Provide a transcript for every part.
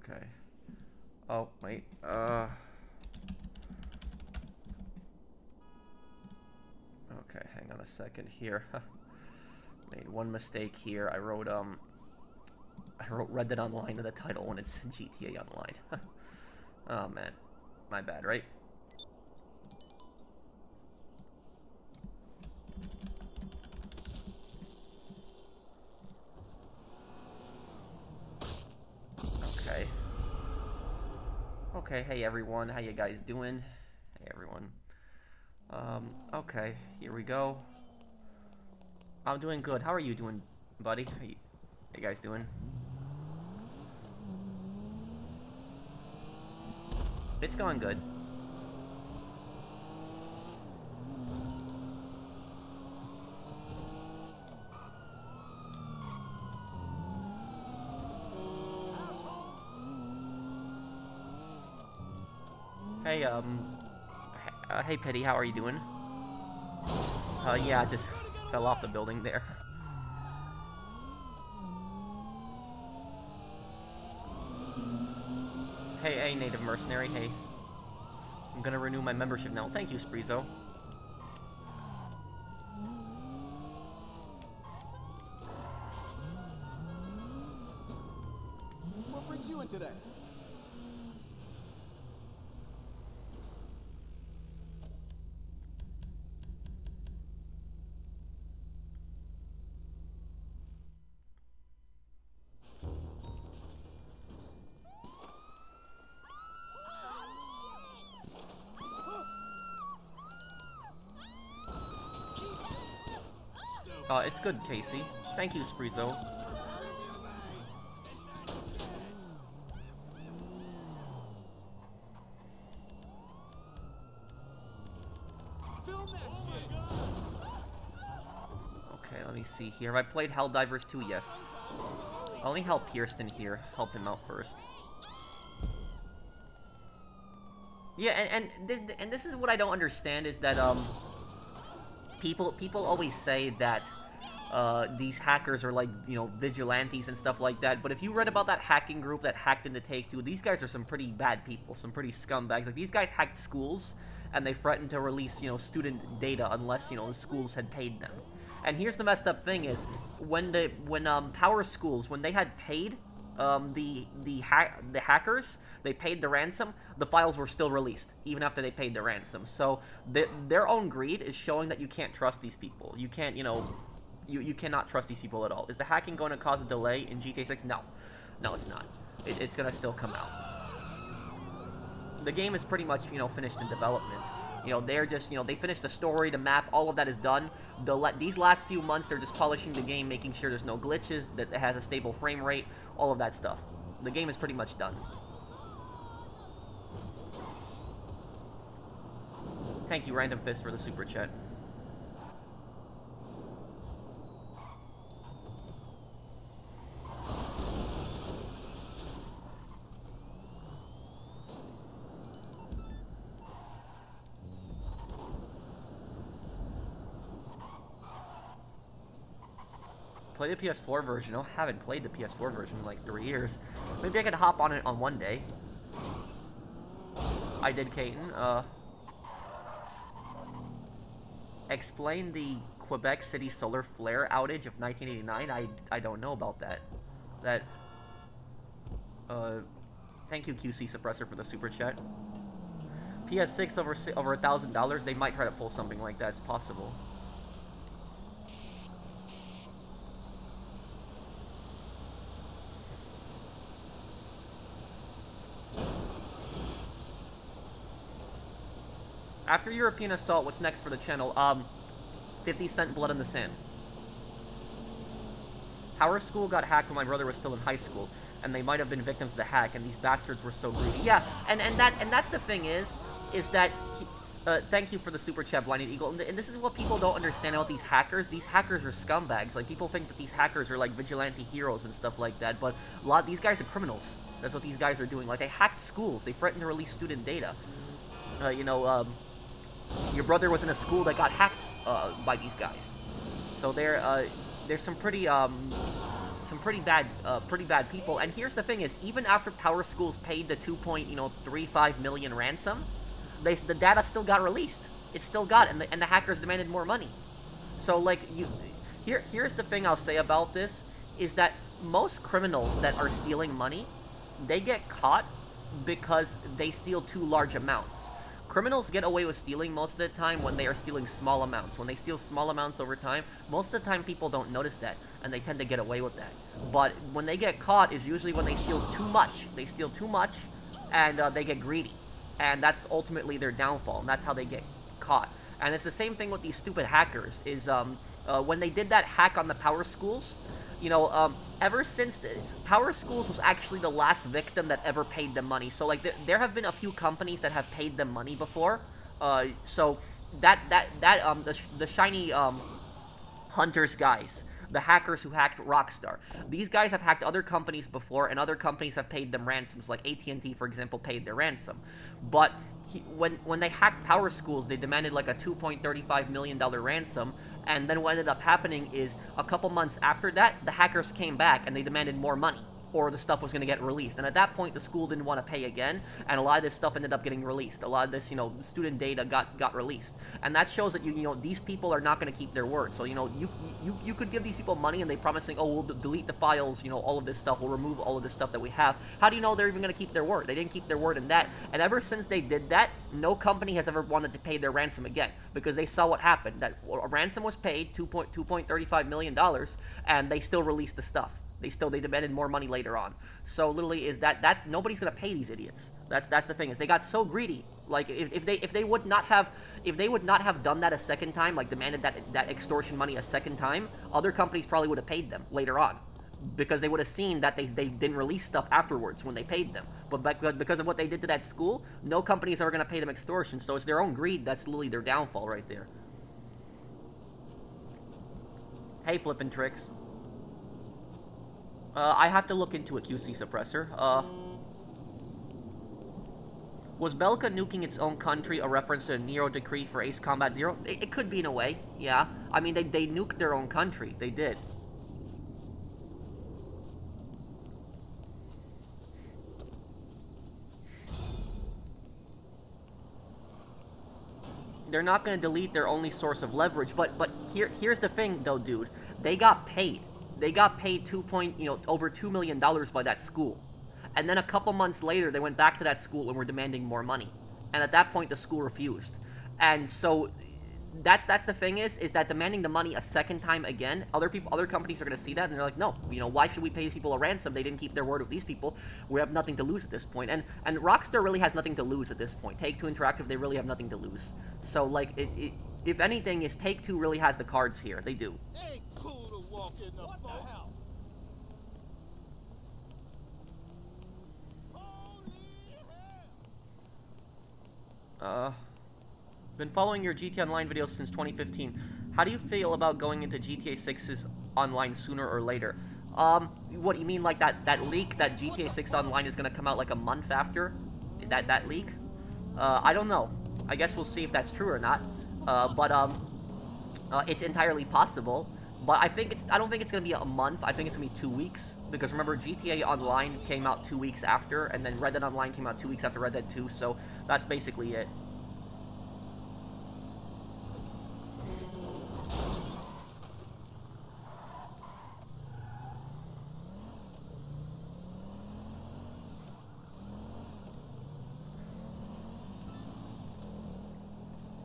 Okay. Oh, wait. Okay, hang on a second here. Made one mistake here. I wrote Red Dead Online in the title when it's GTA Online. Oh, man. My bad, right? Okay. Okay, hey everyone, how you guys doing? Hey everyone. Okay, here we go. I'm doing good. How are you doing, buddy? How you guys doing? It's going good. Hey, hey Petty, how are you doing? Yeah, I just fell off the building there. Hey, Native Mercenary, hey. I'm gonna renew my membership now. Thank you, Spreezo. What brings you in today? It's good, Casey. Thank you, Spreezo. Okay, let me see here. Have I played Helldivers 2? Yes. I'll only help Kirsten here. Help him out first. Yeah, and this is what I don't understand is that people always say that these hackers are like, you know, vigilantes and stuff like that, but if you read about that hacking group that hacked into Take-Two, these guys are some pretty bad people, some pretty scumbags. Like, these guys hacked schools, and they threatened to release, you know, student data unless, you know, the schools had paid them. And here's the messed up thing is, when Power Schools, when they had paid the hackers, they paid the ransom, the files were still released, even after they paid the ransom. So, their own greed is showing that you can't trust these people. You can't, you know, you cannot trust these people at all. Is the hacking going to cause a delay in GTA 6? No. No, it's not. It's going to still come out. The game is pretty much, you know, finished in development. You know, they're just, you know, they finished the story, the map, all of that is done. These last few months, they're just polishing the game, making sure there's no glitches, that it has a stable frame rate, all of that stuff. The game is pretty much done. Thank you, Random Fist, for the super chat. Play the PS4 version. I haven't played the PS4 version in like 3 years. Maybe I could hop on it on one day. I did, Caton. Explain the Quebec City solar flare outage of 1989. I don't know about that. Thank you, QC Suppressor, for the super chat. PS6 over $1,000. They might try to pull something like that. It's possible. After European Assault, what's next for the channel? 50 Cent Blood in the Sand. Our school got hacked when my brother was still in high school, and they might have been victims of the hack, and these bastards were so greedy. Yeah, and that's the thing is that thank you for the super chat, Blinded Eagle. And this is what people don't understand about these hackers. These hackers are scumbags. Like, people think that these hackers are like vigilante heroes and stuff like that, but these guys are criminals. That's what these guys are doing. Like, they hacked schools. They threatened to release student data. Your brother was in a school that got hacked by these guys. So there's some pretty some pretty bad people. And here's the thing: is even after Power Schools paid the 2.35 million ransom, the data still got released. It still got, and the hackers demanded more money. So like here's the thing I'll say about this is that most criminals that are stealing money, they get caught because they steal too large amounts. Criminals get away with stealing most of the time when they are stealing small amounts. When they steal small amounts over time, most of the time people don't notice that, and they tend to get away with that. But when they get caught is usually when they steal too much. They steal too much, and they get greedy. And that's ultimately their downfall, and that's how they get caught. And it's the same thing with these stupid hackers, is when they did that hack on the Power Schools, ever since Power Schools was actually the last victim that ever paid them money. So like there have been a few companies that have paid them money before. So the shiny hunters guys, the hackers who hacked Rockstar, these guys have hacked other companies before, and other companies have paid them ransoms. Like AT&T, for example, paid their ransom. But when they hacked Power Schools, they demanded like a $2.35 million ransom. And then what ended up happening is a couple months after that, the hackers came back and they demanded more money, or the stuff was going to get released. And at that point, the school didn't want to pay again, and a lot of this stuff ended up getting released. A lot of this, student data got released. And that shows that, these people are not going to keep their word. So, you could give these people money and they promising, oh, we'll delete the files, all of this stuff, we'll remove all of this stuff that we have. How do you know they're even going to keep their word? They didn't keep their word in that. And ever since they did that, no company has ever wanted to pay their ransom again, because they saw what happened. That a ransom was paid, $2.35 million, and they still released the stuff. They demanded more money later on. So literally that's nobody's gonna pay these idiots. That's the thing, is they got so greedy. Like if they would not have done that a second time, like demanded that extortion money a second time, other companies probably would have paid them later on, because they would have seen that they didn't release stuff afterwards when they paid them. But because of what they did to that school, no companies are gonna pay them extortion. So it's their own greed that's literally their downfall right there. Hey, flippin' tricks. I have to look into a QC suppressor. Was Belka nuking its own country a reference to a Nero decree for Ace Combat Zero? It could be in a way, yeah. I mean, they nuked their own country. They did. They're not going to delete their only source of leverage, but here's the thing, though, dude. They got paid. They got paid over $2 million by that school. And then a couple months later, they went back to that school and were demanding more money. And at that point, the school refused. And so that's the thing is that demanding the money a second time again, other companies are going to see that, and they're like, no, why should we pay these people a ransom? They didn't keep their word with these people. We have nothing to lose at this point. And Rockstar really has nothing to lose at this point. Take-Two Interactive, they really have nothing to lose. So, like, if anything, Take-Two really has the cards here. They do. Ain't cool to walk in the what the hell? Been following your GTA Online videos since 2015. How do you feel about going into GTA 6's online sooner or later? What do you mean, like that leak that GTA 6 Online is gonna come out like a month after that leak? I don't know. I guess we'll see if that's true or not. But it's entirely possible. But I don't think it's gonna be a month. I think it's gonna be 2 weeks, because remember, GTA Online came out 2 weeks after, and then Red Dead Online came out 2 weeks after Red Dead 2. So that's basically it.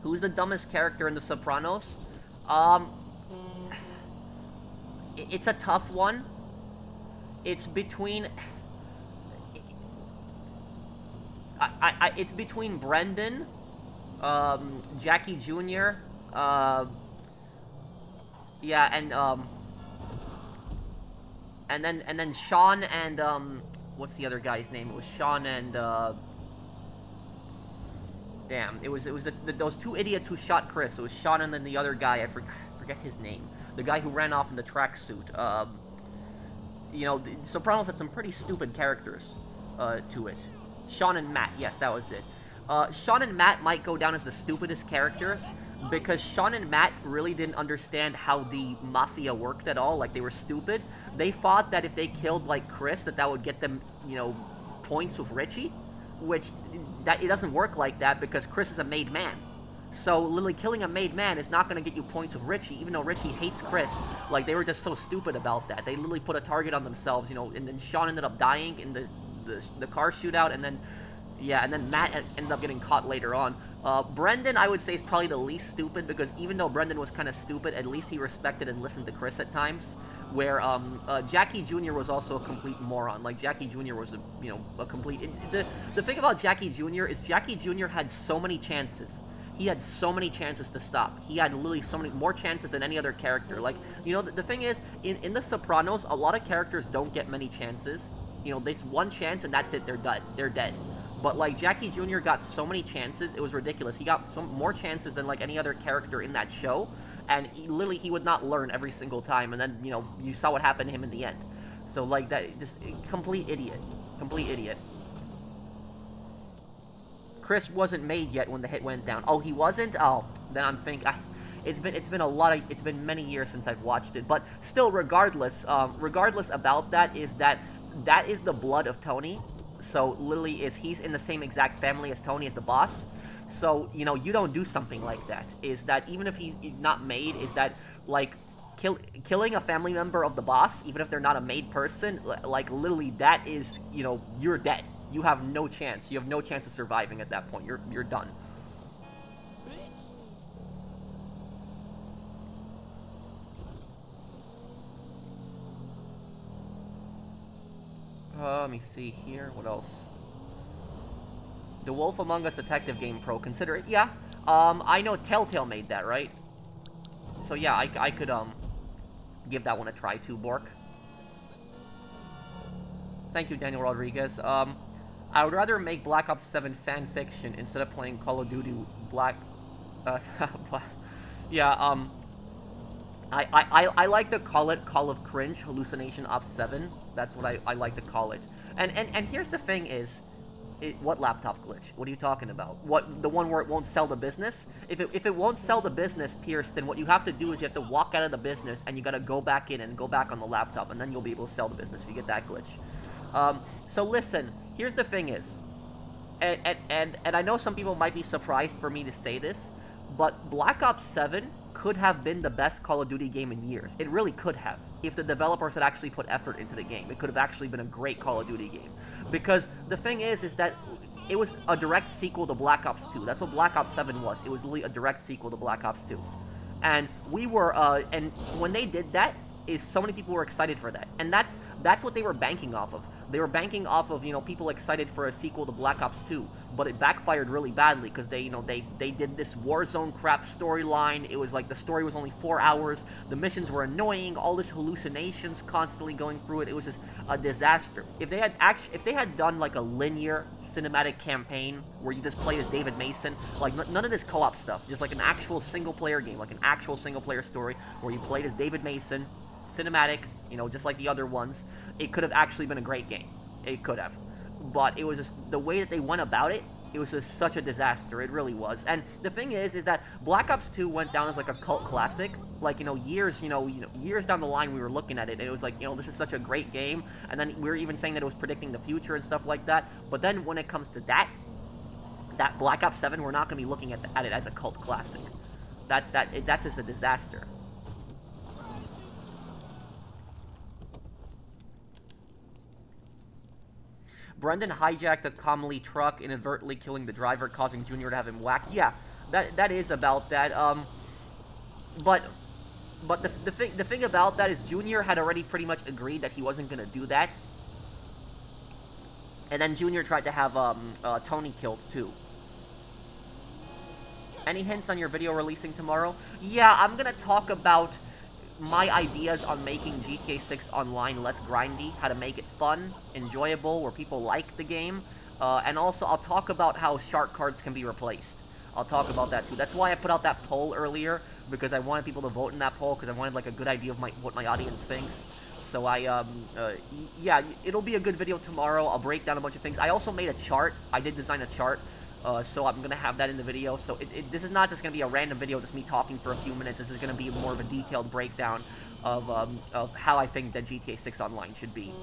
Who's the dumbest character in The Sopranos? It's a tough one. It's between... it's between Brendan, Jackie Jr., yeah, and then Sean and, what's the other guy's name? It was Sean and, damn, it was those two idiots who shot Chris. It was Sean and then the other guy, I forget his name. The guy who ran off in the tracksuit. Sopranos had some pretty stupid characters to it. Sean and Matt, yes, that was it. Sean and Matt might go down as the stupidest characters, because Sean and Matt really didn't understand how the Mafia worked at all. Like, they were stupid. They thought that if they killed, like, Chris, that would get them, you know, points with Richie, which it doesn't work like that because Chris is a made man. So literally killing a made man is not going to get you points with Richie, even though Richie hates Chris. Like, they were just so stupid about that. They literally put a target on themselves, you know, and then Sean ended up dying in the car shootout, and then, yeah, and then Matt ended up getting caught later on. Brendan, I would say, is probably the least stupid, because even though Brendan was kind of stupid, at least he respected and listened to Chris at times. Where Jackie Jr. was also a complete moron. Like, Jackie Jr. was a complete. The thing about Jackie Jr. is Jackie Jr. had so many chances. He had so many chances to stop. He had literally so many more chances than any other character. Like, you know, the thing is, in The Sopranos, a lot of characters don't get many chances. You know, there's one chance and that's it. They're dead. They're dead. But, like, Jackie Jr. got so many chances, it was ridiculous. He got some more chances than, like, any other character in that show. And he would not learn every single time. And then, you know, you saw what happened to him in the end. So, like, that, just complete idiot. Complete idiot. Chris wasn't made yet when the hit went down. Oh, he wasn't? Oh, then I'm thinking... It's been many years since I've watched it. But still, regardless about that is the blood of Tony. So, literally, he's in the same exact family as Tony, as the boss. So, you know, you don't do something like that. Is that, even if he's not made, is that, like, killing a family member of the boss, even if they're not a made person, like, literally, that is, you know, you're dead. You have no chance. You have no chance of surviving at that point. You're done. Let me see here. What else? The Wolf Among Us Detective Game Pro. Consider it. Yeah. I know Telltale made that, right? So yeah, I could give that one a try too, Bork. Thank you, Daniel Rodriguez. I would rather make Black Ops 7 fan fiction instead of playing Call of Duty Black. Yeah. I like to call it Call of Cringe Hallucination Ops 7. That's what I like to call it. And here's the thing is, what laptop glitch? What are you talking about? What, the one where it won't sell the business? If it won't sell the business, Pierce, then what you have to do is you have to walk out of the business and you gotta go back in and go back on the laptop, and then you'll be able to sell the business if you get that glitch. So listen, here's the thing is, and I know some people might be surprised for me to say this, but Black Ops 7 could have been the best Call of Duty game in years. It really could have. If the developers had actually put effort into the game, it could have actually been a great Call of Duty game. Because the thing is that it was a direct sequel to Black Ops 2. That's what Black Ops 7 was. It was literally a direct sequel to Black Ops 2. And we were, and when they did that, so many people were excited for that. And that's what they were banking off of. They were banking off of, you know, people excited for a sequel to Black Ops 2, but it backfired really badly because they did this Warzone crap storyline. It was like the story was only 4 hours. The missions were annoying. All this hallucinations constantly going through it. It was just a disaster. If they had done like a linear cinematic campaign where you just played as David Mason, like none of this co-op stuff, just like an actual single player game, like an actual single player story where you played as David Mason, cinematic, you know, just like the other ones, it could have actually been a great game. It could have. But it was just, the way that they went about it, it was just such a disaster. It really was. And the thing is that Black Ops 2 went down as like a cult classic. Like, years down the line we were looking at it, and it was like, this is such a great game. And then we were even saying that it was predicting the future and stuff like that. But then when it comes to that Black Ops 7, we're not going to be looking at it as a cult classic. That's just a disaster. Brendan hijacked a Comley truck, inadvertently killing the driver, causing Junior to have him whacked. Yeah, that is about that. But the thing about that is Junior had already pretty much agreed that he wasn't gonna do that, and then Junior tried to have Tony killed too. Any hints on your video releasing tomorrow? Yeah, I'm gonna talk about my ideas on making GTA 6 Online less grindy, how to make it fun, enjoyable, where people like the game, and also I'll talk about how shark cards can be replaced. I'll talk about that too. That's why I put out that poll earlier, because I wanted people to vote in that poll, because I wanted like a good idea of what my audience thinks. So yeah, it'll be a good video tomorrow. I'll break down a bunch of things. I also made a chart. I did design a chart So I'm gonna have that in the video. So this is not just gonna be a random video, just me talking for a few minutes. This is gonna be more of a detailed breakdown of how I think that GTA 6 Online should be.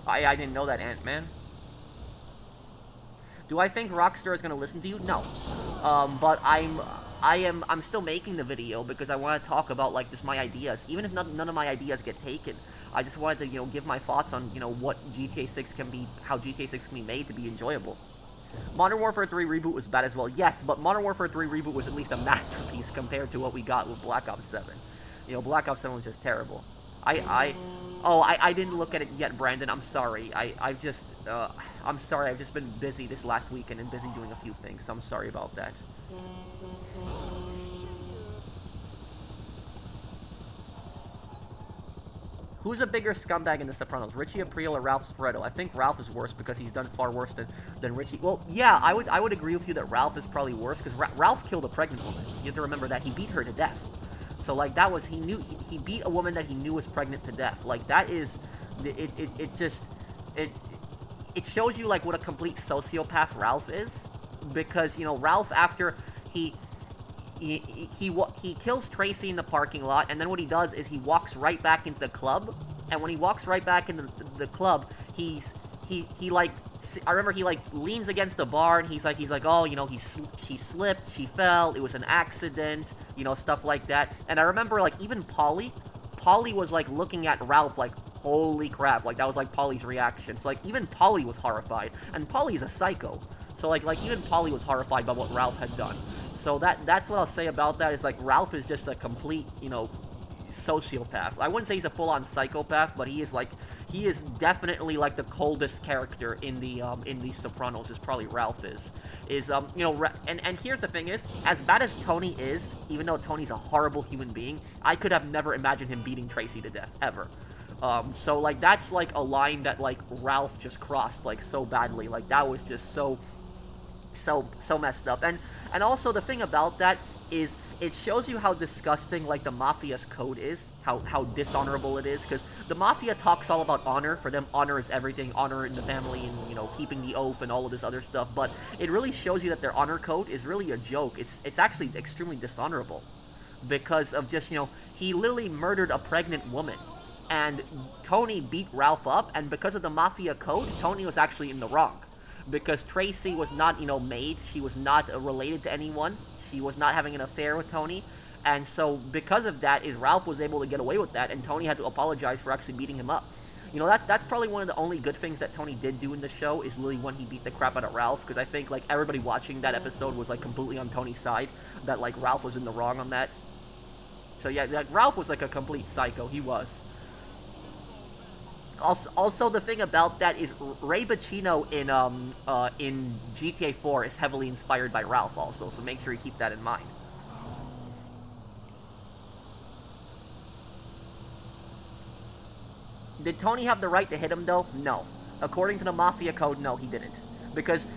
I didn't know that, Ant-Man. Do I think Rockstar is gonna listen to you? No. But I'm still making the video because I want to talk about, like, just my ideas. Even if none of my ideas get taken, I just wanted to, you know, give my thoughts on, you know, what GTA 6 can be, how GTA 6 can be made to be enjoyable. Modern Warfare 3 Reboot was bad as well. Yes, but Modern Warfare 3 Reboot was at least a masterpiece compared to what we got with Black Ops 7. You know, Black Ops 7 was just terrible. I didn't look at it yet, Brandon. I'm sorry. I'm sorry. I've just been busy this last weekend and busy doing a few things, so I'm sorry about that. Who's a bigger scumbag in The Sopranos, Richie Aprile or Ralph Cifaretto? I think Ralph is worse because he's done far worse than Richie. Well, yeah, I would agree with you that Ralph is probably worse because Ralph killed a pregnant woman. You have to remember that. He beat her to death. So, like, that was, he beat a woman that he knew was pregnant to death. Like, that is, it shows you, like, what a complete sociopath Ralph is. Because, you know, Ralph, after he kills Tracy in the parking lot, and then what he does is he walks right back into the club, and when he walks right back into the club, he like, I remember he, like, leans against the bar, and he's like, oh, you know, she slipped, she fell, it was an accident, you know, stuff like that. And I remember, like, even Polly was, like, looking at Ralph like, holy crap, like, that was, like, Polly's reaction. So, like, even Polly was horrified, and Polly's a psycho. So, like, even Polly was horrified by what Ralph had done. So that's what I'll say about that, is, like, Ralph is just a complete, you know, sociopath. I wouldn't say he's a full-on psychopath, but he is definitely, like, the coldest character in the Sopranos, is probably Ralph is. You know, and here's the thing is, as bad as Tony is, even though Tony's a horrible human being, I could have never imagined him beating Tracy to death, ever. So, like, that's, like, a line that, like, Ralph just crossed, like, so badly. Like, that was just so messed up. And also, the thing about that is, it shows you how disgusting, like, the Mafia's code is, how dishonorable it is, because the Mafia talks all about honor. For them, honor is everything, honor in the family, and, you know, keeping the oath and all of this other stuff, but it really shows you that their honor code is really a joke. It's actually extremely dishonorable, because of just, you know, he literally murdered a pregnant woman, and Tony beat Ralph up, and because of the Mafia code, Tony was actually in the wrong, because Tracy was not, you know, made, she was not related to anyone, she was not having an affair with Tony, and so because of that, is Ralph was able to get away with that, and Tony had to apologize for actually beating him up. You know, that's probably one of the only good things that Tony did do in the show, is literally when he beat the crap out of Ralph, because I think, like, everybody watching that episode was, like, completely on Tony's side, that, like, Ralph was in the wrong on that. So yeah, like, Ralph was, like, a complete psycho, he was. Also, the thing about that is Ray Bacino in GTA 4 is heavily inspired by Ralph also, so make sure you keep that in mind. Did Tony have the right to hit him, though? No. According to the Mafia code, no, he didn't. Because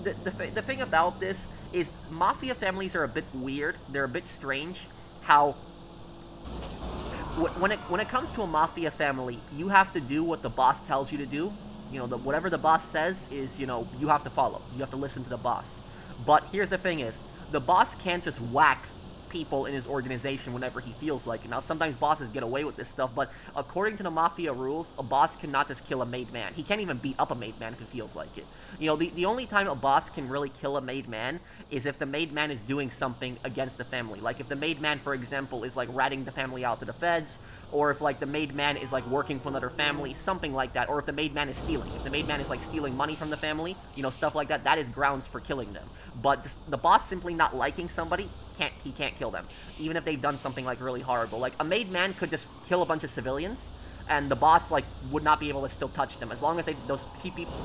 the thing about this is Mafia families are a bit weird. They're a bit strange. How when it comes to a Mafia family, you have to do what the boss tells you to do. You know, whatever the boss says is, you know, you have to follow. You have to listen to the boss. But here's the thing is, the boss can't just whack people in his organization whenever he feels like it. Now, sometimes bosses get away with this stuff, but according to the Mafia rules, a boss cannot just kill a made man. He can't even beat up a made man if he feels like it. You know, the only time a boss can really kill a made man is if the made man is doing something against the family. Like, if the made man, for example, is, like, ratting the family out to the feds, or if, like, the made man is, like, working for another family, something like that, or if the made man is stealing. If the made man is, like, stealing money from the family, you know, stuff like that, that is grounds for killing them. But just the boss simply not liking somebody, he can't kill them, even if they've done something, like, really horrible. Like, a made man could just kill a bunch of civilians, and the boss, like, would not be able to still touch them. As long as those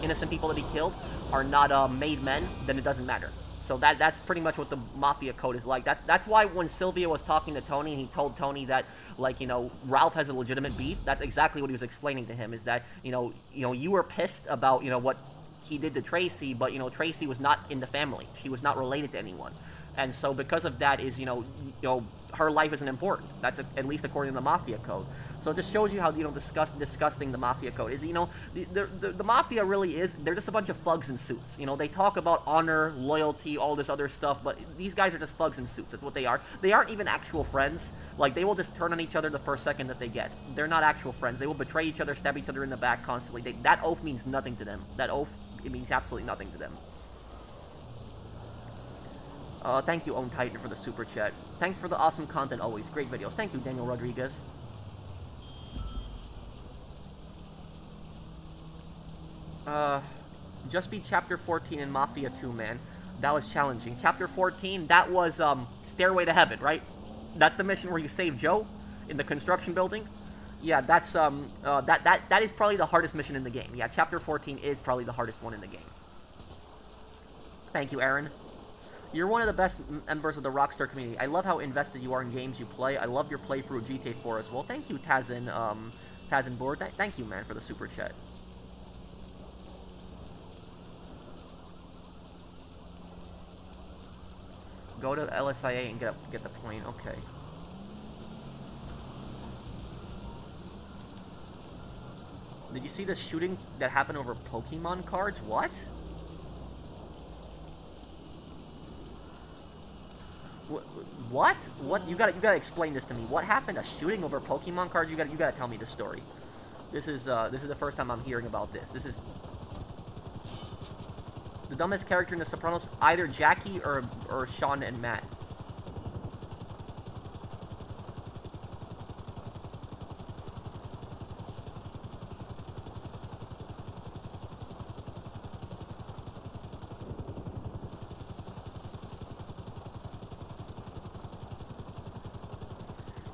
innocent people that he killed are not made men, then it doesn't matter. So that's pretty much what the Mafia code is like. That's why when Sylvia was talking to Tony, and he told Tony that, like, you know, Ralph has a legitimate beef, that's exactly what he was explaining to him, is that, you know, you were pissed about, you know, what he did to Tracy, but, you know, Tracy was not in the family. She was not related to anyone. And so because of that is, her life isn't important. That's at least according to the Mafia code. So it just shows you how, disgusting the Mafia code is. The Mafia really is, they're just a bunch of thugs in suits. They talk about honor, loyalty, all this other stuff, but these guys are just thugs in suits. That's what they are. They aren't even actual friends. Like, they will just turn on each other the first second that they get. They're not actual friends. They will betray each other, stab each other in the back constantly. That oath means nothing to them. That oath, it means absolutely nothing to them. Thank you, Own Titan, for the super chat. Thanks for the awesome content always. Great videos. Thank you, Daniel Rodriguez. Just beat Chapter 14 in Mafia 2, man. That was challenging. Chapter 14, that was, Stairway to Heaven, right? That's the mission where you save Joe in the construction building. Yeah, that's, that is probably the hardest mission in the game. Yeah, Chapter 14 is probably the hardest one in the game. Thank you, Aaron. You're one of the best members of the Rockstar community. I love how invested you are in games you play. I love your playthrough of GTA 4 as well. Thank you, Tazin Board. Thank you, man, for the super chat. Go to LSIA and get the plane. Okay. Did you see the shooting that happened over Pokemon cards? What? What? What? You gotta explain this to me. What happened? A shooting over Pokemon cards? You gotta tell me the story. This is the first time I'm hearing about this. This is the dumbest character in the Sopranos. Either Jackie or Sean and Matt.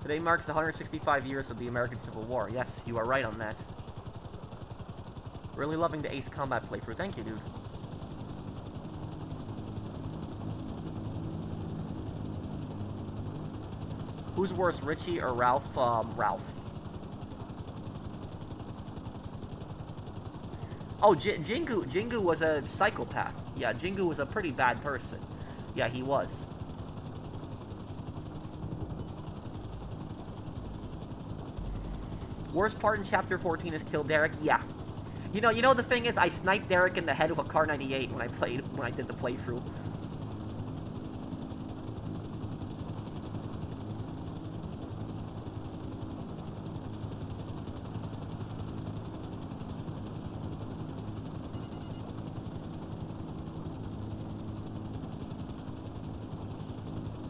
Today marks 165 years of the American Civil War. Yes, you are right on that. Really loving the Ace Combat playthrough. Thank you, dude. Who's worse, Richie or Ralph? Ralph. Oh, Jingu was a psychopath. Yeah, Jingu was a pretty bad person. Yeah, he was. Worst part in Chapter 14 is kill Derek. Yeah. You know the thing is, I sniped Derek in the head with a Car 98 when I did the playthrough.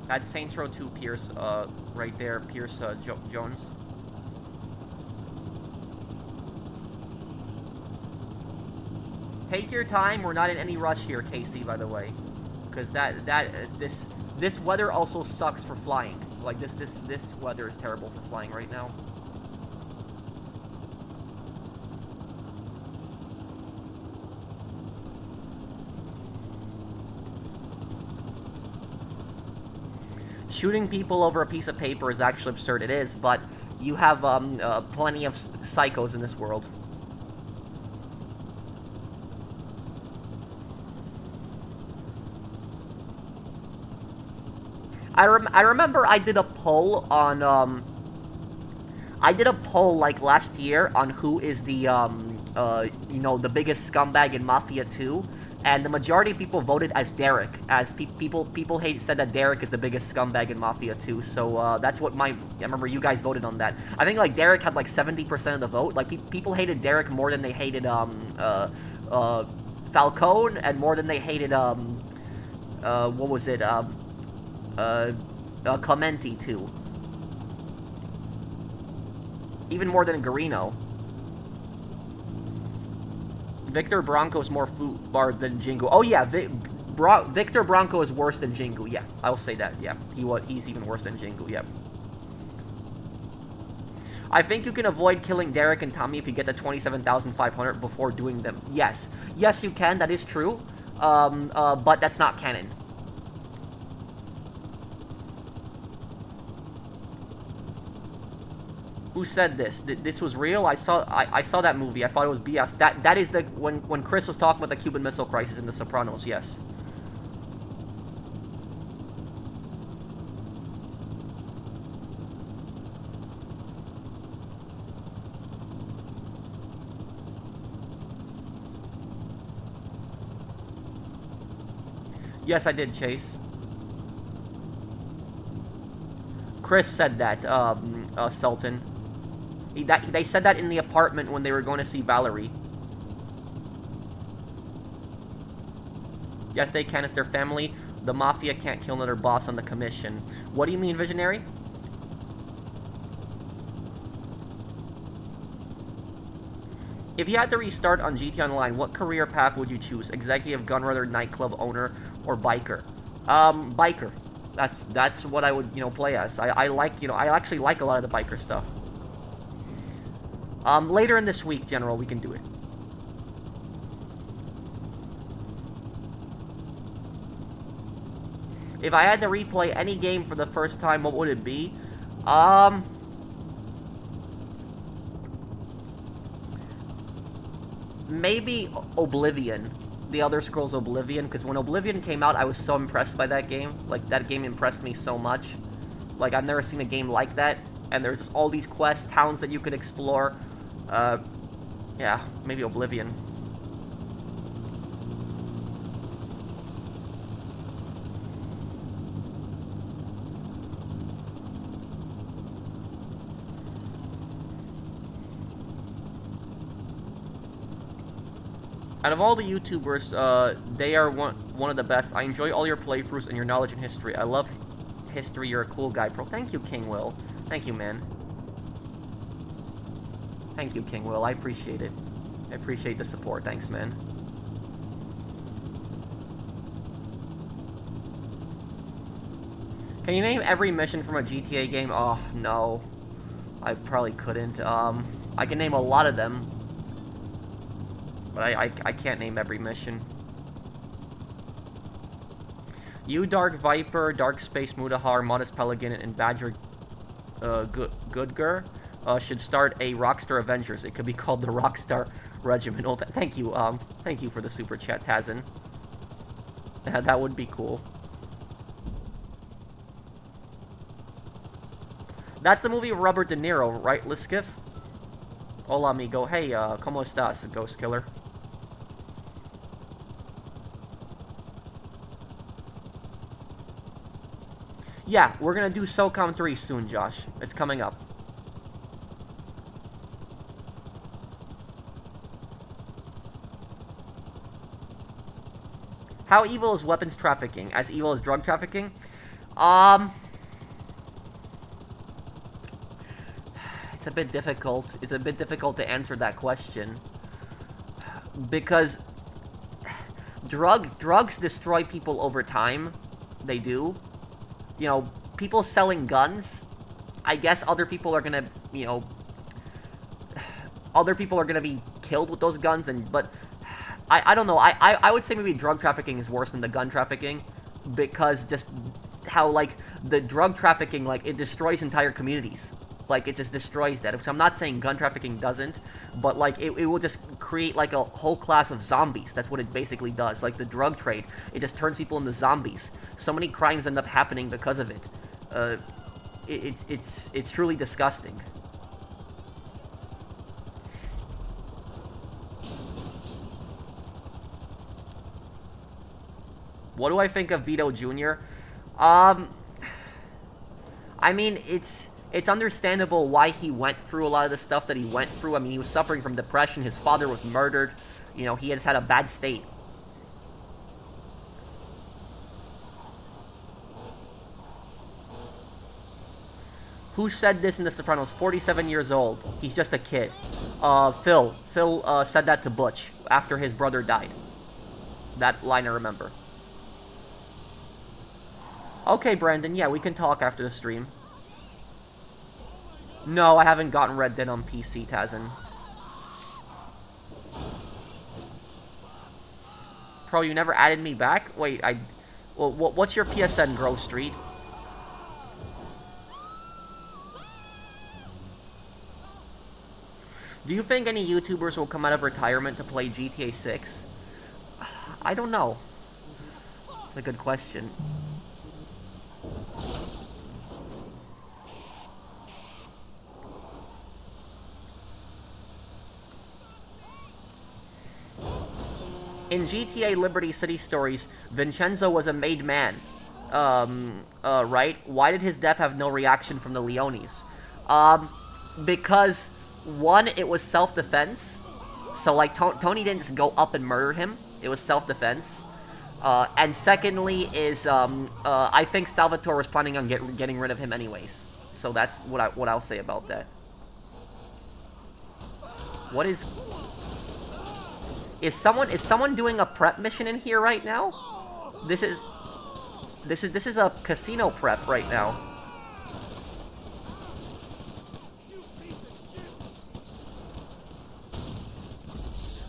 At Saints Row 2, Pierce, right there, Pierce Jones. Take your time. We're not in any rush here, Casey. By the way, because this weather also sucks for flying. Like this weather is terrible for flying right now. Shooting people over a piece of paper is actually absurd. It is, but you have plenty of psychos in this world. I remember I did a poll on, I did a poll, like, last year on who is the, the biggest scumbag in Mafia 2, and the majority of people voted as Derek, as people said that Derek is the biggest scumbag in Mafia 2, so, that's what I remember you guys voted on that. I think, like, Derek had, like, 70% of the vote. Like, people hated Derek more than they hated, Falcone, and more than they hated, what was it, Clementi, too. Even more than Garino. Victor Bronco is more footbar than Jingu. Oh, yeah, Victor Bronco is worse than Jingu. Yeah, I'll say that. Yeah, he's even worse than Jingu. Yeah. I think you can avoid killing Derek and Tommy if you get the 27,500 before doing them. Yes. Yes, you can. That is true. But that's not canon. Who said this? This was real? I saw that movie. I thought it was BS. That is the when Chris was talking about the Cuban Missile Crisis in The Sopranos. Yes. Yes, I did, Chase. Chris said that, Sultan. They said that in the apartment when they were going to see Valerie. Yes, they can. It's their family. The Mafia can't kill another boss on the commission. What do you mean, Visionary? If you had to restart on GT Online, what career path would you choose? Executive, gunrunner, nightclub owner, or biker? Biker. That's what I would, play as. I like, I actually like a lot of the biker stuff. Later in this week, General, we can do it. If I had to replay any game for the first time, what would it be? Maybe Oblivion. The Elder Scrolls Oblivion, because when Oblivion came out, I was so impressed by that game. Like, that game impressed me so much. Like, I've never seen a game like that. And there's all these quests, towns that you could explore. Yeah, maybe Oblivion. Out of all the YouTubers, they are one of the best. I enjoy all your playthroughs and your knowledge in history. I love history. You're a cool guy, bro. Thank you, King Will. Thank you, man. Thank you, King Will. I appreciate it. I appreciate the support. Thanks, man. Can you name every mission from a GTA game? Oh, no. I probably couldn't. I can name a lot of them. But I can't name every mission. You, Dark Viper, Dark Space Mudahar, Modest Pelican, and Badger Goodger should start a Rockstar Avengers. It could be called the Rockstar Regiment. Oh, thank you for the super chat, Tazin. That would be cool. That's the movie of Robert De Niro, right, Liskiff? Hola, amigo. Hey, ¿cómo estás, Ghost Killer? Yeah, we're gonna do SOCOM 3 soon, Josh. It's coming up. How evil is weapons trafficking? As evil as drug trafficking? It's a bit difficult. It's a bit difficult to answer that question. Because drugs destroy people over time. They do. You know, people selling guns, I guess other people are gonna, other people are gonna be killed with those guns, but I don't know. I would say maybe drug trafficking is worse than the gun trafficking, because just how, like, the drug trafficking, like, it destroys entire communities. Like, it just destroys that. So I'm not saying gun trafficking doesn't, but, like, it will just create, like, a whole class of zombies. That's what it basically does. Like, the drug trade, it just turns people into zombies. So many crimes end up happening because of it. It's truly disgusting. What do I think of Vito Jr.? I mean, it's understandable why he went through a lot of the stuff that he went through. I mean, he was suffering from depression. His father was murdered. You know, he has had a bad state. Who said this in The Sopranos? 47 years old. He's just a kid. Phil. Phil said that to Butch after his brother died. That line I remember. Okay, Brandon. Yeah, we can talk after the stream. No, I haven't gotten Red Dead on PC, Tazin. Pro, you never added me back? Wait, well, what's your PSN, Grove Street? Do you think any YouTubers will come out of retirement to play GTA 6? I don't know. It's a good question. in GTA Liberty City Stories, Vincenzo was a made man. Right? Why did his death have no reaction from the Leones? Because, one, it was self-defense. So, like, Tony didn't just go up and murder him. It was self-defense. And secondly is, I think Salvatore was planning on getting rid of him anyways. So that's what I'll say about that. What is... Is someone doing a prep mission in here right now? This is a casino prep right now.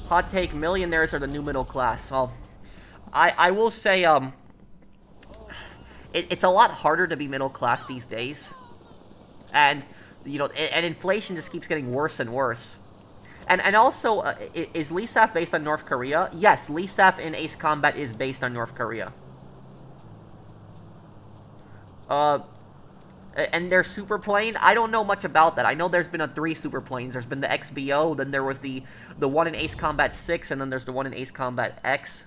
Hot take, millionaires are the new middle class. Well, I will say, it's a lot harder to be middle class these days. And, you know, and inflation just keeps getting worse and worse. And also, is LESAF based on North Korea? Yes, LESAF in Ace Combat is based on North Korea. And their super plane, I don't know much about that. I know there's been 3 super planes. There's been the XBO, then there was the one in Ace Combat 6, and then there's the one in Ace Combat X.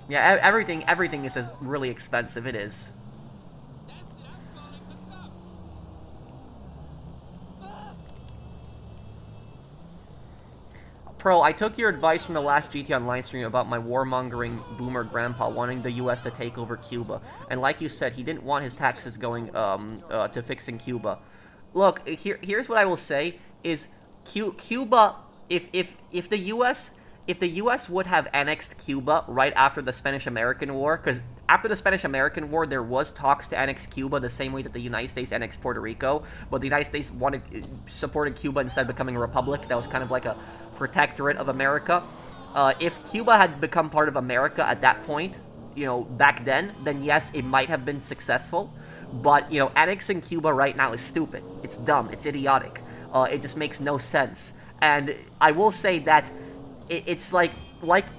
Yeah, everything is just really expensive. It is. Pro, I took your advice from the last GT Online stream about my warmongering boomer grandpa wanting the U.S. to take over Cuba. And like you said, he didn't want his taxes going to fixing Cuba. Look, here's what I will say, is Cuba, if the U.S. would have annexed Cuba right after the Spanish-American War, because after the Spanish-American War, there was talks to annex Cuba the same way that the United States annexed Puerto Rico, but the United States supported Cuba instead of becoming a republic. That was kind of like a protectorate of America. If Cuba had become part of America at that point, you know, back then yes, it might have been successful. But, you know, annexing Cuba right now is stupid. It's dumb. It's idiotic. It just makes no sense. And I will say that it's like,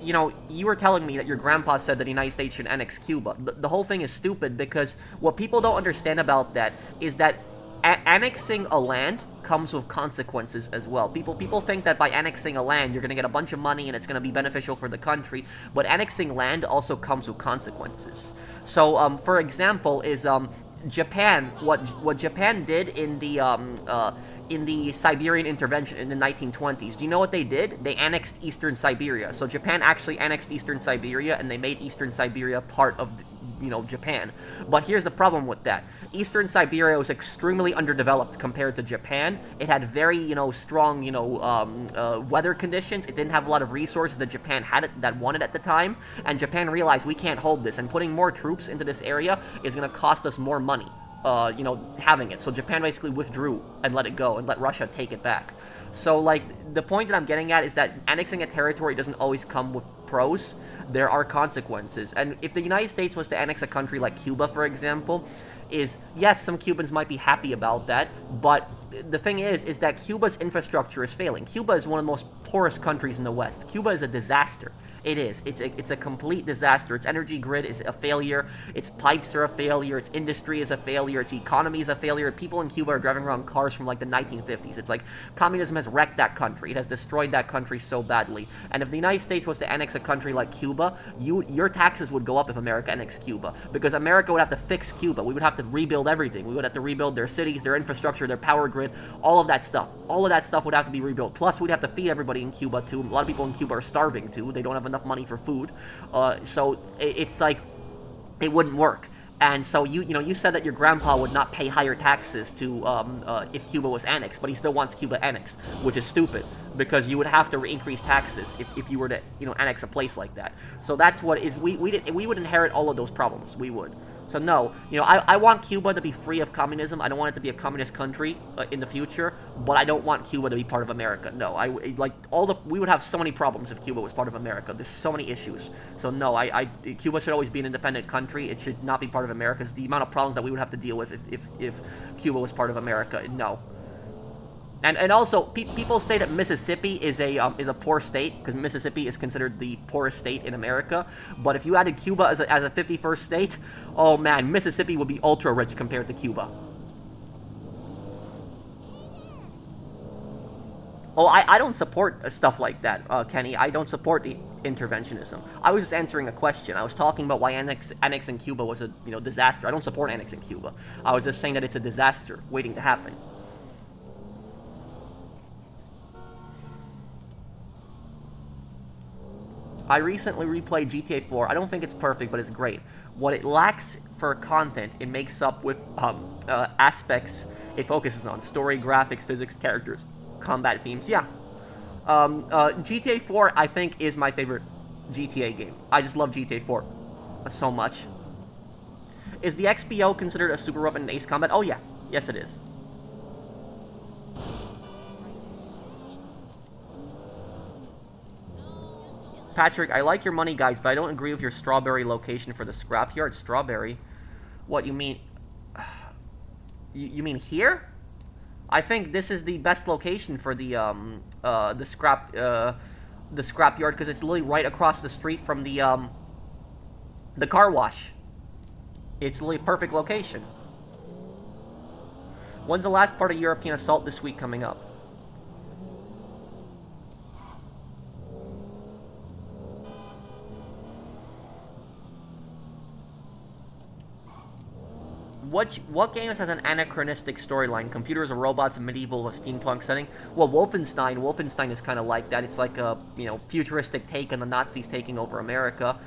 you know, you were telling me that your grandpa said that the United States should annex Cuba. The whole thing is stupid, because what people don't understand about that is that annexing a land comes with consequences as well. People think that by annexing a land, you're going to get a bunch of money and it's going to be beneficial for the country, but annexing land also comes with consequences. So, for example, is Japan, what Japan did in the Siberian intervention in the 1920s. Do you know what they did? They annexed Eastern Siberia. So Japan actually annexed Eastern Siberia, and they made Eastern Siberia part of, you know, Japan. But here's the problem with that. Eastern Siberia was extremely underdeveloped compared to Japan. It had very, you know, strong, you know, weather conditions. It didn't have a lot of resources that Japan wanted at the time. And Japan realized, we can't hold this, and putting more troops into this area is going to cost us more money. You know, having it. So Japan basically withdrew and let it go and let Russia take it back. So, like, the point that I'm getting at is that annexing a territory doesn't always come with pros. There are consequences. And if the United States was to annex a country like Cuba, for example, yes, some Cubans might be happy about that, but the thing is that Cuba's infrastructure is failing. Cuba is one of the most poorest countries in the West. Cuba is a disaster. It is. It's a complete disaster. Its energy grid is a failure. Its pipes are a failure. Its industry is a failure. Its economy is a failure. People in Cuba are driving around cars from like the 1950s. It's like communism has wrecked that country. It has destroyed that country so badly. And if the United States was to annex a country like Cuba, your taxes would go up if America annexed Cuba, because America would have to fix Cuba. We would have to rebuild everything. We would have to rebuild their cities, their infrastructure, their power grid, all of that stuff. All of that stuff would have to be rebuilt. Plus, we'd have to feed everybody in Cuba too. A lot of people in Cuba are starving too. They don't have enough money for food, so it's like it wouldn't work. And so you said that your grandpa would not pay higher taxes to if Cuba was annexed, but he still wants Cuba annexed, which is stupid, because you would have to increase taxes if you were to annex a place like that. So that's what is we would inherit all of those problems. We would. So no, I want Cuba to be free of communism. I don't want it to be a communist country in the future, but I don't want Cuba to be part of America. No, we would have so many problems if Cuba was part of America. There's so many issues. So no, Cuba should always be an independent country. It should not be part of America. It's the amount of problems that we would have to deal with if Cuba was part of America. No. And also, people say that Mississippi is a poor state because Mississippi is considered the poorest state in America. But if you added Cuba as a 51st state, oh man, Mississippi would be ultra rich compared to Cuba. Oh, I don't support stuff like that, Kenny. I don't support the interventionism. I was just answering a question. I was talking about why annexing Cuba was a disaster. I don't support annexing Cuba. I was just saying that it's a disaster waiting to happen. I recently replayed GTA 4. I don't think it's perfect, but it's great. What it lacks for content, it makes up with aspects it focuses on. Story, graphics, physics, characters, combat themes. Yeah. GTA 4, I think, is my favorite GTA game. I just love GTA 4 so much. Is the XPO considered a super weapon in Ace Combat? Oh, yeah. Yes, it is. Patrick, I like your money guides, but I don't agree with your strawberry location for the scrapyard. Strawberry? What, you mean... You mean here? I think this is the best location for the scrapyard, because it's literally right across the street from the car wash. It's literally a perfect location. When's the last part of European Assault this week coming up? What games has an anachronistic storyline? Computers or robots, a medieval or steampunk setting? Well, Wolfenstein. Wolfenstein is kind of like that. It's like a futuristic take on the Nazis taking over America.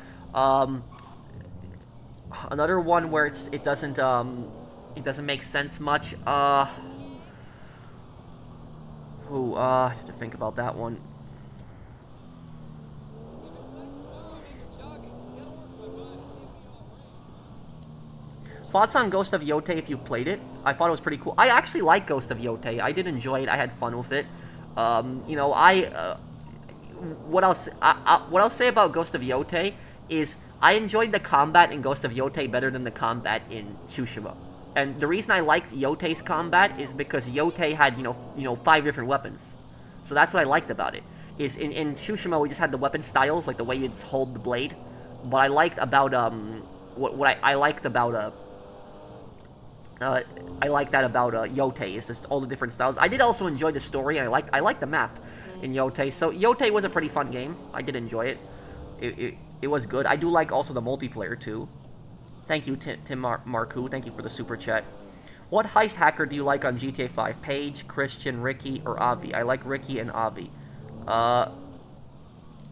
Another one where it doesn't make sense much. I have to think about that one. Thoughts on Ghost of Yote if you've played it? I thought it was pretty cool. I actually like Ghost of Yote. I did enjoy it. I had fun with it. What I'll say about Ghost of Yote is I enjoyed the combat in Ghost of Yote better than the combat in Tsushima. And the reason I liked Yote's combat is because Yote had 5 different weapons. So that's what I liked about it. Is in Tsushima we just had the weapon styles, like the way you'd hold the blade. What I liked about I like that about Yote, is just all the different styles. I did also enjoy the story, and I liked the map in Yote. So Yote was a pretty fun game. I did enjoy it. It was good. I do like also the multiplayer too. Thank you, Tim Marku. Thank you for the super chat. What heist hacker do you like on GTA 5? Paige, Christian, Ricky, or Avi? I like Ricky and Avi.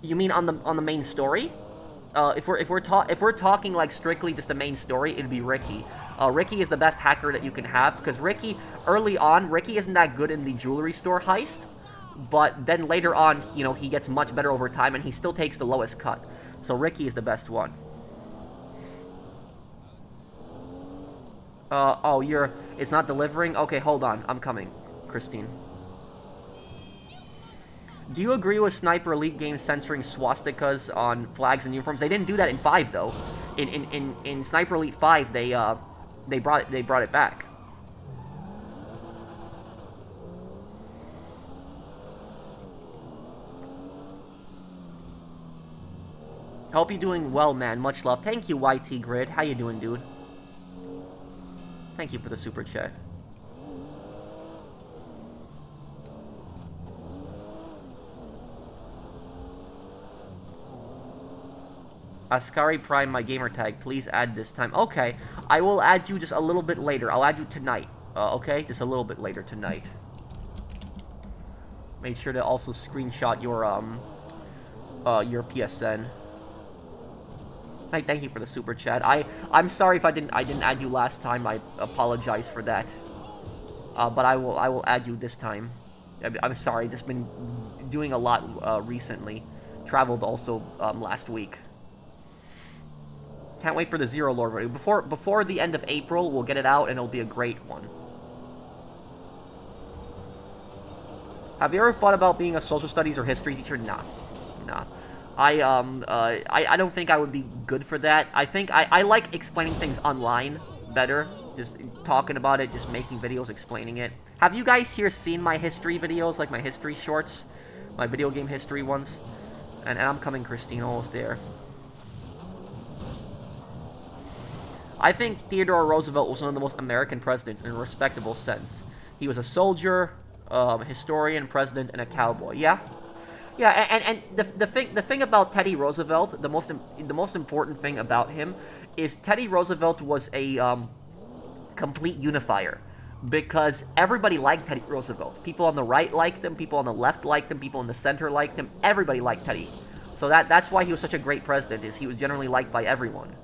You mean on the main story? If we're talking like strictly just the main story, it'd be Ricky. Ricky is the best hacker that you can have, because Ricky, early on, Ricky isn't that good in the jewelry store heist, but then later on, he gets much better over time, and he still takes the lowest cut. So Ricky is the best one. It's not delivering? Okay, hold on, I'm coming, Christine. Do you agree with Sniper Elite games censoring swastikas on flags and uniforms? They didn't do that in 5 though. In Sniper Elite 5, they brought it back. Hope you're doing well, man. Much love. Thank you, YT Grid. How you doing, dude? Thank you for the super chat. Ascari Prime, my gamer tag. Please add this time. Okay, I will add you just a little bit later. I'll add you tonight. Okay, just a little bit later tonight. Make sure to also screenshot your PSN. Thank you for the super chat. I'm sorry if I didn't add you last time. I apologize for that. But I will add you this time. I'm sorry. Just been doing a lot recently. Traveled also last week. Can't wait for the Zero Lord review. Before the end of April, we'll get it out, and it'll be a great one. Have you ever thought about being a social studies or history teacher? Nah. I don't think I would be good for that. I think I like explaining things online better. Just talking about it, just making videos explaining it. Have you guys here seen my history videos, like my history shorts? My video game history ones? And I'm coming, Christine, almost there. I think Theodore Roosevelt was one of the most American presidents in a respectable sense. He was a soldier, historian, president, and a cowboy. Yeah? Yeah, and the thing about Teddy Roosevelt, the most important thing about him is Teddy Roosevelt was a complete unifier, because everybody liked Teddy Roosevelt. People on the right liked him, people on the left liked him, people in the center liked him. Everybody liked Teddy. So that's why he was such a great president, is he was generally liked by everyone.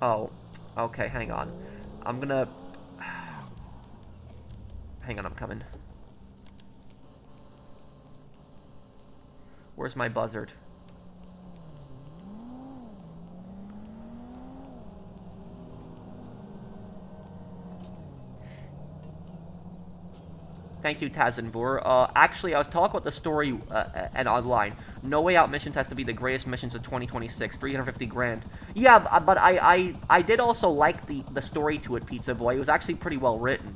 Oh, okay, hang on. I'm gonna... Hang on, I'm coming. Where's my buzzard? Thank you, Tazenbur. Actually, I was talking about the story and online. No Way Out missions has to be the greatest missions of 2026. 350 grand. Yeah, but I did also like the story to it, Pizza Boy. It was actually pretty well written.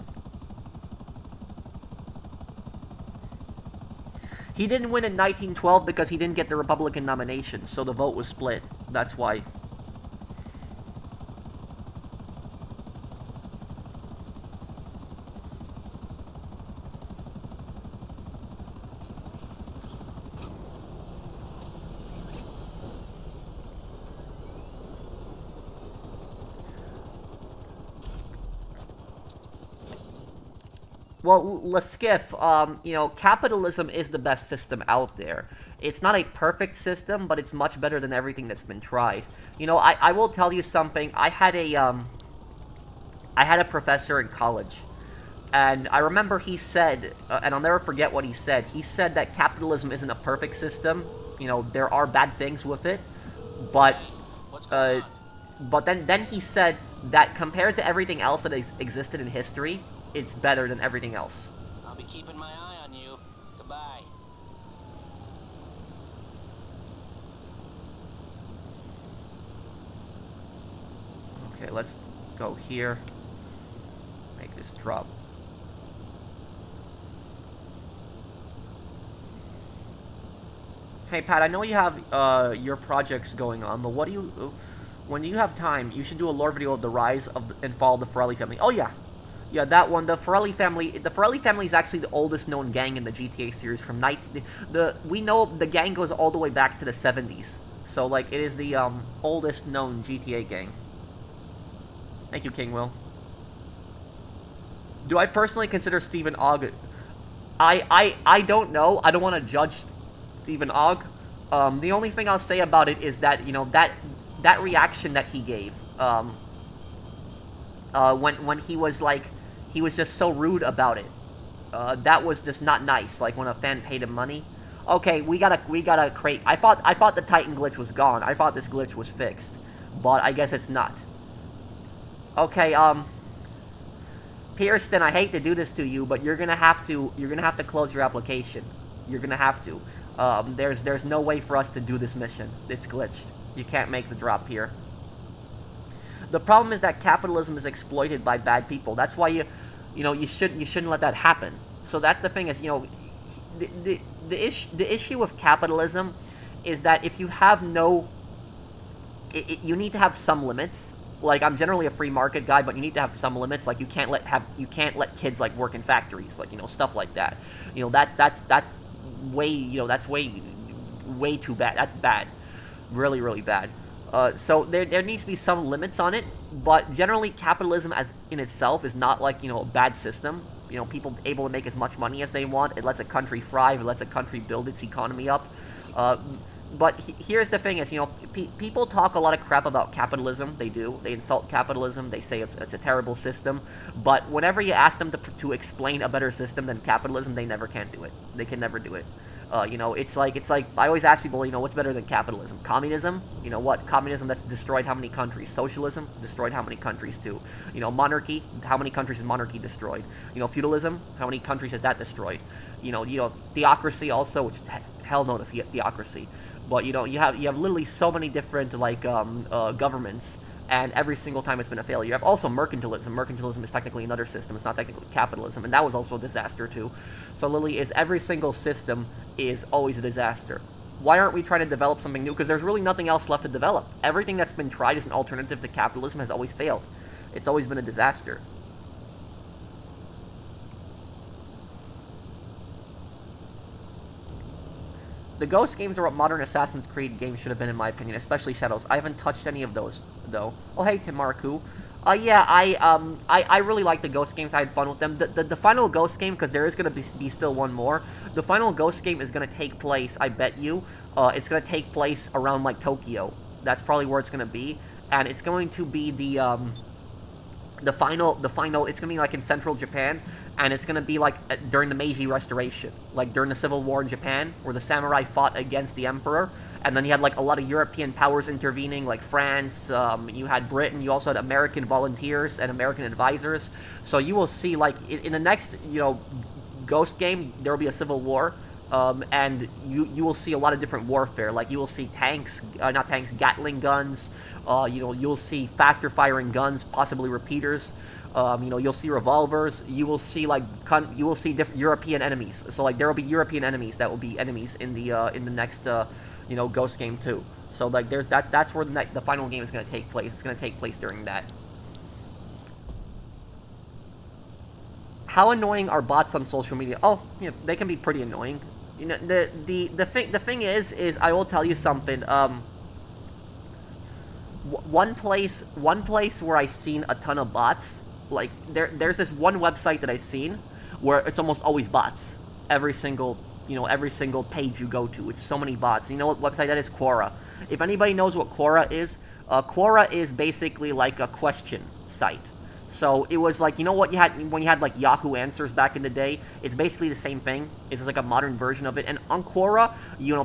He didn't win in 1912 because he didn't get the Republican nomination, so the vote was split. That's why. Well, Leskiff, you know, capitalism is the best system out there. It's not a perfect system, but it's much better than everything that's been tried. You know, I will tell you something. I had a professor in college, and I remember he said, and I'll never forget what he said. He said that capitalism isn't a perfect system. You know, there are bad things with it, but then he said that compared to everything else that has existed in history, it's better than everything else. I'll be keeping my eye on you. Goodbye. Okay, let's go here. Make this drop. Hey Pat, I know you have your projects going on, but when you have time, you should do a lore video of the rise of and fall of the Farrelly family. Oh yeah. Yeah, that one, the Farrelly family is actually the oldest known gang in the GTA series from we know the gang goes all the way back to the 70s. So, like, it is the, oldest known GTA gang. Thank you, King Will. Do I personally consider Stephen Ogg... I don't know. I don't want to judge Stephen Ogg. The only thing I'll say about it is that, you know, that reaction that he gave, when he was, like... He was just so rude about it. That was just not nice. Like when a fan paid him money. Okay, we gotta create. I thought the Titan glitch was gone. I thought this glitch was fixed, but I guess it's not. Okay, Pearson, I hate to do this to you, but you're gonna have to close your application. You're gonna have to. There's no way for us to do this mission. It's glitched. You can't make the drop here. The problem is that capitalism is exploited by bad people. That's why you shouldn't let that happen. So that's the thing is, you know, the issue with capitalism is that if you have you need to have some limits. Like, I'm generally a free market guy, but you need to have some limits. Like, you can't let kids like work in factories, like, you know, stuff like that. You know, that's way, you know, that's way too bad. That's bad, really, really bad. So there needs to be some limits on it, but generally capitalism as in itself is not like, you know, a bad system. You know, people able to make as much money as they want. It lets a country thrive. It lets a country build its economy up. But here's the thing is, you know, people talk a lot of crap about capitalism. They do. They insult capitalism. They say it's a terrible system. But whenever you ask them to explain a better system than capitalism, they never can do it. They can never do it. You know, it's like I always ask people, you know, what's better than capitalism? Communism? You know what? Communism, that's destroyed how many countries? Socialism destroyed how many countries too? You know, monarchy, how many countries has monarchy destroyed? You know, feudalism, how many countries has that destroyed? You know, theocracy also, which hell no to theocracy. But you know, you have literally so many different like governments and every single time it's been a failure. You have also mercantilism. Mercantilism is technically another system. It's not technically capitalism, and that was also a disaster too. So Lily, is every single system is always a disaster. Why aren't we trying to develop something new? Because there's really nothing else left to develop. Everything that's been tried as an alternative to capitalism has always failed. It's always been a disaster. The Ghost games are what modern Assassin's Creed games should have been, in my opinion, especially Shadows. I haven't touched any of those, though. Oh, hey, Tim Marku. Yeah, I really like the Ghost games. I had fun with them. The final Ghost game, because there is going to be still one more. The final Ghost game is going to take place, I bet you, it's going to take place around, like, Tokyo. That's probably where it's going to be. And it's going to be the final, it's going to be, like, in central Japan. And it's going to be, like, during the Meiji Restoration. Like, during the Civil War in Japan, where the samurai fought against the emperor. And then you had, like, a lot of European powers intervening, like France, you had Britain, you also had American volunteers and American advisors. So you will see, like, in the next, Ghost game, there will be a civil war. And you will see a lot of different warfare. Like, you will see tanks, not tanks, Gatling guns. You'll see faster firing guns, possibly repeaters. You'll see revolvers. You will see different European enemies. So like there will be European enemies that will be enemies in the next Ghost game too. So like that's where the final game is going to take place. It's going to take place during that. How annoying are bots on social media? Oh, they can be pretty annoying. The thing is I will tell you something. One place where I seen a ton of bots. Like there's this one website that I've seen where it's almost always bots. Every single page you go to, it's so many bots. You know what website that is? Quora. If anybody knows what Quora is basically like a question site. So it was like, what you had when you had like Yahoo Answers back in the day. It's basically the same thing. It's just like a modern version of it. And on Quora,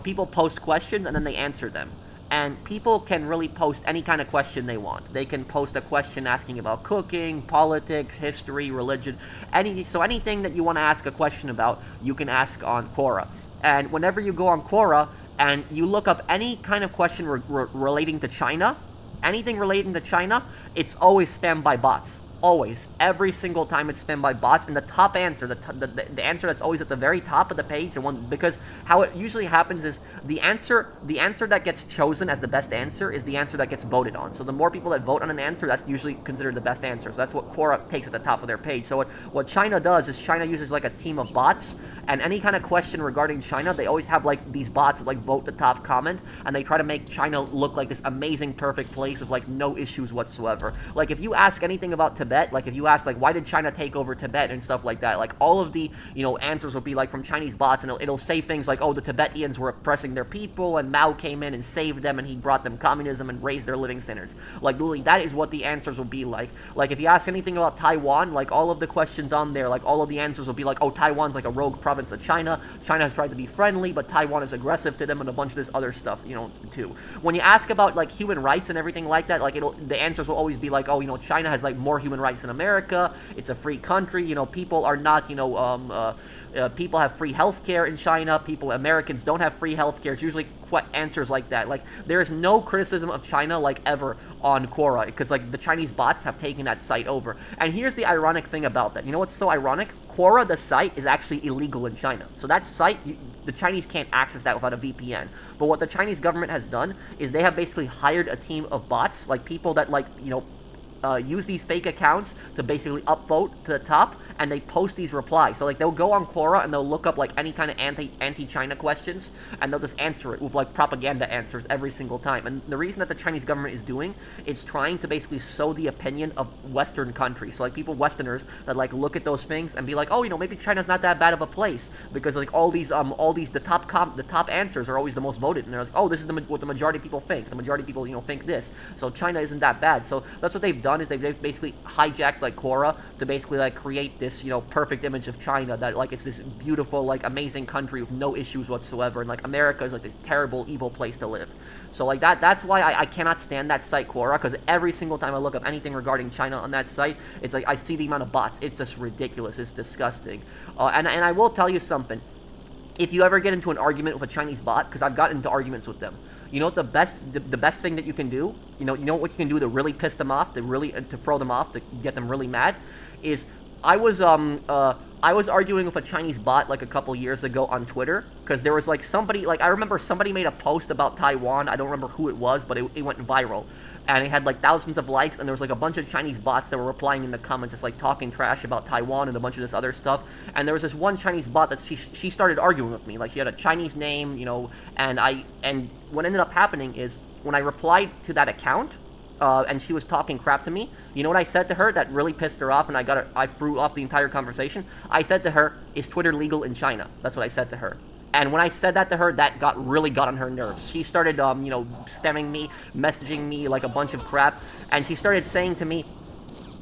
people post questions and then they answer them. And people can really post any kind of question they want. They can post a question asking about cooking, politics, history, religion, anything that you want to ask a question about, you can ask on Quora. And whenever you go on Quora and you look up any kind of question relating to China, anything relating to China, it's always spammed by bots. Always. Every single time it's spammed by bots. And the top answer, the answer that's always at the very top of the page, because how it usually happens is the answer that gets chosen as the best answer is the answer that gets voted on. So the more people that vote on an answer, that's usually considered the best answer. So that's what Quora takes at the top of their page. So what China does is China uses like a team of bots, and any kind of question regarding China, they always have like these bots that like vote the top comment, and they try to make China look like this amazing, perfect place with like no issues whatsoever. Like if you ask anything about Tibet, like if you ask like why did China take over Tibet and stuff like that, like all of the answers will be like from Chinese bots, and it'll say things like, oh, the Tibetans were oppressing their people and Mao came in and saved them and he brought them communism and raised their living standards. Like literally that is what the answers will be like. Like if you ask anything about Taiwan, like all of the questions on there, like all of the answers will be like, oh, Taiwan's like a rogue province of China has tried to be friendly, but Taiwan is aggressive to them, and a bunch of this other stuff, too. When you ask about like human rights and everything like that, like the answers will always be like, oh, China has like more human rights than America. It's a free country. People are not, people have free healthcare in China. Americans don't have free healthcare. It's usually answers like that. Like there is no criticism of China like ever on Quora, because like the Chinese bots have taken that site over. And here's the ironic thing about that. You know what's so ironic? Quora, the site, is actually illegal in China. So that site, the Chinese can't access that without a VPN. But what the Chinese government has done is they have basically hired a team of bots, like people that use these fake accounts to basically upvote to the top, and they post these replies. So like they'll go on Quora and they'll look up like any kind of anti-China questions, and they'll just answer it with like propaganda answers every single time. And the reason that the Chinese government is doing, it's trying to basically sow the opinion of Western countries. So like Westerners that like look at those things and be like, oh, maybe China's not that bad of a place, because like the top answers are always the most voted, and they're like, oh, this is what the majority of people think. The majority of people think this. So China isn't that bad. So that's what they've done. Is they've basically hijacked like Quora to basically like create this perfect image of China, that like it's this beautiful like amazing country with no issues whatsoever, and like America is like this terrible evil place to live. So like that's why I cannot stand that site Quora, because every single time I look up anything regarding China on that site, it's like I see the amount of bots. It's just ridiculous. It's disgusting. And I will tell you something. If you ever get into an argument with a Chinese bot, because I've gotten into arguments with them, You know what the best thing that you can do? You know what you can do to really piss them off, to throw them off, to get them really mad, is I was arguing with a Chinese bot like a couple years ago on Twitter, because there was like somebody, like I remember somebody made a post about Taiwan. I don't remember who it was, but it went viral. And it had like thousands of likes, and there was like a bunch of Chinese bots that were replying in the comments, just like talking trash about Taiwan and a bunch of this other stuff. And there was this one Chinese bot that she started arguing with me, like she had a Chinese name, you know. And what ended up happening is when I replied to that account, and she was talking crap to me, you know what I said to her that really pissed her off, and I threw off the entire conversation? I said to her, "Is Twitter legal in China?" That's what I said to her. And when I said that to her, that really got on her nerves. She started, you know, stemming me, messaging me like a bunch of crap, and she started saying to me,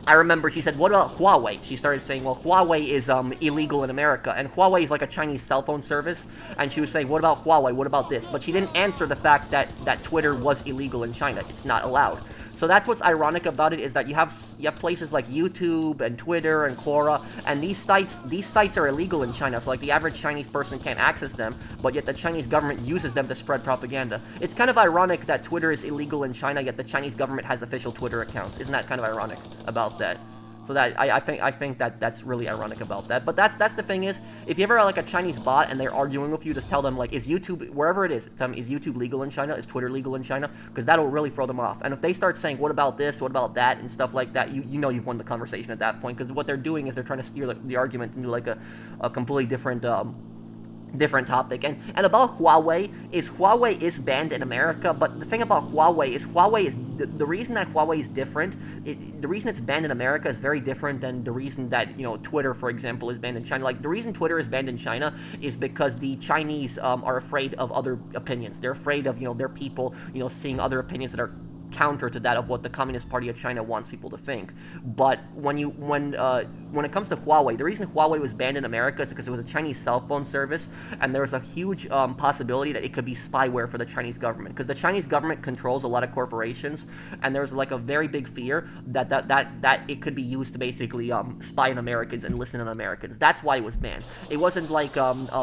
I remember she said, "What about Huawei?" She started saying, well, Huawei is illegal in America, and Huawei is like a Chinese cell phone service, and she was saying, what about Huawei? What about this? But she didn't answer the fact that Twitter was illegal in China. It's not allowed. So that's what's ironic about it, is that you have places like YouTube and Twitter and Quora, and these sites are illegal in China, so like the average Chinese person can't access them, but yet the Chinese government uses them to spread propaganda. It's kind of ironic that Twitter is illegal in China, yet the Chinese government has official Twitter accounts. Isn't that kind of ironic about that? So that I think that's really ironic about that. But that's the thing is, if you ever are like a Chinese bot and they're arguing with you, just tell them like, is YouTube, wherever it is, tell them, is YouTube legal in China? Is Twitter legal in China? Because that'll really throw them off. And if they start saying, what about this, what about that, and stuff like that, you know you've won the conversation at that point. Because what they're doing is they're trying to steer the argument into like a completely different topic. And about Huawei is banned in America, but the thing about Huawei is the reason that Huawei is different, the reason it's banned in America is very different than the reason that, you know, Twitter, for example, is banned in China. Like, the reason Twitter is banned in China is because the Chinese are afraid of other opinions. They're afraid of, you know, their people, you know, seeing other opinions that are counter to that of what the Communist Party of China wants people to think. But when it comes to Huawei, the reason Huawei was banned in America is because it was a Chinese cell phone service, and there was a huge possibility that it could be spyware for the Chinese government, because the Chinese government controls a lot of corporations, and there's like a very big fear that it could be used to basically spy on Americans and listen on Americans. That's why it was banned. It wasn't like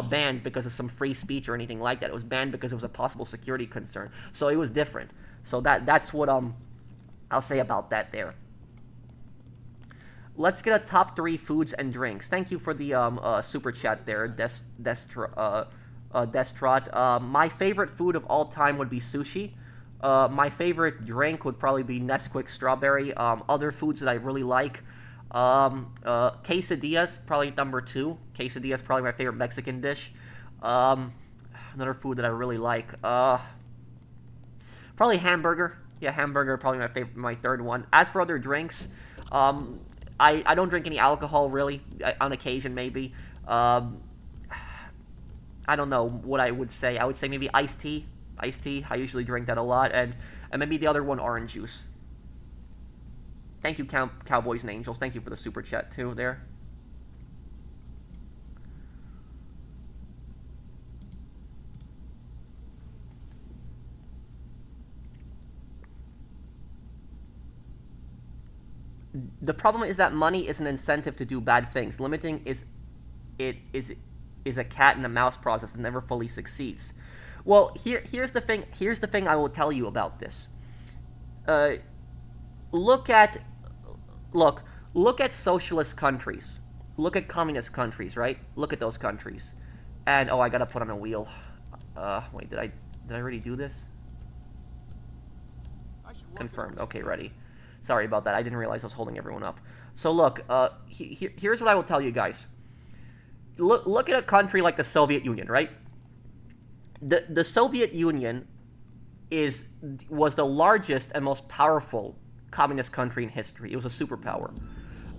banned because of some free speech or anything like that. It was banned because it was a possible security concern. So it was different. So that's what I'll say about that there. Let's get a top 3 foods and drinks. Thank you for the super chat there, Destrot. My favorite food of all time would be sushi. My favorite drink would probably be Nesquik strawberry. Other foods that I really like, quesadillas, probably number 2. Quesadillas probably my favorite Mexican dish. Another food that I really like, probably hamburger. Yeah, hamburger, probably my third one. As for other drinks, I don't drink any alcohol, really. On occasion, maybe. I don't know what I would say. I would say maybe iced tea. Iced tea, I usually drink that a lot. And maybe the other one, orange juice. Thank you, Cowboys and Angels. Thank you for the super chat, too, there. The problem is that money is an incentive to do bad things. Limiting is a cat and a mouse process and never fully succeeds. Well, here's the thing. Here's the thing I will tell you about this. Look at socialist countries. Look at communist countries, right? Look at those countries. And I gotta put on a wheel. Wait, did I already do this? Confirmed. Okay, ready. Sorry about that. I didn't realize I was holding everyone up. So look, here's what I will tell you guys. Look at a country like the Soviet Union, right? The Soviet Union was the largest and most powerful communist country in history. It was a superpower.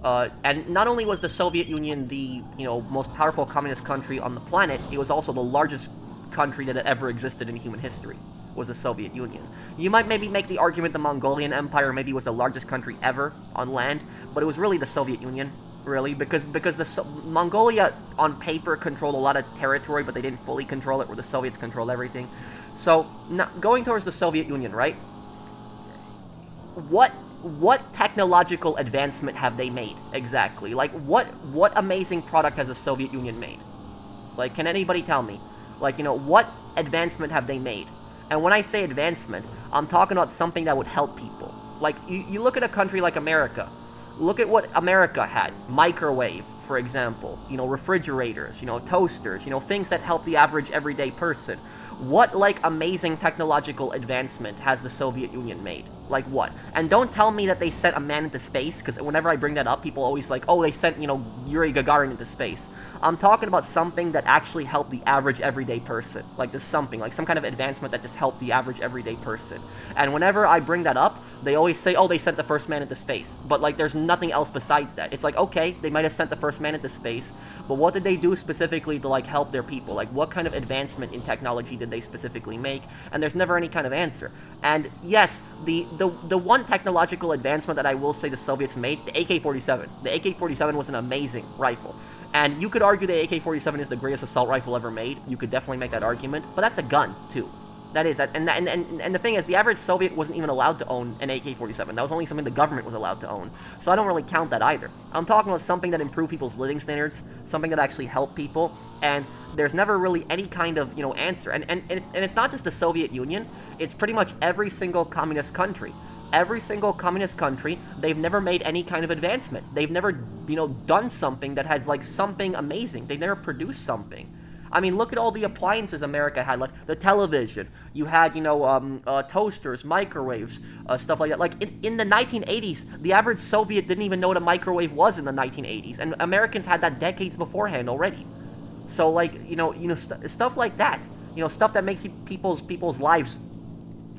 And not only was the Soviet Union the most powerful communist country on the planet, it was also the largest country that had ever existed in human history. Was the Soviet Union. You might maybe make the argument the Mongolian Empire maybe was the largest country ever on land, but it was really the Soviet Union, really, because Mongolia on paper controlled a lot of territory, but they didn't fully control it, where the Soviets controlled everything. So going towards the Soviet Union, right? What technological advancement have they made exactly? Like what amazing product has the Soviet Union made? Like, can anybody tell me? Like, what advancement have they made? And when I say advancement, I'm talking about something that would help people. Like, you look at a country like America. Look at what America had. Microwave, for example. You know, refrigerators, you know, toasters, you know, things that help the average everyday person. What, like, amazing technological advancement has the Soviet Union made? Like, what? And don't tell me that they sent a man into space, because whenever I bring that up, people always like, oh, they sent, you know, Yuri Gagarin into space. I'm talking about something that actually helped the average everyday person. Like, just something, like some kind of advancement that just helped the average everyday person. And whenever I bring that up, they always say, oh, they sent the first man into space. But, like, there's nothing else besides that. It's like, okay, they might have sent the first man into space, but what did they do specifically to, like, help their people? Like, what kind of advancement in technology did they specifically make? And there's never any kind of answer. And yes, the one technological advancement that I will say the Soviets made, the AK-47. The AK-47 was an amazing rifle. And you could argue the AK-47 is the greatest assault rifle ever made. You could definitely make that argument. But that's a gun, too. That is that, and the thing is, the average Soviet wasn't even allowed to own an AK-47. That was only something the government was allowed to own. So I don't really count that either. I'm talking about something that improved people's living standards, something that actually helped people, and there's never really any kind of, you know, answer. And it's not just the Soviet Union. It's pretty much every single communist country. Every single communist country, they've never made any kind of advancement. They've never, you know, done something that has, like, something amazing. They've never produced something. I mean, look at all the appliances America had, like the television. You had, you know, toasters, microwaves, stuff like that. Like, in the 1980s, the average Soviet didn't even know what a microwave was in the 1980s. And Americans had that decades beforehand already. So, like, you know, stuff like that. You know, stuff that makes people's lives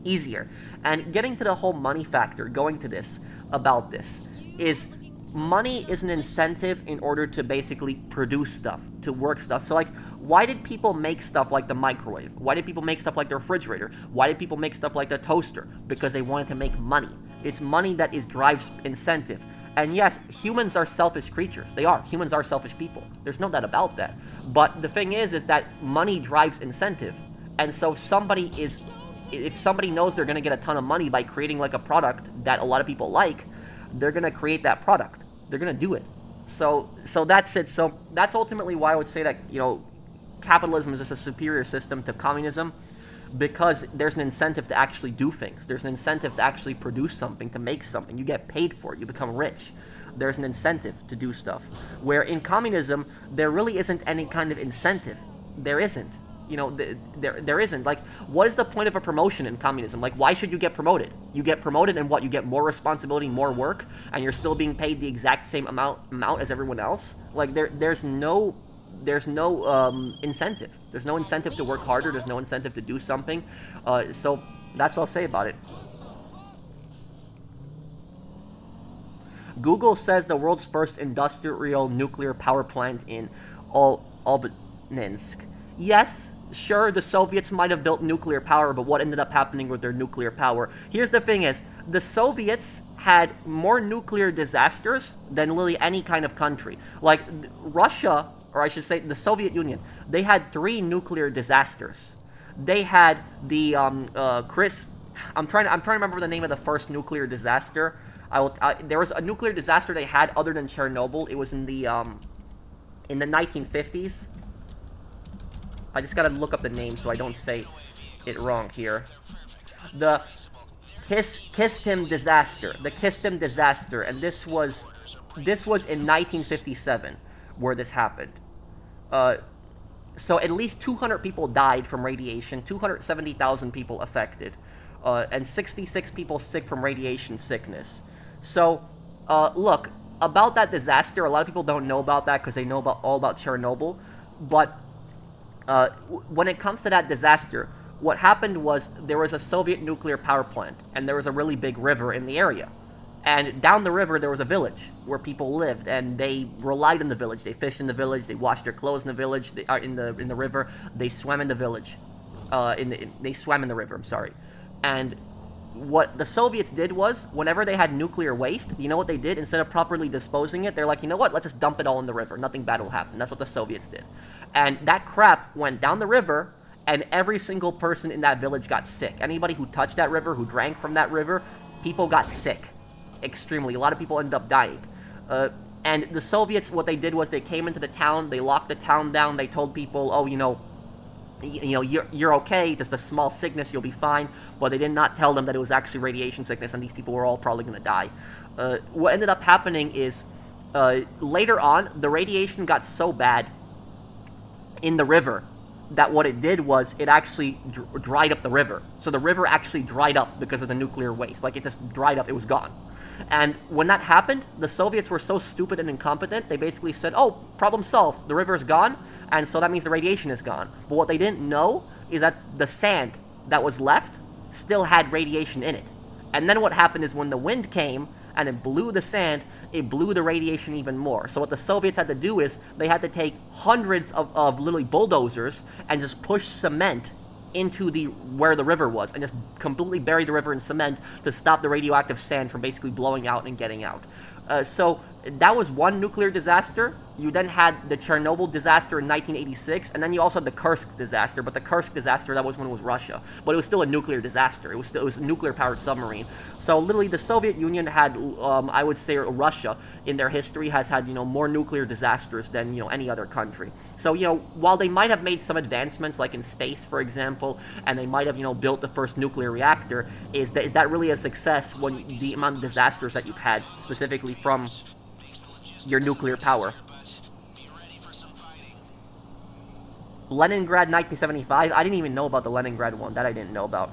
easier. And getting to the whole money factor, going to this, about this, is money is an incentive in order to basically produce stuff, to work stuff. So, like, why did people make stuff like the microwave? Why did people make stuff like the refrigerator? Why did people make stuff like the toaster? Because they wanted to make money. It's money that drives incentive. And yes, humans are selfish creatures. They are. Humans are selfish people. There's no doubt about that. But the thing is that money drives incentive. And so if somebody knows they're going to get a ton of money by creating, like, a product that a lot of people like, they're going to create that product. They're going to do it. So that's it. So that's ultimately why I would say that, you know, capitalism is just a superior system to communism, because there's an incentive to actually do things. There's an incentive to actually produce something, to make something. You get paid for it. You become rich. There's an incentive to do stuff. Where in communism, there really isn't any kind of incentive. There isn't. You know, there isn't. Like, what is the point of a promotion in communism? Like, why should you get promoted? You get promoted and what? You get more responsibility, more work, and you're still being paid the exact same amount as everyone else? Like, there's no incentive. There's no incentive to work harder. There's no incentive to do something. So that's what I'll say about it. Google says the world's first industrial nuclear power plant in Albansk. Yes, sure, the Soviets might have built nuclear power, but what ended up happening with their nuclear power? Here's the thing is, the Soviets had more nuclear disasters than literally any kind of country. Like, Russia, or I should say the Soviet Union, they had 3 nuclear disasters. They had the, I'm trying to remember the name of the first nuclear disaster. There was a nuclear disaster they had other than Chernobyl. It was in the 1950s. I just gotta look up the name so I don't say it wrong here. The Kistim disaster. The Kistim disaster, and this was in 1957 where this happened. So at least 200 people died from radiation, 270,000 people affected, and 66 people sick from radiation sickness. So, look, about that disaster, a lot of people don't know about that because they know all about Chernobyl, but when it comes to that disaster, what happened was there was a Soviet nuclear power plant, and there was a really big river in the area. And down the river, there was a village where people lived, and they relied on the village. They fished in the village, they washed their clothes in the village, in the river, they swam in the village. They swam in the river, I'm sorry. And what the Soviets did was, whenever they had nuclear waste, you know what they did? Instead of properly disposing it, they're like, you know what, let's just dump it all in the river. Nothing bad will happen. That's what the Soviets did. And that crap went down the river, and every single person in that village got sick. Anybody who touched that river, who drank from that river, people got sick. Extremely. A lot of people ended up dying. And the Soviets, what they did was they came into the town, they locked the town down, they told people, oh, you know, you're okay, just a small sickness, you'll be fine. But they did not tell them that it was actually radiation sickness, and these people were all probably going to die. What ended up happening is, later on, the radiation got so bad in the river that what it did was it actually dried up the river. So the river actually dried up because of the nuclear waste. Like, it just dried up, it was gone. And when that happened, the Soviets were so stupid and incompetent, they basically said, oh, problem solved, the river is gone, and so that means the radiation is gone. But what they didn't know is that the sand that was left still had radiation in it. And then what happened is when the wind came and it blew the sand, it blew the radiation even more. So what the Soviets had to do is they had to take hundreds of literally bulldozers and just push cement into where the river was, and just completely bury the river in cement to stop the radioactive sand from basically blowing out and getting out. So that was one nuclear disaster. You then had the Chernobyl disaster in 1986, and then you also had the Kursk disaster. But the Kursk disaster, that was when it was Russia. But it was still a nuclear disaster. It was a nuclear-powered submarine. So literally, the Soviet Union had, I would say, Russia in their history has had, more nuclear disasters than any other country. So while they might have made some advancements, like in space, for example, and they might have built the first nuclear reactor, is that really a success when the amount of disasters that you've had specifically from your nuclear power? Leningrad 1975? I didn't even know about the Leningrad one. That I didn't know about.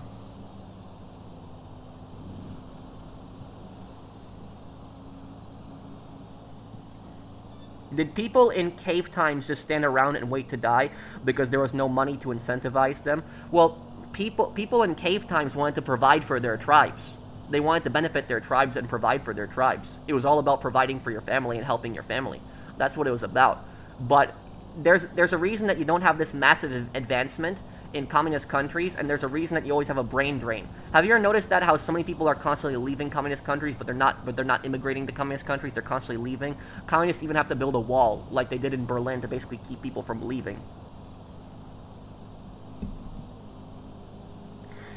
Did people in cave times just stand around and wait to die because there was no money to incentivize them? Well, people in cave times wanted to provide for their tribes. They wanted to benefit their tribes and provide for their tribes. It was all about providing for your family and helping your family. That's what it was about. But there's a reason that you don't have this massive advancement in communist countries, and there's a reason that you always have a brain drain. Have you ever noticed that, how so many people are constantly leaving communist countries, but they're not immigrating to communist countries, they're constantly leaving? Communists even have to build a wall, like they did in Berlin, to basically keep people from leaving.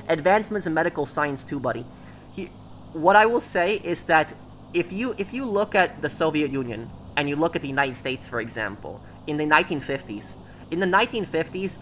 Advancements in medical science too, buddy. What I will say is that if you look at the Soviet Union, and you look at the United States, for example, in the 1950s,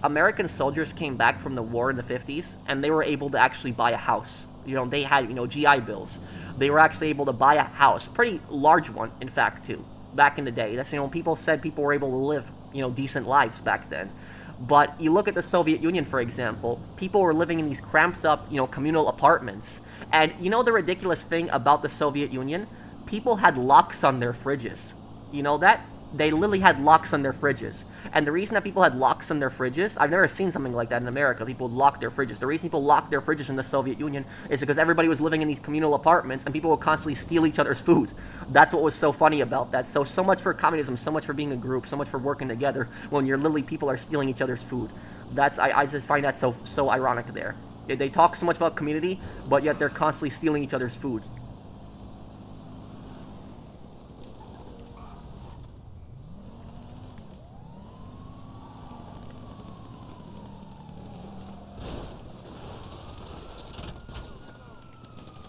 American soldiers came back from the war in the 50s, and they were able to actually buy a house. They had, GI Bills. They were actually able to buy a house, pretty large one, in fact, too, back in the day. That's, people said people were able to live, decent lives back then. But you look at the Soviet Union, for example, people were living in these cramped up, communal apartments. And the ridiculous thing about the Soviet Union? People had locks on their fridges. You know that? They literally had locks on their fridges. And the reason that people had locks on their fridges, I've never seen something like that in America. People would lock their fridges. The reason people locked their fridges in the Soviet Union is because everybody was living in these communal apartments and people would constantly steal each other's food. That's what was so funny about that. So much for communism, so much for being a group, so much for working together when people are stealing each other's food. I just find that so ironic there. They talk so much about community, but yet they're constantly stealing each other's food.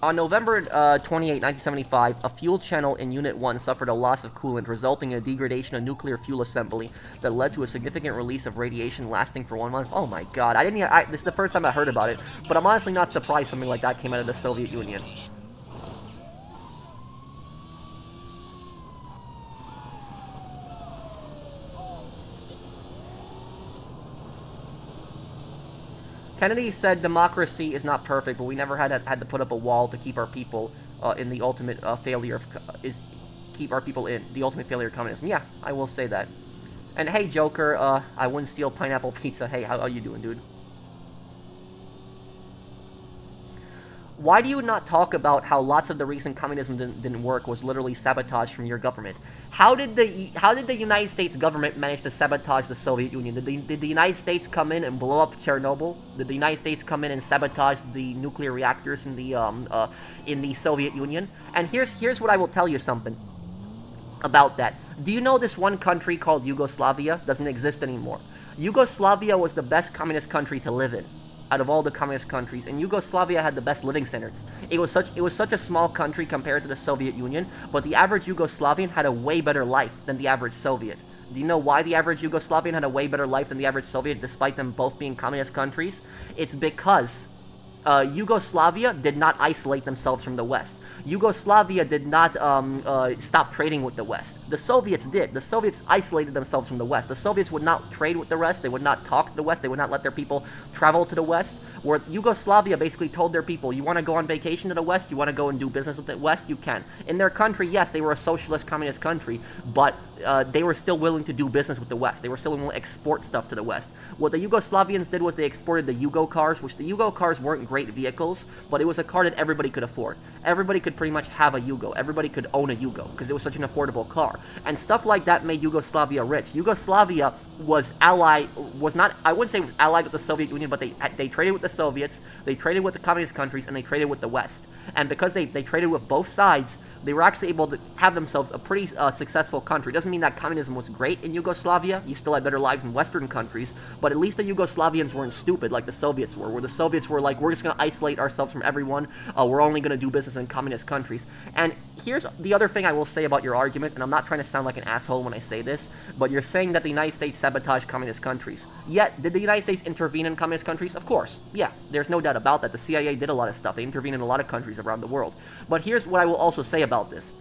On November 28, 1975, a fuel channel in Unit 1 suffered a loss of coolant, resulting in a degradation of nuclear fuel assembly that led to a significant release of radiation lasting for 1 month. Oh my god, this is the first time I heard about it, but I'm honestly not surprised something like that came out of the Soviet Union. Kennedy said democracy is not perfect, but we never had to put up a wall to keep our people in the ultimate failure of keep our people in the ultimate failure of communism. Yeah, I will say that. And hey, Joker, I wouldn't steal pineapple pizza. Hey, how you doing, dude? Why do you not talk about how lots of the reason communism didn't work was literally sabotage from your government? How did the United States government manage to sabotage the Soviet Union? Did the United States come in and blow up Chernobyl? Did the United States come in and sabotage the nuclear reactors in the Soviet Union? And here's what I will tell you something about that. Do you know this one country called Yugoslavia doesn't exist anymore? Yugoslavia was the best communist country to live in out of all the communist countries, and Yugoslavia had the best living standards. It was such a small country compared to the Soviet Union, but the average Yugoslavian had a way better life than the average Soviet. Do you know why the average Yugoslavian had a way better life than the average Soviet, despite them both being communist countries? It's because Yugoslavia did not isolate themselves from the West. Yugoslavia did not stop trading with the West. The Soviets did. The Soviets isolated themselves from the West. The Soviets would not trade with the West. They would not talk to the West. They would not let their people travel to the West. Where Yugoslavia basically told their people, you want to go on vacation to the West? You want to go and do business with the West? You can. In their country, yes, they were a socialist communist country, but they were still willing to do business with the West. They were still willing to export stuff to the West. What the Yugoslavians did was they exported the Yugo cars, which the Yugo cars weren't great vehicles, but it was a car that everybody could afford. Everybody could pretty much have a Yugo. Everybody could own a Yugo because it was such an affordable car. And stuff like that made Yugoslavia rich. Yugoslavia was not, I wouldn't say allied with the Soviet Union, but they traded with the Soviets, they traded with the communist countries, and they traded with the West. And because they traded with both sides, they were actually able to have themselves a pretty successful country. Doesn't mean that communism was great in Yugoslavia. You still had better lives in Western countries, but at least the Yugoslavians weren't stupid like the Soviets were, where the Soviets were like, we're just going to isolate ourselves from everyone. We're only going to do business in communist countries. And here's the other thing I will say about your argument, and I'm not trying to sound like an asshole when I say this, but you're saying that the United States sabotaged communist countries. Yet, did the United States intervene in communist countries? Of course. Yeah, there's no doubt about that. The CIA did a lot of stuff. They intervened in a lot of countries around the world. But here's what I will also say about this.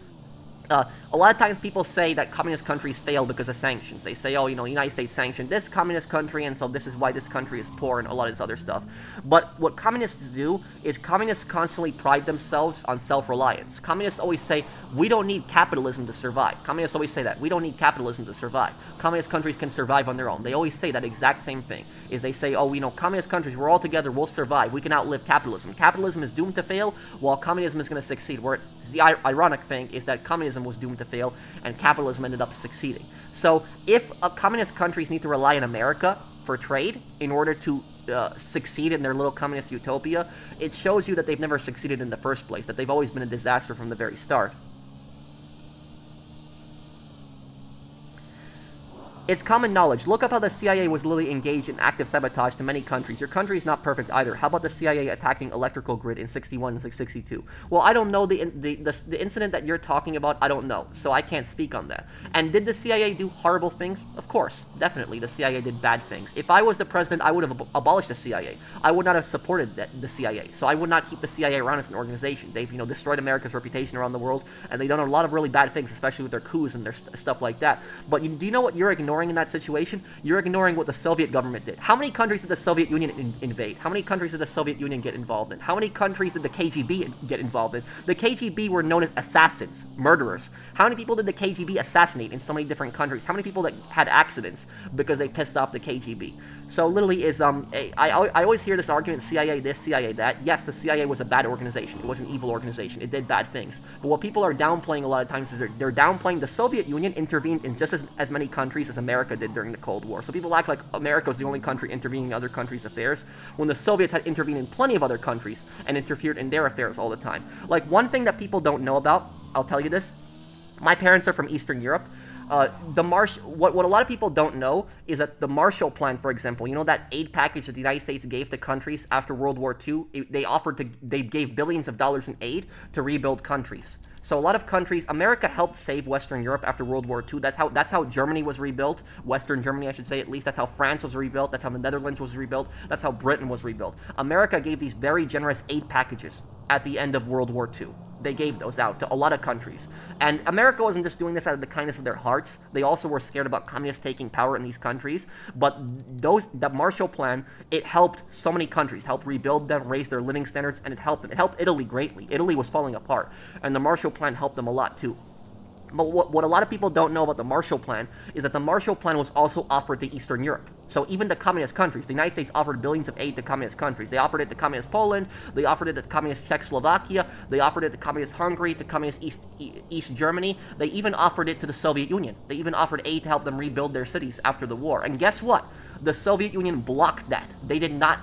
A lot of times people say that communist countries fail because of sanctions. They say, oh, the United States sanctioned this communist country, and so this is why this country is poor, and a lot of this other stuff. But what communists do is communists constantly pride themselves on self-reliance. Communists always say, we don't need capitalism to survive. Communists always say that. We don't need capitalism to survive. Communist countries can survive on their own. They always say that exact same thing. Is they say, oh, communist countries, we're all together, we'll survive. We can outlive capitalism. Capitalism is doomed to fail, while communism is going to succeed. Where the ironic thing is that communism was doomed to fail, and capitalism ended up succeeding. So if communist countries need to rely on America for trade in order to succeed in their little communist utopia, it shows you that they've never succeeded in the first place, that they've always been a disaster from the very start. It's common knowledge. Look up how the CIA was literally engaged in active sabotage to many countries. Your country is not perfect either. How about the CIA attacking electrical grid in 61 and 62? Well, I don't know the incident that you're talking about. I don't know, so I can't speak on that. And did the CIA do horrible things? Of course, definitely. The CIA did bad things. If I was the president, I would have abolished the CIA. I would not have supported the CIA. So I would not keep the CIA around as an organization. They've destroyed America's reputation around the world, and they've done a lot of really bad things, especially with their coups and their stuff like that. But do you know what you're ignoring in that situation? You're ignoring what the Soviet government did. How many countries did the Soviet Union invade? How many countries did the Soviet Union get involved in? How many countries did the KGB get involved in? The KGB were known as assassins, murderers. How many people did the KGB assassinate in so many different countries? How many people that had accidents because they pissed off the KGB? So literally is, I always hear this argument, CIA this, CIA that. Yes, the CIA was a bad organization. It was an evil organization. It did bad things. But what people are downplaying a lot of times is they're downplaying the Soviet Union intervened in just as many countries as America did during the Cold War. So people act like America was the only country intervening in other countries' affairs, when the Soviets had intervened in plenty of other countries and interfered in their affairs all the time. Like, one thing that people don't know about, I'll tell you this, my parents are from Eastern Europe. What a lot of people don't know is that the Marshall Plan, for example, that aid package that the United States gave to countries after World War II, they gave billions of dollars in aid to rebuild countries. So a lot of countries, America helped save Western Europe after World War II. That's how Germany was rebuilt, Western Germany, I should say, at least. That's how France was rebuilt. That's how the Netherlands was rebuilt. That's how Britain was rebuilt. America gave these very generous aid packages at the end of World War II. They gave those out to a lot of countries. And America wasn't just doing this out of the kindness of their hearts. They also were scared about communists taking power in these countries. But the Marshall Plan, it helped so many countries, helped rebuild them, raise their living standards, and it helped them. It helped Italy greatly. Italy was falling apart, and the Marshall Plan helped them a lot too. But what a lot of people don't know about the Marshall Plan is that the Marshall Plan was also offered to Eastern Europe. So even the communist countries, the United States offered billions of aid to communist countries. They offered it to communist Poland, they offered it to communist Czechoslovakia, they offered it to communist Hungary, to communist East Germany. They even offered it to the Soviet Union. They even offered aid to help them rebuild their cities after the war. And guess what? The Soviet Union blocked that. They did not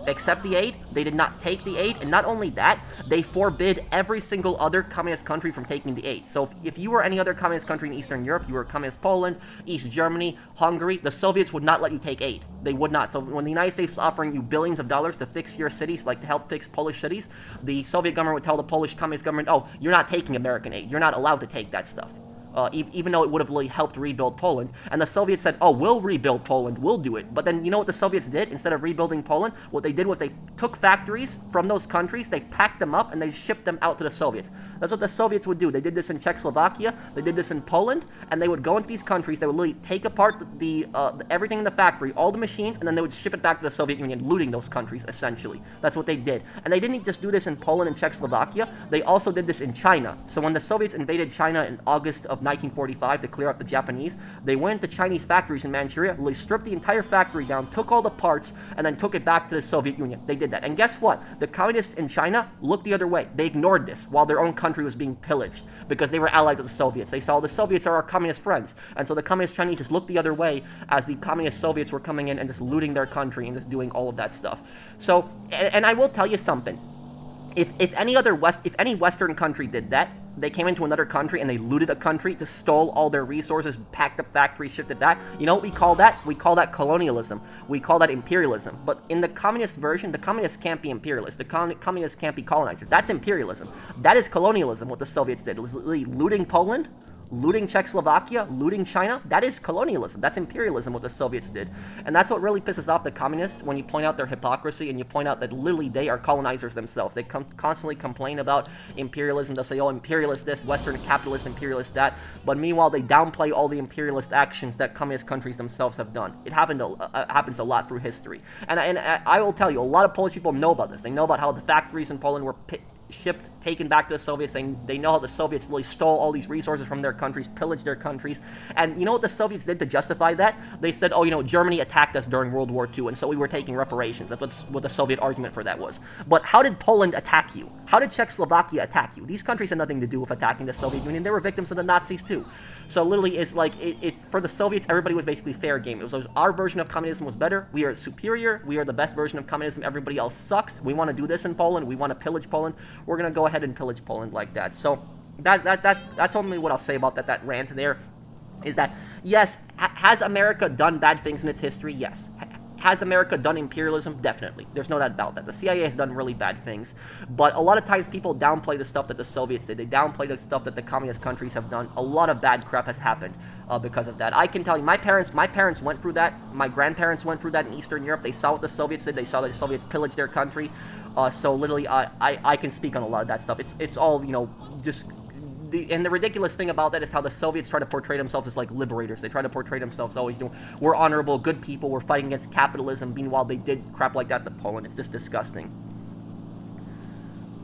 accept the aid, they did not take the aid, and not only that, they forbid every single other communist country from taking the aid. So if you were any other communist country in Eastern Europe, you were communist Poland, East Germany, Hungary, the Soviets would not let you take aid. They would not. So when the United States was offering you billions of dollars to fix your cities, like to help fix Polish cities, the Soviet government would tell the Polish communist government, oh, you're not taking American aid. You're not allowed to take that stuff. even though it would have really helped rebuild Poland. And the Soviets said, oh, we'll rebuild Poland, we'll do it. But then you know what the Soviets did? Instead of rebuilding Poland, what they did was they took factories from those countries, they packed them up, and they shipped them out to the Soviets. That's what the Soviets would do. They did this in Czechoslovakia, they did this in Poland, and they would go into these countries, they would literally take apart everything in the factory, all the machines, and then they would ship it back to the Soviet Union, looting those countries, essentially. That's what they did. And they didn't just do this in Poland and Czechoslovakia, they also did this in China. So when the Soviets invaded China in August of 1945 to clear up the Japanese, they went to Chinese factories in Manchuria, they stripped the entire factory down, took all the parts, and then took it back to the Soviet Union. They did that. And guess what? The communists in China looked the other way. They ignored this while their own country was being pillaged because they were allied with the Soviets. They saw the Soviets are our communist friends. And so the communist Chinese just looked the other way as the communist Soviets were coming in and just looting their country and just doing all of that stuff. So, and I will tell you something. If any Western country did that, they came into another country and they looted a country, just stole all their resources, packed up factories, shipped it back. You know what we call that? We call that colonialism. We call that imperialism. But in the communist version, the communists can't be imperialists. The communists can't be colonizers. That's imperialism. That is colonialism, what the Soviets did. It was looting Poland, looting Czechoslovakia, looting China. That is colonialism. That's imperialism, what the Soviets did. And that's what really pisses off the communists when you point out their hypocrisy and you point out that literally they are colonizers themselves. They constantly complain about imperialism. They'll say, oh, imperialist this, Western capitalist, imperialist that. But meanwhile, they downplay all the imperialist actions that communist countries themselves have done. It happens a lot through history. And I will tell you, a lot of Polish people know about this. They know about how the factories in Poland were shipped, taken back to the Soviets. They know how the Soviets really stole all these resources from their countries, pillaged their countries. And you know what the Soviets did to justify that? They said, oh, you know, Germany attacked us during World War II, and so we were taking reparations. That's what the Soviet argument for that was. But how did Poland attack you? How did Czechoslovakia attack you? These countries had nothing to do with attacking the Soviet Union. They were victims of the Nazis too. So literally, it's like, it's for the Soviets, everybody was basically fair game. It was our version of communism was better. We are superior. We are the best version of communism. Everybody else sucks. We want to do this in Poland. We want to pillage Poland. We're going to go ahead and pillage Poland like that. So that's only what I'll say about that rant there, is that, yes, has America done bad things in its history? Yes. Has America done imperialism? Definitely. There's no doubt about that. The CIA has done really bad things. But a lot of times people downplay the stuff that the Soviets did. They downplay the stuff that the communist countries have done. A lot of bad crap has happened because of that. I can tell you, my parents went through that. My grandparents went through that in Eastern Europe. They saw what the Soviets did. They saw that the Soviets pillaged their country. So literally, I can speak on a lot of that stuff. It's all, you know, just... And the ridiculous thing about that is how the Soviets try to portray themselves as like liberators. They try to portray themselves always, you know, we're honorable, good people, we're fighting against capitalism. Meanwhile, they did crap like that to Poland. It's just disgusting.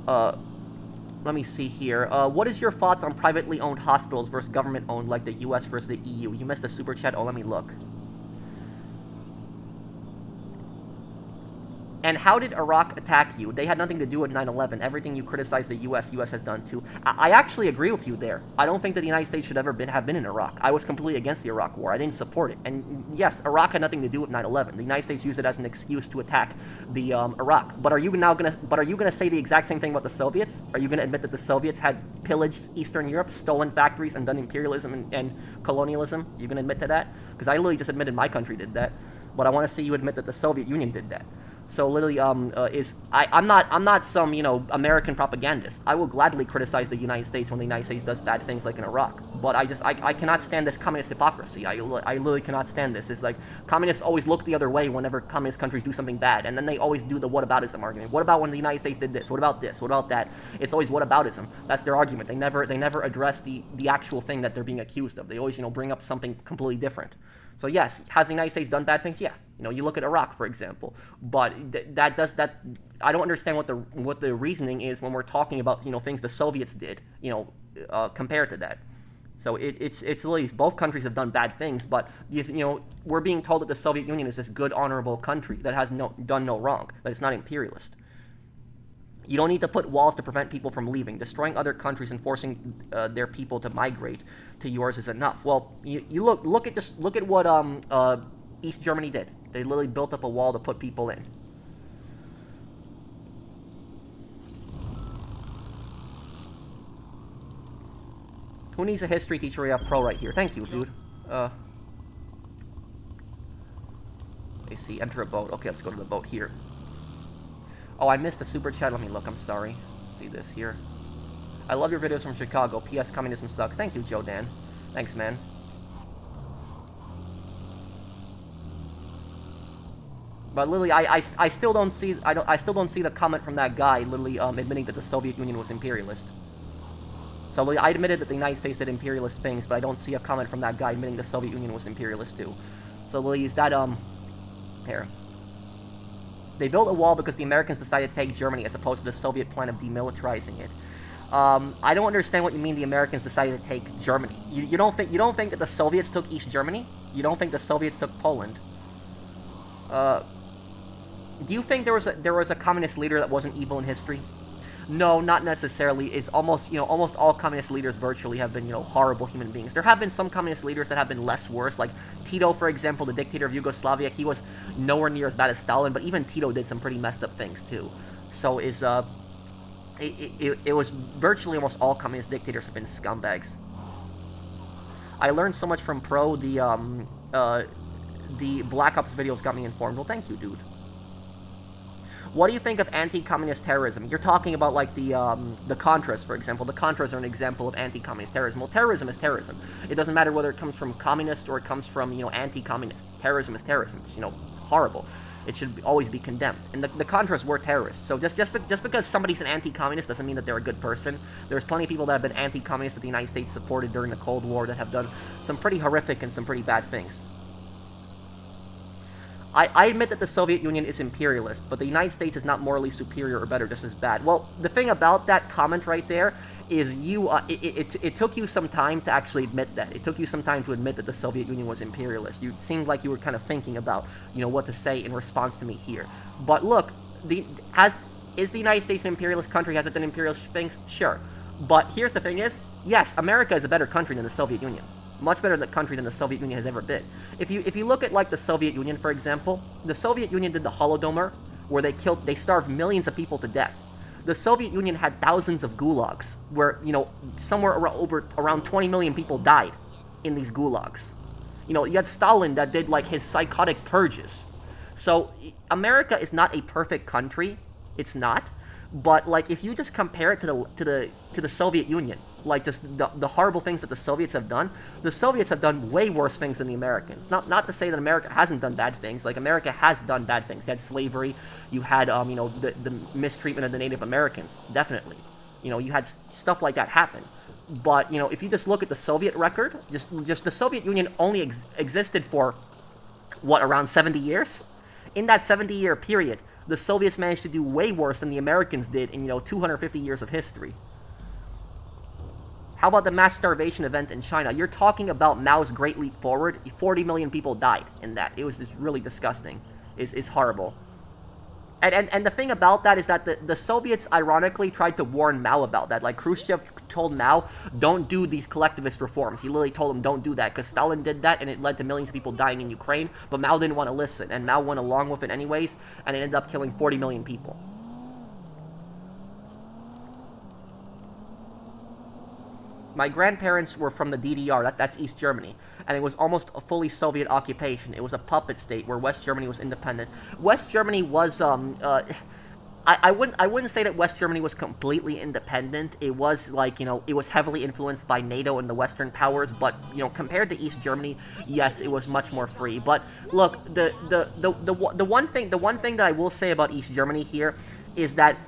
Let me see here. What is your thoughts on privately owned hospitals versus government owned, like the US versus the EU? You missed a super chat. Oh, let me look. And how did Iraq attack you? They had nothing to do with 9/11. Everything you criticize the US has done too. I actually agree with you there. I don't think that the United States should ever have been in Iraq. I was completely against the Iraq War. I didn't support it. And yes, Iraq had nothing to do with 9/11. The United States used it as an excuse to attack the Iraq. But are you gonna say the exact same thing about the Soviets? Are you gonna admit that the Soviets had pillaged Eastern Europe, stolen factories, and done imperialism and colonialism? You gonna admit to that? Because I literally just admitted my country did that. But I want to see you admit that the Soviet Union did that. So literally, I'm not some, you know, American propagandist. I will gladly criticize the United States when the United States does bad things like in Iraq. But I cannot stand this communist hypocrisy. I literally cannot stand this. It's like communists always look the other way whenever communist countries do something bad, and then they always do the whataboutism argument. What about when the United States did this? What about this? What about that? It's always whataboutism. That's their argument. They never address the actual thing that they're being accused of. They always, you know, bring up something completely different. So yes, has the United States done bad things? Yeah. You know, you look at Iraq, for example. But that I don't understand what the reasoning is when we're talking about, you know, things the Soviets did, you know, compared to that. So it's literally both countries have done bad things, but you know, we're being told that the Soviet Union is this good, honorable country that has done no wrong, that it's not imperialist. You don't need to put walls to prevent people from leaving. Destroying other countries and forcing their people to migrate to yours is enough. Well, you look at what East Germany did. They literally built up a wall to put people in. Who needs a history teacher? We have Pro right here. Thank you, dude. Let me see. Enter a boat. Okay, let's go to the boat here. Oh, I missed a super chat. Let me look. I'm sorry. See this here. I love your videos from Chicago. P.S. Communism sucks. Thank you, Joe Dan. Thanks, man. But literally, I still don't see I still don't see the comment from that guy literally admitting that the Soviet Union was imperialist. So literally, I admitted that the United States did imperialist things, but I don't see a comment from that guy admitting the Soviet Union was imperialist too. So literally, is that here. They built a wall because the Americans decided to take Germany as opposed to the Soviet plan of demilitarizing it. I don't understand what you mean the Americans decided to take Germany. You don't think that the Soviets took East Germany? You don't think the Soviets took Poland? Do you think there was a communist leader that wasn't evil in history? No, not necessarily. It's almost all communist leaders virtually have been, horrible human beings. There have been some communist leaders that have been less worse, like Tito, for example, the dictator of Yugoslavia. He was nowhere near as bad as Stalin, but even Tito did some pretty messed up things too. So it was virtually almost all communist dictators have been scumbags. I learned so much from Pro. The Black Ops videos got me informed. Well, thank you, dude. What do you think of anti-communist terrorism? You're talking about, like, the Contras, for example. The Contras are an example of anti-communist terrorism. Well, terrorism is terrorism. It doesn't matter whether it comes from communists or it comes from, anti-communists. Terrorism is terrorism. It's, horrible. It should always be condemned. And the Contras were terrorists. So just because somebody's an anti-communist doesn't mean that they're a good person. There's plenty of people that have been anti-communist that the United States supported during the Cold War that have done some pretty horrific and some pretty bad things. I admit that the Soviet Union is imperialist, but the United States is not morally superior or better, just as bad. Well, the thing about that comment right there is it took you some time to actually admit that. It took you some time to admit that the Soviet Union was imperialist. You seemed like you were kind of thinking about, what to say in response to me here. But look, is the United States an imperialist country? Has it done imperialist things? Sure. But here's the thing is, yes, America is a better country than the Soviet Union. Much better country than the Soviet Union has ever been. If you look at, like, the Soviet Union, for example, the Soviet Union did the Holodomor, where they starved millions of people to death. The Soviet Union had thousands of gulags, where, somewhere around 20 million people died in these gulags. You had Stalin that did, like, his psychotic purges. So, America is not a perfect country. It's not. But, like, if you just compare it to the Soviet Union, like just the horrible things that the Soviets have done, the Soviets have done way worse things than the Americans. Not to say that America hasn't done bad things. Like, America has done bad things. You had slavery. You had the mistreatment of the Native Americans. Definitely. You had stuff like that happen. But if you just look at the Soviet record, just the Soviet Union only existed for what, around 70 years? In that 70-year period, the Soviets managed to do way worse than the Americans did in, 250 years of history. How about the mass starvation event in China? You're talking about Mao's Great Leap Forward. 40 million people died in that. It was just really disgusting. It's horrible. And the thing about that is that the Soviets ironically tried to warn Mao about that. Like, Khrushchev told Mao, don't do these collectivist reforms. He literally told him, don't do that, because Stalin did that, and it led to millions of people dying in Ukraine, but Mao didn't want to listen, and Mao went along with it anyways, and it ended up killing 40 million people. My grandparents were from the DDR, that's East Germany, and it was almost a fully Soviet occupation. It was a puppet state where West Germany was independent. West Germany was, I wouldn't say that West Germany was completely independent. It was like, it was heavily influenced by NATO and the Western powers, but, compared to East Germany, yes, it was much more free. But look, the one thing that I will say about East Germany here is that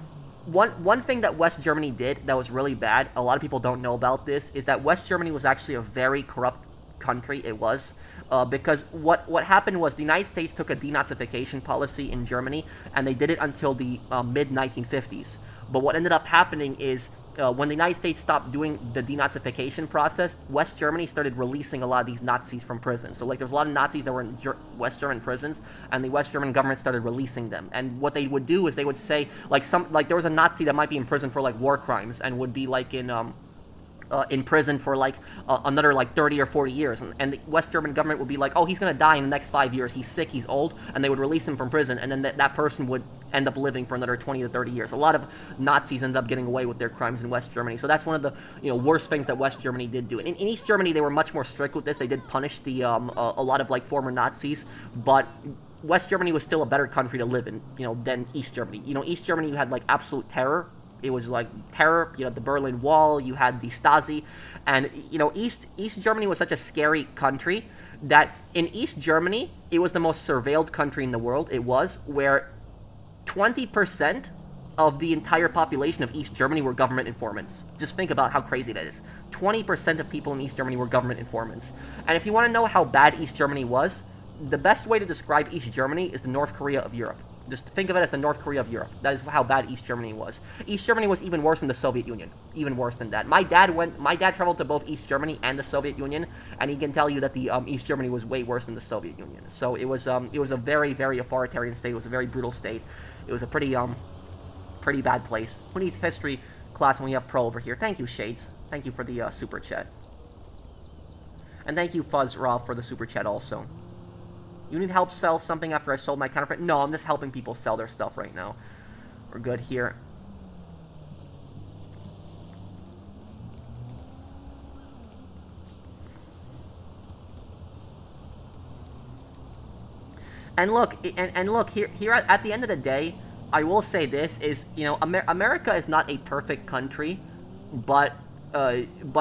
one thing that West Germany did that was really bad, a lot of people don't know about this, is that West Germany was actually a very corrupt country. It was. Because what happened was the United States took a denazification policy in Germany, and they did it until the mid-1950s. But what ended up happening is when the United States stopped doing the denazification process, West Germany started releasing a lot of these Nazis from prison. So, like, there's a lot of Nazis that were in West German prisons, and the West German government started releasing them. And what they would do is they would say, like, there was a Nazi that might be in prison for, like, war crimes, and would be, like, in prison for, like, another, like, 30 or 40 years. And the West German government would be like, oh, he's going to die in the next 5 years. He's sick, he's old. And they would release him from prison, and then that person would end up living for another 20 to 30 years. A lot of Nazis ended up getting away with their crimes in West Germany. So that's one of the, worst things that West Germany did do. In East Germany, they were much more strict with this. They did punish a lot of, like, former Nazis, but West Germany was still a better country to live in, than East Germany. East Germany, you had, like, absolute terror. It was like terror. You know, the Berlin Wall. You had the Stasi, and you know, East Germany was such a scary country that in East Germany it was the most surveilled country in the world. It was where 20% of the entire population of East Germany were government informants. Just think about how crazy that is. 20% of people in East Germany were government informants. And if you want to know how bad East Germany was, the best way to describe East Germany is the North Korea of Europe. Just think of it as the North Korea of Europe. That is how bad East Germany was. East Germany was even worse than the Soviet Union. Even worse than that. My dad traveled to both East Germany and the Soviet Union, and he can tell you that the East Germany was way worse than the Soviet Union. So it was a very, very authoritarian state. It was a very brutal state. It was a pretty bad place. Who needs history class when we have pro over here? Thank you, Shades. Thank you for the super chat. And thank you, Fuzz Rob, for the super chat also. You need help sell something after I sold my counterfeit? No, I'm just helping people sell their stuff right now. We're good here. And look, here at the end of the day, I will say this is, you know, America is not a perfect country, but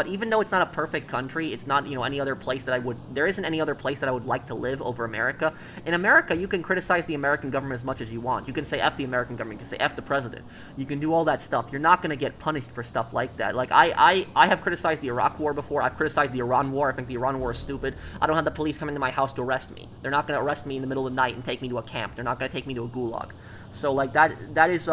even though it's not a perfect country, it's not, you know, any other place that there isn't any other place that I would like to live over America. In America, you can criticize the American government as much as you want. You can say F the American government, you can say F the president. You can do all that stuff. You're not going to get punished for stuff like that. Like, I have criticized the Iraq war before. I've criticized the Iran war. I think the Iran war is stupid. I don't have the police come into my house to arrest me. They're not going to arrest me in the middle of the night and take me to a camp. They're not going to take me to a gulag. So, like, that is,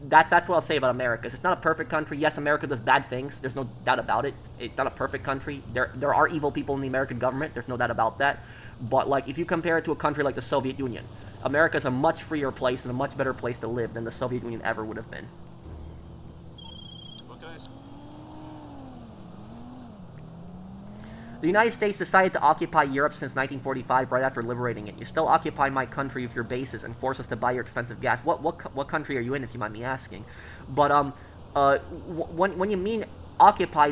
that's what I'll say about America. It's not a perfect country. Yes, America does bad things. There's no doubt about it. It's not a perfect country. There are evil people in the American government. There's no doubt about that. But, like, if you compare it to a country like the Soviet Union, America is a much freer place and a much better place to live than the Soviet Union ever would have been. The United States decided to occupy Europe since 1945, right after liberating it. You still occupy my country with your bases and force us to buy your expensive gas. What country are you in, if you mind me asking? But when you mean occupy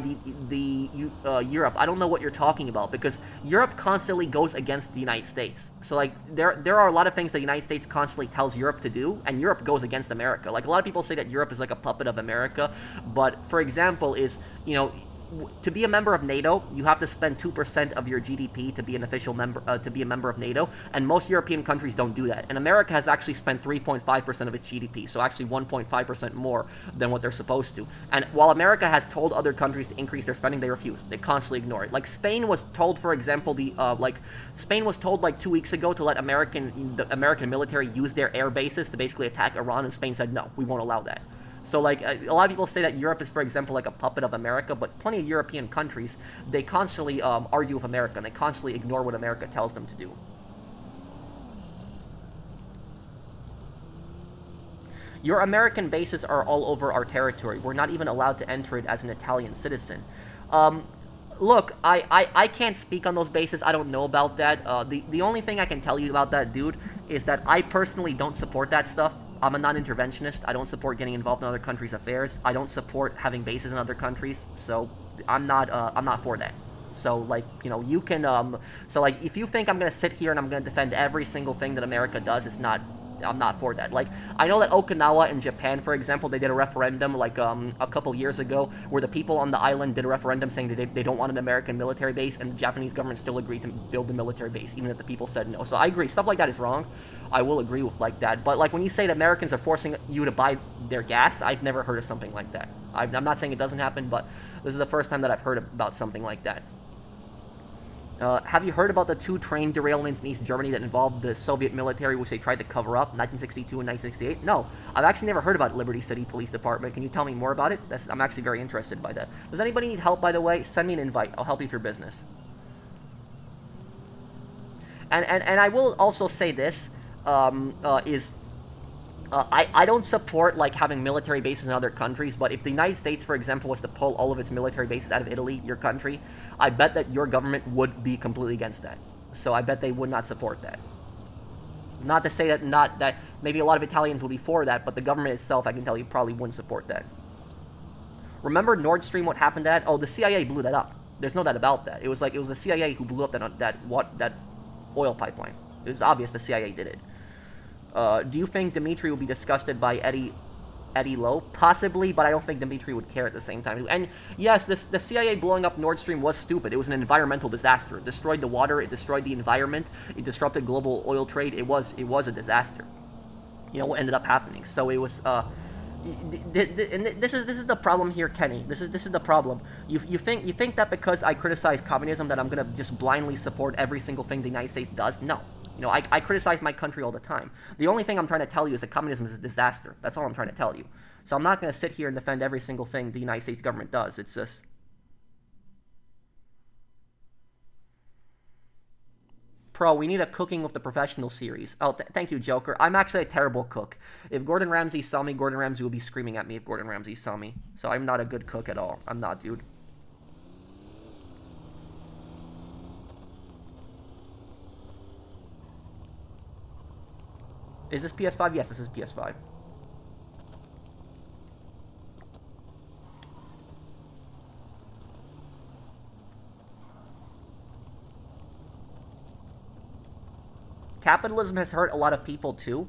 Europe, I don't know what you're talking about, because Europe constantly goes against the United States. So, like, there are a lot of things that the United States constantly tells Europe to do, and Europe goes against America. Like, a lot of people say that Europe is like a puppet of America, but for example is, you know, to be a member of NATO, you have to spend 2% of your GDP to be an official member, to be a member of NATO, and most European countries don't do that. And America has actually spent 3.5% of its GDP, so actually 1.5% more than what they're supposed to. And while America has told other countries to increase their spending, they refuse. They constantly ignore it. Like, Spain was told, for example, Spain was told like 2 weeks ago to let the American military use their air bases to basically attack Iran, and Spain said, no, we won't allow that. So, like, a lot of people say that Europe is, for example, like a puppet of America, but plenty of European countries, they constantly argue with America, and they constantly ignore what America tells them to do. Your American bases are all over our territory. We're not even allowed to enter it as an Italian citizen. Look, I can't speak on those bases. I don't know about that. The only thing I can tell you about that, dude, is that I personally don't support that stuff. I'm a non-interventionist. I don't support getting involved in other countries' affairs. I don't support having bases in other countries. So I'm not for that. So, like, you know, you can so, like, if you think I'm gonna sit here and I'm gonna defend every single thing that America does, I'm not for that. Like, I know that Okinawa in Japan, for example, they did a referendum like a couple years ago where the people on the island did a referendum saying that they don't want an American military base, and the Japanese government still agreed to build the military base, even if the people said no. So I agree. Stuff like that is wrong. I will agree with like that. But, like, when you say that Americans are forcing you to buy their gas, I've never heard of something like that. I'm not saying it doesn't happen, but this is the first time that I've heard about something like that. Have you heard about the 2 train derailments in East Germany that involved the Soviet military, which they tried to cover up, 1962 and 1968? No, I've actually never heard about Liberty City Police Department. Can you tell me more about it? I'm actually very interested by that. Does anybody need help, by the way? Send me an invite. I'll help you with your business. And I will also say this, I don't support, like, having military bases in other countries, but if the United States, for example, was to pull all of its military bases out of Italy, your country, I bet that your government would be completely against that. So I bet they would not support that. Not to say that maybe a lot of Italians will be for that, but the government itself, I can tell you, probably wouldn't support that. Remember Nord Stream, what happened to that? Oh, the CIA blew that up. There's no doubt about that. It was the CIA who blew up that oil pipeline. It was obvious the CIA did it. Do you think Dmitry will be disgusted by Eddie Eddie Lowe? Possibly, but I don't think Dimitri would care at the same time. And yes, the CIA blowing up Nord Stream was stupid. It was an environmental disaster. It destroyed the water, it destroyed the environment, it disrupted global oil trade. It was a disaster. You know what ended up happening. So it was and this is the problem here, Kenny. This is the problem. You think that because I criticize communism that I'm gonna just blindly support every single thing the United States does? No. You know, I criticize my country all the time. The only thing I'm trying to tell you is that communism is a disaster. That's all I'm trying to tell you. So I'm not gonna sit here and defend every single thing the United States government does. It's just. Pro, we need a cooking with the professional series. Oh, thank you, Joker. I'm actually a terrible cook. If Gordon Ramsay saw me, Gordon Ramsay would be screaming at me if Gordon Ramsay saw me. So I'm not a good cook at all. I'm not, dude. Is this PS5? Yes, this is PS5. Capitalism has hurt a lot of people too.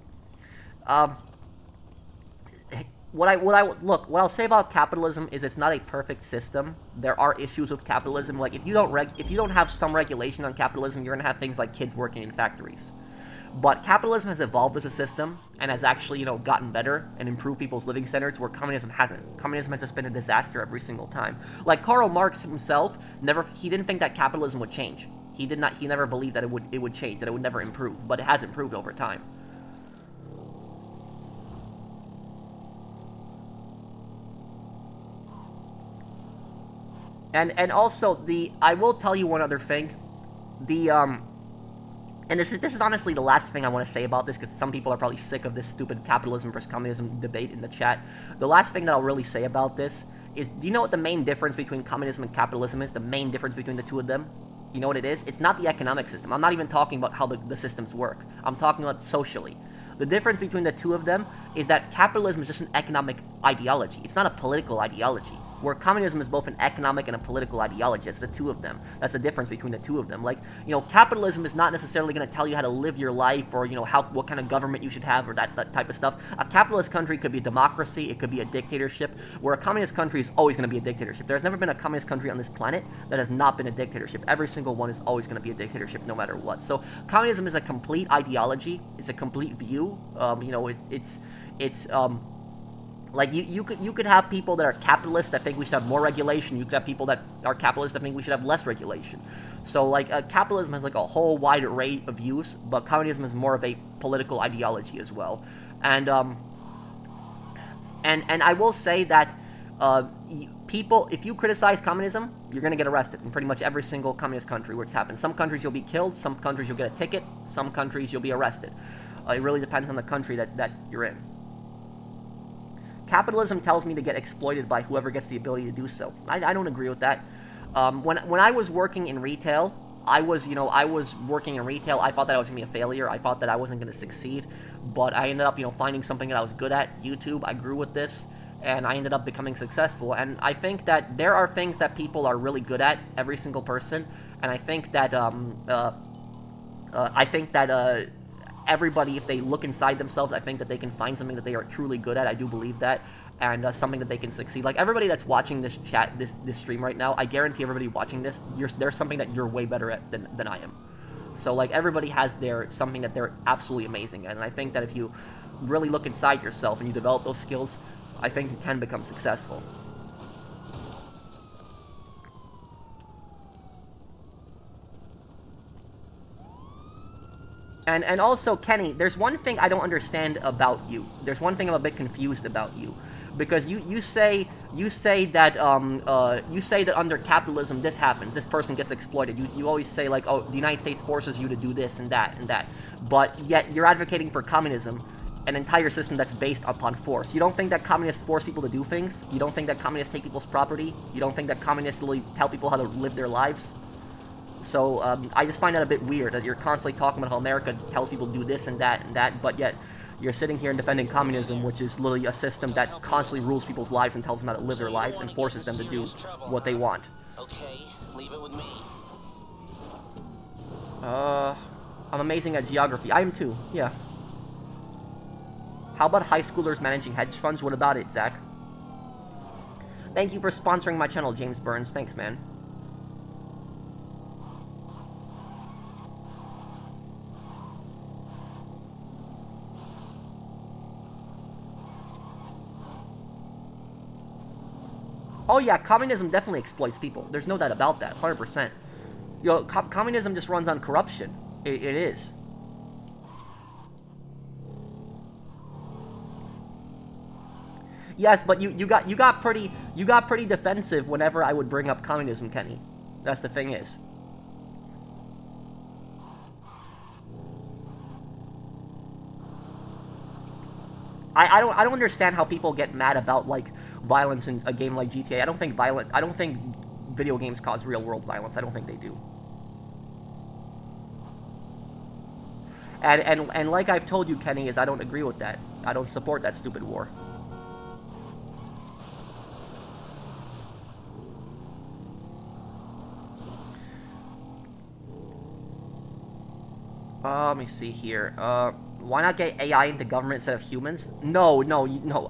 What I'll say about capitalism is it's not a perfect system. There are issues with capitalism. Like if you don't have some regulation on capitalism, you're gonna have things like kids working in factories. But capitalism has evolved as a system and has actually, gotten better and improved people's living standards where communism hasn't. Communism has just been a disaster every single time. Like Karl Marx himself, he didn't think that capitalism would change. He never believed that it would change, that it would never improve, but it has improved over time. And also I will tell you one other thing. And this is honestly the last thing I want to say about this, because some people are probably sick of this stupid capitalism versus communism debate in the chat. The last thing that I'll really say about this is, do you know what the main difference between communism and capitalism is? The main difference between the two of them? You know what it is? It's not the economic system. I'm not even talking about how the systems work. I'm talking about socially. The difference between the two of them is that capitalism is just an economic ideology. It's not a political ideology. Where communism is both an economic and a political ideology. It's the two of them. That's the difference between the two of them. Like, capitalism is not necessarily going to tell you how to live your life or, what kind of government you should have or that type of stuff. A capitalist country could be a democracy. It could be a dictatorship. Where a communist country is always going to be a dictatorship. There's never been a communist country on this planet that has not been a dictatorship. Every single one is always going to be a dictatorship no matter what. So communism is a complete ideology. It's a complete view. Like you could have people that are capitalists that think we should have more regulation. You could have people that are capitalists that think we should have less regulation. So capitalism has a whole wide array of views, but communism is more of a political ideology as well. And I will say that people, if you criticize communism, you're gonna get arrested in pretty much every single communist country where it's happened. Some countries you'll be killed, some countries you'll get a ticket, some countries you'll be arrested. It really depends on the country that you're in. Capitalism tells me to get exploited by whoever gets the ability to do so. I don't agree with that. When I was working in retail, I was working in retail. I thought that I was going to be a failure. I thought that I wasn't going to succeed. But I ended up, finding something that I was good at, YouTube. I grew with this, and I ended up becoming successful. And I think that there are things that people are really good at, every single person. And I think that, everybody, if they look inside themselves, I think that they can find something that they are truly good at. I do believe that, and something that they can succeed. Like everybody that's watching this chat, this stream right now, I guarantee everybody watching this, there's something that you're way better at than I am. So everybody has something that they're absolutely amazing at, and I think that if you really look inside yourself and you develop those skills, I think you can become successful. And also, Kenny, there's one thing I don't understand about you. There's one thing I'm a bit confused about you, because you say that under capitalism this happens, this person gets exploited. You always say oh, the United States forces you to do this and that, but yet you're advocating for communism, an entire system that's based upon force. You don't think that communists force people to do things? You don't think that communists take people's property? You don't think that communists really tell people how to live their lives? So I just find that a bit weird that you're constantly talking about how America tells people to do this and that, but yet you're sitting here and defending communism, which is literally a system that constantly rules people's lives and tells them how to live their lives and forces them to do what they want. Okay, leave it with me. I'm amazing at geography. I am too, yeah. How about high schoolers managing hedge funds? What about it, Zach? Thank you for sponsoring my channel, James Burns. Thanks, man. Oh yeah, communism definitely exploits people. There's no doubt about that, 100%. Yo, communism just runs on corruption. It is. Yes, but you got pretty defensive whenever I would bring up communism, Kenny. That's the thing is. I don't understand how people get mad about like violence in a game like GTA. I don't think video games cause real world violence. I don't think they do. And like I've told you, Kenny, is I don't agree with that. I don't support that stupid war. Let me see here. Why not get AI into government instead of humans? No,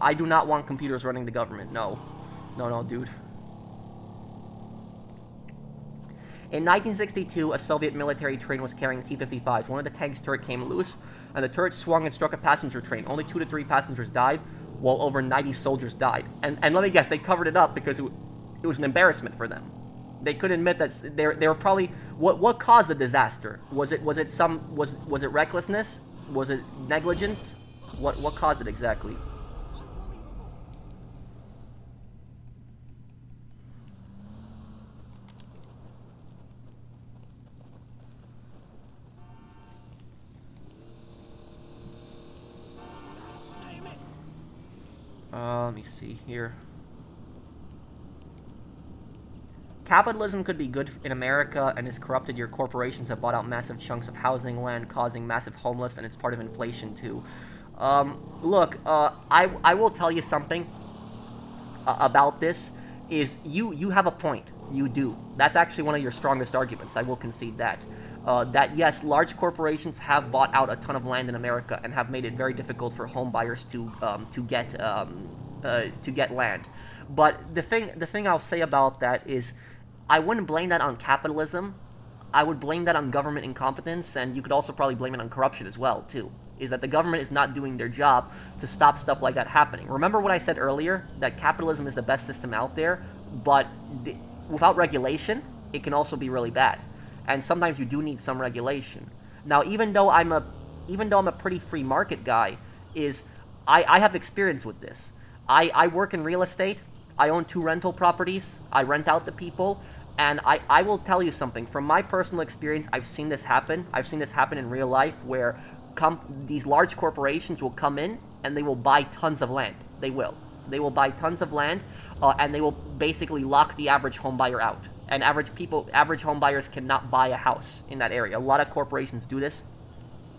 I do not want computers running the government. No, dude. In 1962, a Soviet military train was carrying T-55s. One of the tank's turret came loose, and the turret swung and struck a passenger train. Only 2 to 3 passengers died, while over 90 soldiers died. And let me guess, they covered it up because it was an embarrassment for them. They could admit that they were probably... What caused the disaster? Was it recklessness? Was it negligence? What caused it exactly? Let me see here. Capitalism could be good in America and is corrupted. Your corporations have bought out massive chunks of housing land, causing massive homelessness, and it's part of inflation too. Look, I will tell you something about this. Is you have a point. You do. That's actually one of your strongest arguments. I will concede that. That yes, large corporations have bought out a ton of land in America and have made it very difficult for home buyers to get land. But the thing I'll say about that is, I wouldn't blame that on capitalism. I would blame that on government incompetence, and you could also probably blame it on corruption as well, too. Is that the government is not doing their job to stop stuff like that happening. Remember what I said earlier? That capitalism is the best system out there, but without regulation, it can also be really bad. And sometimes you do need some regulation. Now, even though I'm a pretty free market guy, I have experience with this. I work in real estate. I own 2 rental properties. I rent out to people. And I will tell you something. From my personal experience, I've seen this happen. I've seen this happen in real life where these large corporations will come in and they will buy tons of land. They will. They will buy tons of land and they will basically lock the average home buyer out. And average home buyers cannot buy a house in that area. A lot of corporations do this.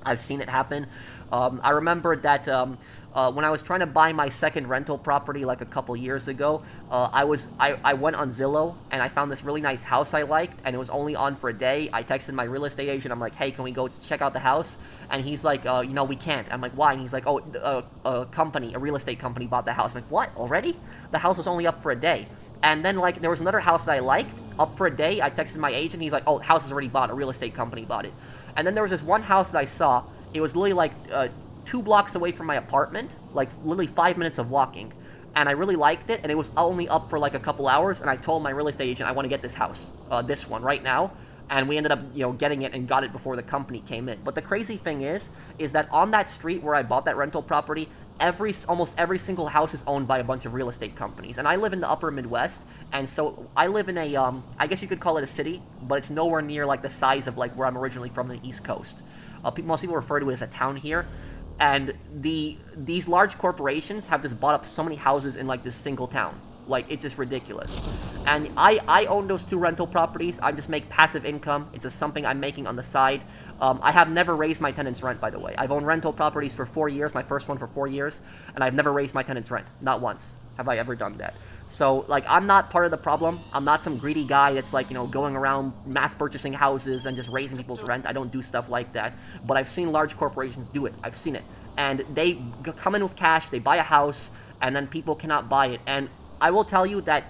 I've seen it happen. I remember that when I was trying to buy my second rental property like a couple years ago, I went on Zillow and I found this really nice house I liked, and it was only on for a day. I texted my real estate agent. I'm like, hey, can we go check out the house? And he's like, we can't. I'm like, why? And he's like, a real estate company bought the house. I'm like, what? Already? The house was only up for a day. And then like there was another house that I liked up for a day. I texted my agent. He's like, oh, the house is already bought. A real estate company bought it. And then there was this one house that I saw. It was literally like 2 blocks away from my apartment, like literally 5 minutes of walking. And I really liked it, and it was only up for like a couple hours, and I told my real estate agent I want to get this house, this one right now. And we ended up, getting it and got it before the company came in. But the crazy thing is that on that street where I bought that rental property, almost every single house is owned by a bunch of real estate companies. And I live in the upper Midwest, and so I live in a, I guess you could call it a city, but it's nowhere near like the size of like where I'm originally from, the East Coast. Most people refer to it as a town here. And these large corporations have just bought up so many houses in like this single town. Like, it's just ridiculous. And I own those 2 rental properties. I just make passive income. It's just something I'm making on the side. I have never raised my tenants' rent, by the way. I've owned rental properties for 4 years, my first one for 4 years, and I've never raised my tenants' rent. Not once have I ever done that. So, like, I'm not part of the problem. I'm not some greedy guy that's, like, going around mass purchasing houses and just raising people's rent. I don't do stuff like that. But I've seen large corporations do it. I've seen it. and they come in with cash, they buy a house, and then people cannot buy it. And I will tell you that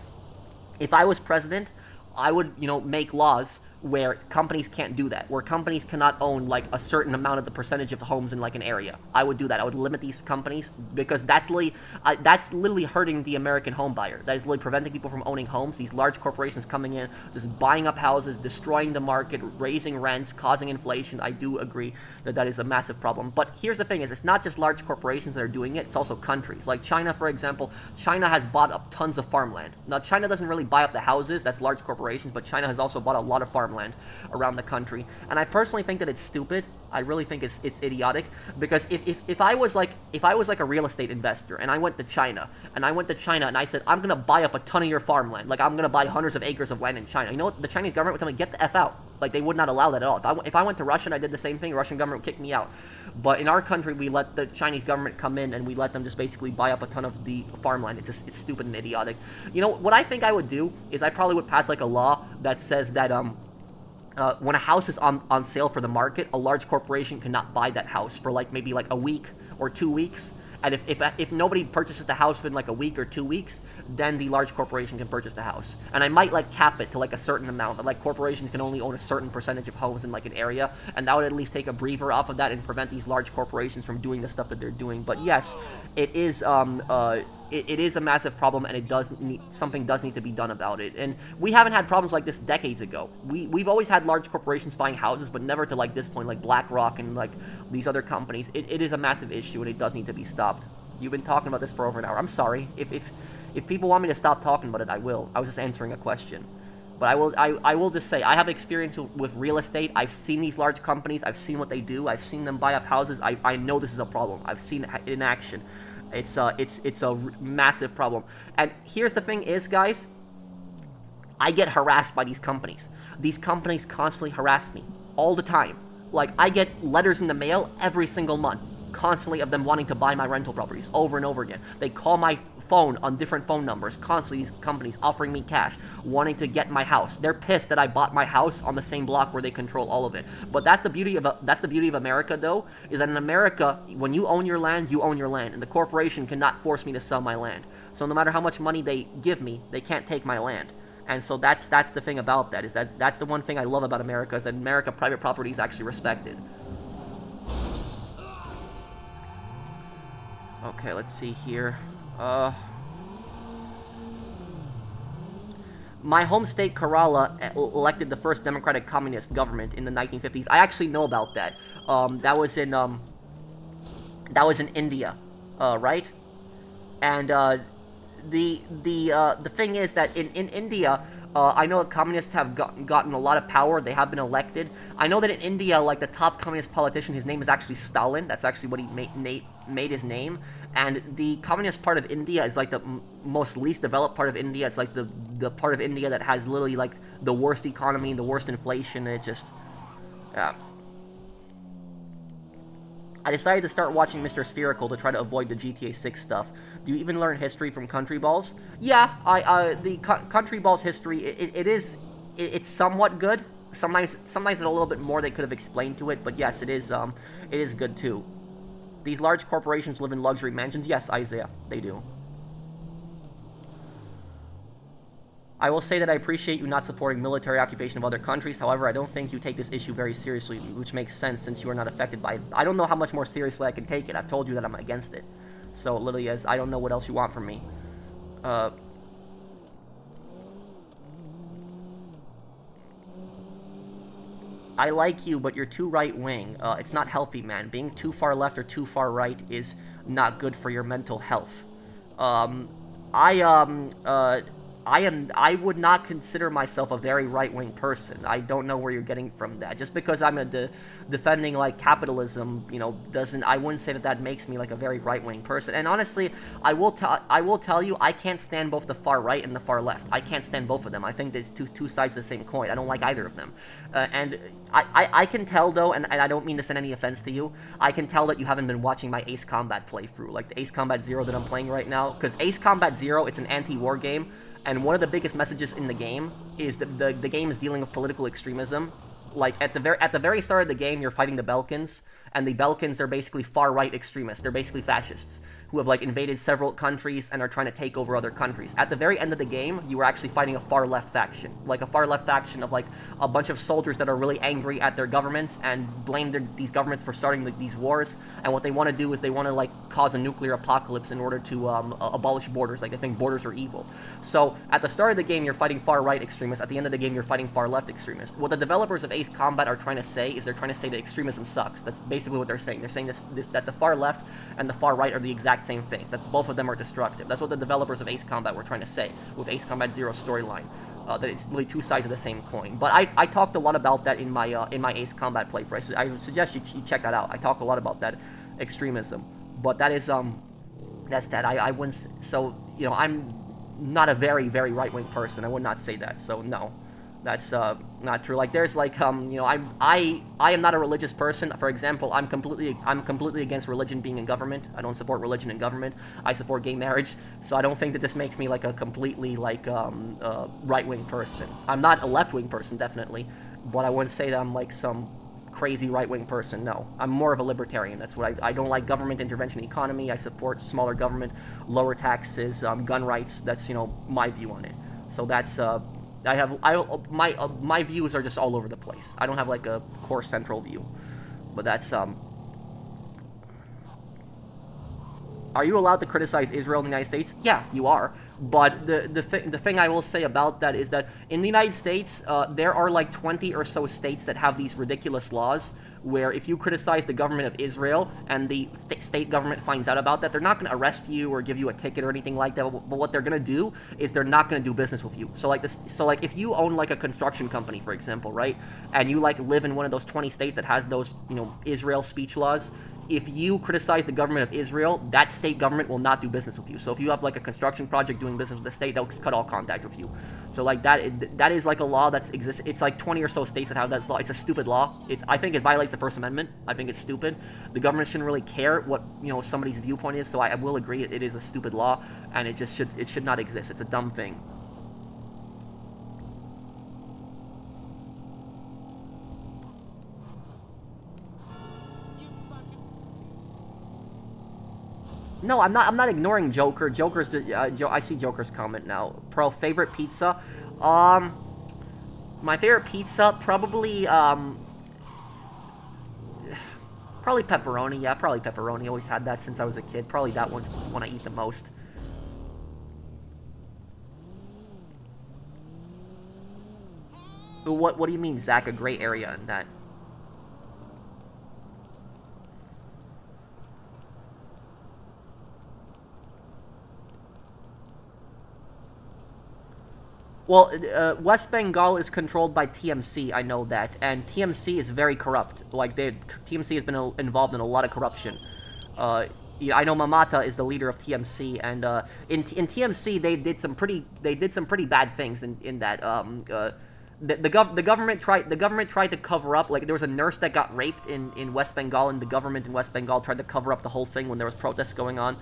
if I was president, I would, make laws where companies can't do that, where companies cannot own like a certain amount of the percentage of homes in like an area. I would do that. I would limit these companies because that's literally hurting the American home buyer. That is literally preventing people from owning homes. These large corporations coming in, just buying up houses, destroying the market, raising rents, causing inflation. I do agree that that is a massive problem. But here's the thing: is it's not just large corporations that are doing it. It's also countries like China, for example. China has bought up tons of farmland. Now China doesn't really buy up the houses. That's large corporations, but China has also bought a lot of farmland around the country, and I personally think that it's stupid. I really think it's idiotic, because if I was like a real estate investor and I went to China and I said, I'm gonna buy up a ton of your farmland, like I'm gonna buy hundreds of acres of land in China, you know what the Chinese government would tell me? Get the F out. Like, they would not allow that at all. If I went to Russia and I did the same thing, the Russian government would kick me out. But in our country, we let the Chinese government come in and we let them just basically buy up a ton of the farmland. It's stupid and idiotic. You know what I think I would do is I probably would pass like a law that says that when a house is on sale for the market, a large corporation cannot buy that house for like maybe like a week or 2 weeks. And if nobody purchases the house within like a week or 2 weeks, then the large corporation can purchase the house. And I might like cap it to like a certain amount. Like, corporations can only own a certain percentage of homes in like an area, and that would at least take a breather off of that and prevent these large corporations from doing the stuff that they're doing. But yes, it is it is a massive problem, and something does need to be done about it. And we haven't had problems like this decades ago. We've always had large corporations buying houses, but never to like this point, like BlackRock and like these other companies. It is a massive issue, and it does need to be stopped. You've been talking about this for over an hour. I'm sorry. If people want me to stop talking about it, I will. I was just answering a question. But I will just say, I have experience with real estate. I've seen these large companies. I've seen what they do. I've seen them buy up houses. I know this is a problem. I've seen it in action. It's a massive problem. And here's the thing is, guys, I get harassed by these companies. These companies constantly harass me all the time. Like, I get letters in the mail every single month, constantly, of them wanting to buy my rental properties over and over again. They call my phone on different phone numbers, constantly, these companies offering me cash, wanting to get my house. They're pissed that I bought my house on the same block where they control all of it. But that's the beauty of America, though, is that in America, when you own your land, you own your land, and the corporation cannot force me to sell my land. So no matter how much money they give me, they can't take my land. And so that's the thing about that, is that's the one thing I love about America, is that in America, private property is actually respected. Okay, let's see here. My home state, Kerala, elected the first democratic communist government in the 1950s. I actually know about that. That was in India, right? And the thing is that in India, I know that communists have gotten a lot of power. They have been elected. I know that in India, like, the top communist politician, his name is actually Stalin. That's actually what he made his name. And the communist part of India is like the most least developed part of India. It's like the part of India that has literally like the worst economy, the worst inflation. It just, yeah. I decided to start watching Mr. Spherical to try to avoid the GTA 6 stuff. Do you even learn history from Country Balls? Yeah, the Country Balls history, it's somewhat good. Sometimes it's a little bit more they could have explained to it, but yes, it is good too. These large corporations live in luxury mansions. Yes, Isaiah, they do. I will say that I appreciate you not supporting military occupation of other countries. However, I don't think you take this issue very seriously, which makes sense since you are not affected by it. I don't know how much more seriously I can take it. I've told you that I'm against it. So, literally, I don't know what else you want from me. I like you, but you're too right-wing. It's not healthy, man. Being too far left or too far right is not good for your mental health. I would not consider myself a very right-wing person. I don't know where you're getting from that. Just because I'm defending, like, capitalism, I wouldn't say that makes me, like, a very right-wing person. And honestly, I will tell you, I can't stand both the far right and the far left. I can't stand both of them. I think there's two sides of the same coin. I don't like either of them. And I can tell, though, and I don't mean to send any offense to you, I can tell that you haven't been watching my Ace Combat playthrough, like the Ace Combat Zero that I'm playing right now. Because Ace Combat Zero, it's an anti-war game. And one of the biggest messages in the game is that the game is dealing with political extremism. Like, at the very start of the game, you're fighting the Balkans, and the Balkans are basically far-right extremists. They're basically fascists who have, like, invaded several countries and are trying to take over other countries. At the very end of the game, you were actually fighting a far-left faction. Like, a far-left faction of, like, a bunch of soldiers that are really angry at their governments and blame these governments for starting these wars. And what they want to do is they want to, like, cause a nuclear apocalypse in order to abolish borders. Like, they think borders are evil. So, at the start of the game, you're fighting far-right extremists. At the end of the game, you're fighting far-left extremists. What the developers of Ace Combat are trying to say is they're trying to say that extremism sucks. That's basically what they're saying. They're saying that the far left and the far right are the exact same thing, that both of them are destructive. That's what the developers of Ace Combat were trying to say with Ace Combat Zero's storyline. That it's really two sides of the same coin. But I talked a lot about that in my Ace Combat playthrough. So I suggest you check that out. I talk a lot about that extremism. But that is that's that. I wouldn't. So I'm not a very right-wing person. I would not say that. So no. That's not true. Like there's like I am not a religious person. For example, I'm completely against religion being in government. I don't support religion in government. I support gay marriage. So I don't think that this makes me like a completely like right-wing person. I'm not a left-wing person definitely, but I wouldn't say that I'm like some crazy right-wing person. No, I'm more of a libertarian. That's what I don't like government intervention in the economy. I support smaller government, lower taxes, gun rights. That's my view on it. So that's my views are just all over the place. I don't have like a core central view, but that's Are you allowed to criticize Israel in the United States? Yeah, you are. But the thing I will say about that is that in the United States, there are like 20 or so states that have these ridiculous laws where if you criticize the government of Israel and the state government finds out about that, they're not going to arrest you or give you a ticket or anything like that. But what they're going to do is they're not going to do business with you. So like if you own like a construction company, for example, right, and you like live in one of those 20 states that has those Israel speech laws. If you criticize the government of Israel, that state government will not do business with you. So if you have like a construction project doing business with the state, they'll cut all contact with you. So like that is like a law that exists. It's like 20 or so states that have that law. It's a stupid law. I think it violates the First Amendment. I think it's stupid. The government shouldn't really care what somebody's viewpoint is. So I will agree it is a stupid law, and it should not exist. It's a dumb thing. No, I'm not ignoring Joker. Joker's I see Joker's comment now. Pro favorite pizza. My favorite pizza probably pepperoni. Yeah, probably pepperoni. Always had that since I was a kid. Probably that one's the one I eat the most. What do you mean, Zach? A gray area in that? Well, West Bengal is controlled by TMC, I know that, and TMC is very corrupt. Like, TMC has been involved in a lot of corruption. I know Mamata is the leader of TMC, and in TMC they did some pretty bad things in that. The government tried to cover up. Like, there was a nurse that got raped in West Bengal, and the government in West Bengal tried to cover up the whole thing when there was protests going on.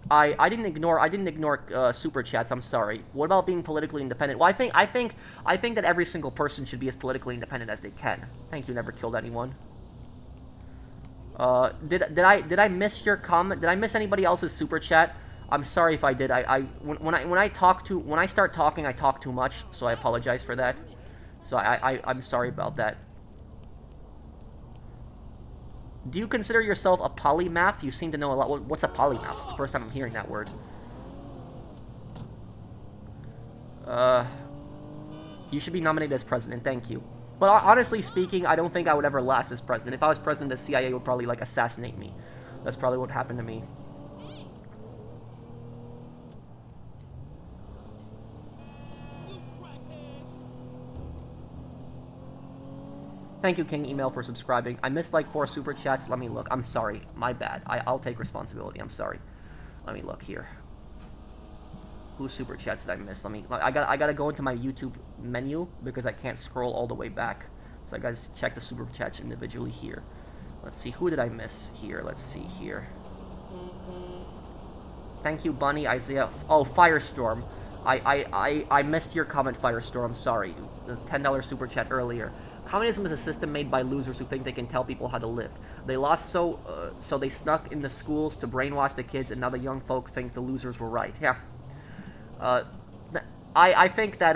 I didn't ignore super chats. I'm sorry. What about being politically independent? Well, I think that every single person should be as politically independent as they can. Thank you. Never killed anyone. Did I miss your comment? Did I miss anybody else's super chat? I'm sorry if I did. When I start talking, I talk too much, so I apologize for that. So I'm sorry about that. Do you consider yourself a polymath? You seem to know a lot. What's a polymath? It's the first time I'm hearing that word. You should be nominated as president. Thank you. But honestly speaking, I don't think I would ever last as president. If I was president, the CIA would probably, like, assassinate me. That's probably what happened to me. Thank you, King Email, for subscribing. I missed like 4 super chats. Let me look. I'm sorry. My bad. I'll take responsibility. I'm sorry. Let me look here. Whose super chats did I miss? I gotta go into my YouTube menu because I can't scroll all the way back. So I gotta check the super chats individually here. Let's see. Who did I miss here? Let's see here. Thank you, Bunny, Isaiah. Oh, Firestorm. I missed your comment, Firestorm. Sorry. The $10 super chat earlier. communism is a system made by losers who think they can tell people how to live. They lost, so they snuck in the schools to brainwash the kids, and now the young folk think the losers were right. Yeah. I think that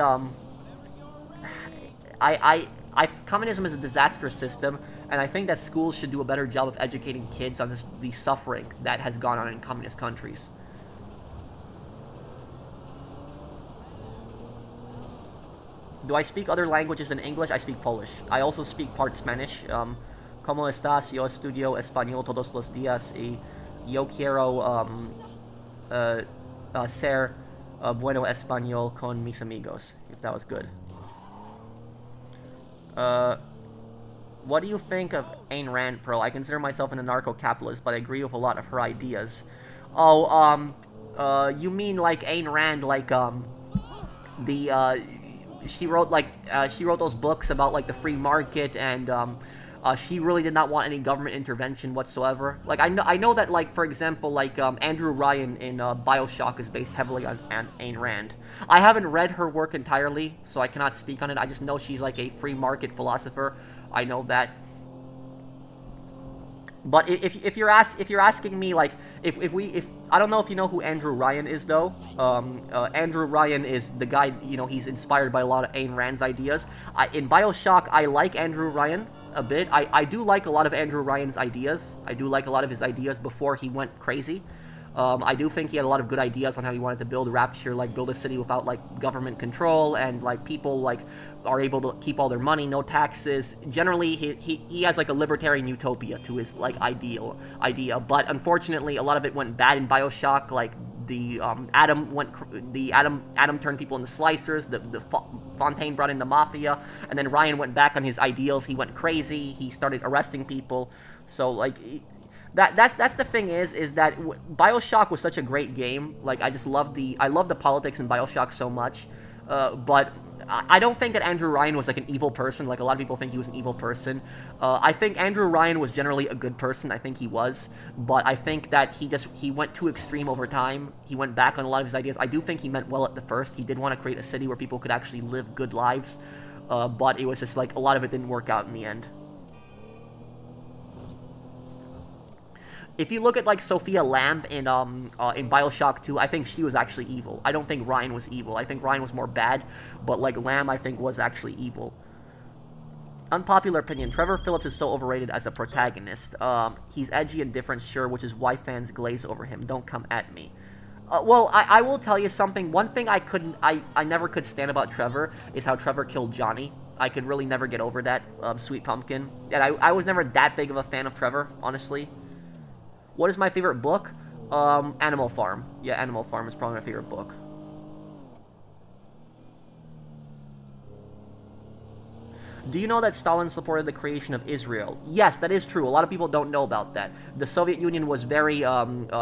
communism is a disastrous system, and I think that schools should do a better job of educating kids on the suffering that has gone on in communist countries. Do I speak other languages than English? I speak Polish. I also speak part Spanish. ¿Cómo estás? Yo estudio español todos los días y yo quiero ser bueno español con mis amigos. If that was good. What do you think of Ayn Rand, Pro? I consider myself an anarcho-capitalist, but I agree with a lot of her ideas. Oh, you mean like Ayn Rand, like, she wrote those books about, like, the free market, and, she really did not want any government intervention whatsoever. Like, I know that, like, for example, like, Andrew Ryan in, BioShock is based heavily on Ayn Rand. I haven't read her work entirely, so I cannot speak on it. I just know she's, like, a free market philosopher. I know that. But if you're asking me, like, if I don't know if you know who Andrew Ryan is, though. Andrew Ryan is the guy, you know, he's inspired by a lot of Ayn Rand's ideas. In BioShock, I like Andrew Ryan a bit. I do like a lot of Andrew Ryan's ideas. I do like a lot of his ideas before he went crazy. I do think he had a lot of good ideas on how he wanted to build Rapture, like build a city without, like, government control, and, like, people, like, are able to keep all their money, no taxes. Generally, he has, like, a libertarian utopia to his, like, idea. But unfortunately, a lot of it went bad in BioShock. Like, the Atom turned people into slicers. The Fontaine brought in the Mafia, and then Ryan went back on his ideals. He went crazy. He started arresting people. So, like, that's the thing is that BioShock was such a great game. Like, I love the politics in BioShock so much. But I don't think that Andrew Ryan was, like, an evil person. Like, a lot of people think he was an evil person. I think Andrew Ryan was generally a good person. I think he was. But I think that he went too extreme over time. He went back on a lot of his ideas. I do think he meant well at the first. He did want to create a city where people could actually live good lives. But it was just, like, a lot of it didn't work out in the end. If you look at, like, Sophia Lamb in BioShock 2, I think she was actually evil. I don't think Ryan was evil. I think Ryan was more bad, but, like, Lamb, I think, was actually evil. Unpopular opinion, Trevor Phillips is so overrated as a protagonist. He's edgy and different, sure, which is why fans glaze over him. Don't come at me. Well, I will tell you something. One thing I never could stand about Trevor is how Trevor killed Johnny. I could really never get over that, Sweet Pumpkin. And I was never that big of a fan of Trevor, honestly. What is my favorite book? Animal Farm. Yeah, Animal Farm is probably my favorite book. Do you know that Stalin supported the creation of Israel? Yes, that is true. A lot of people don't know about that. The Soviet Union was very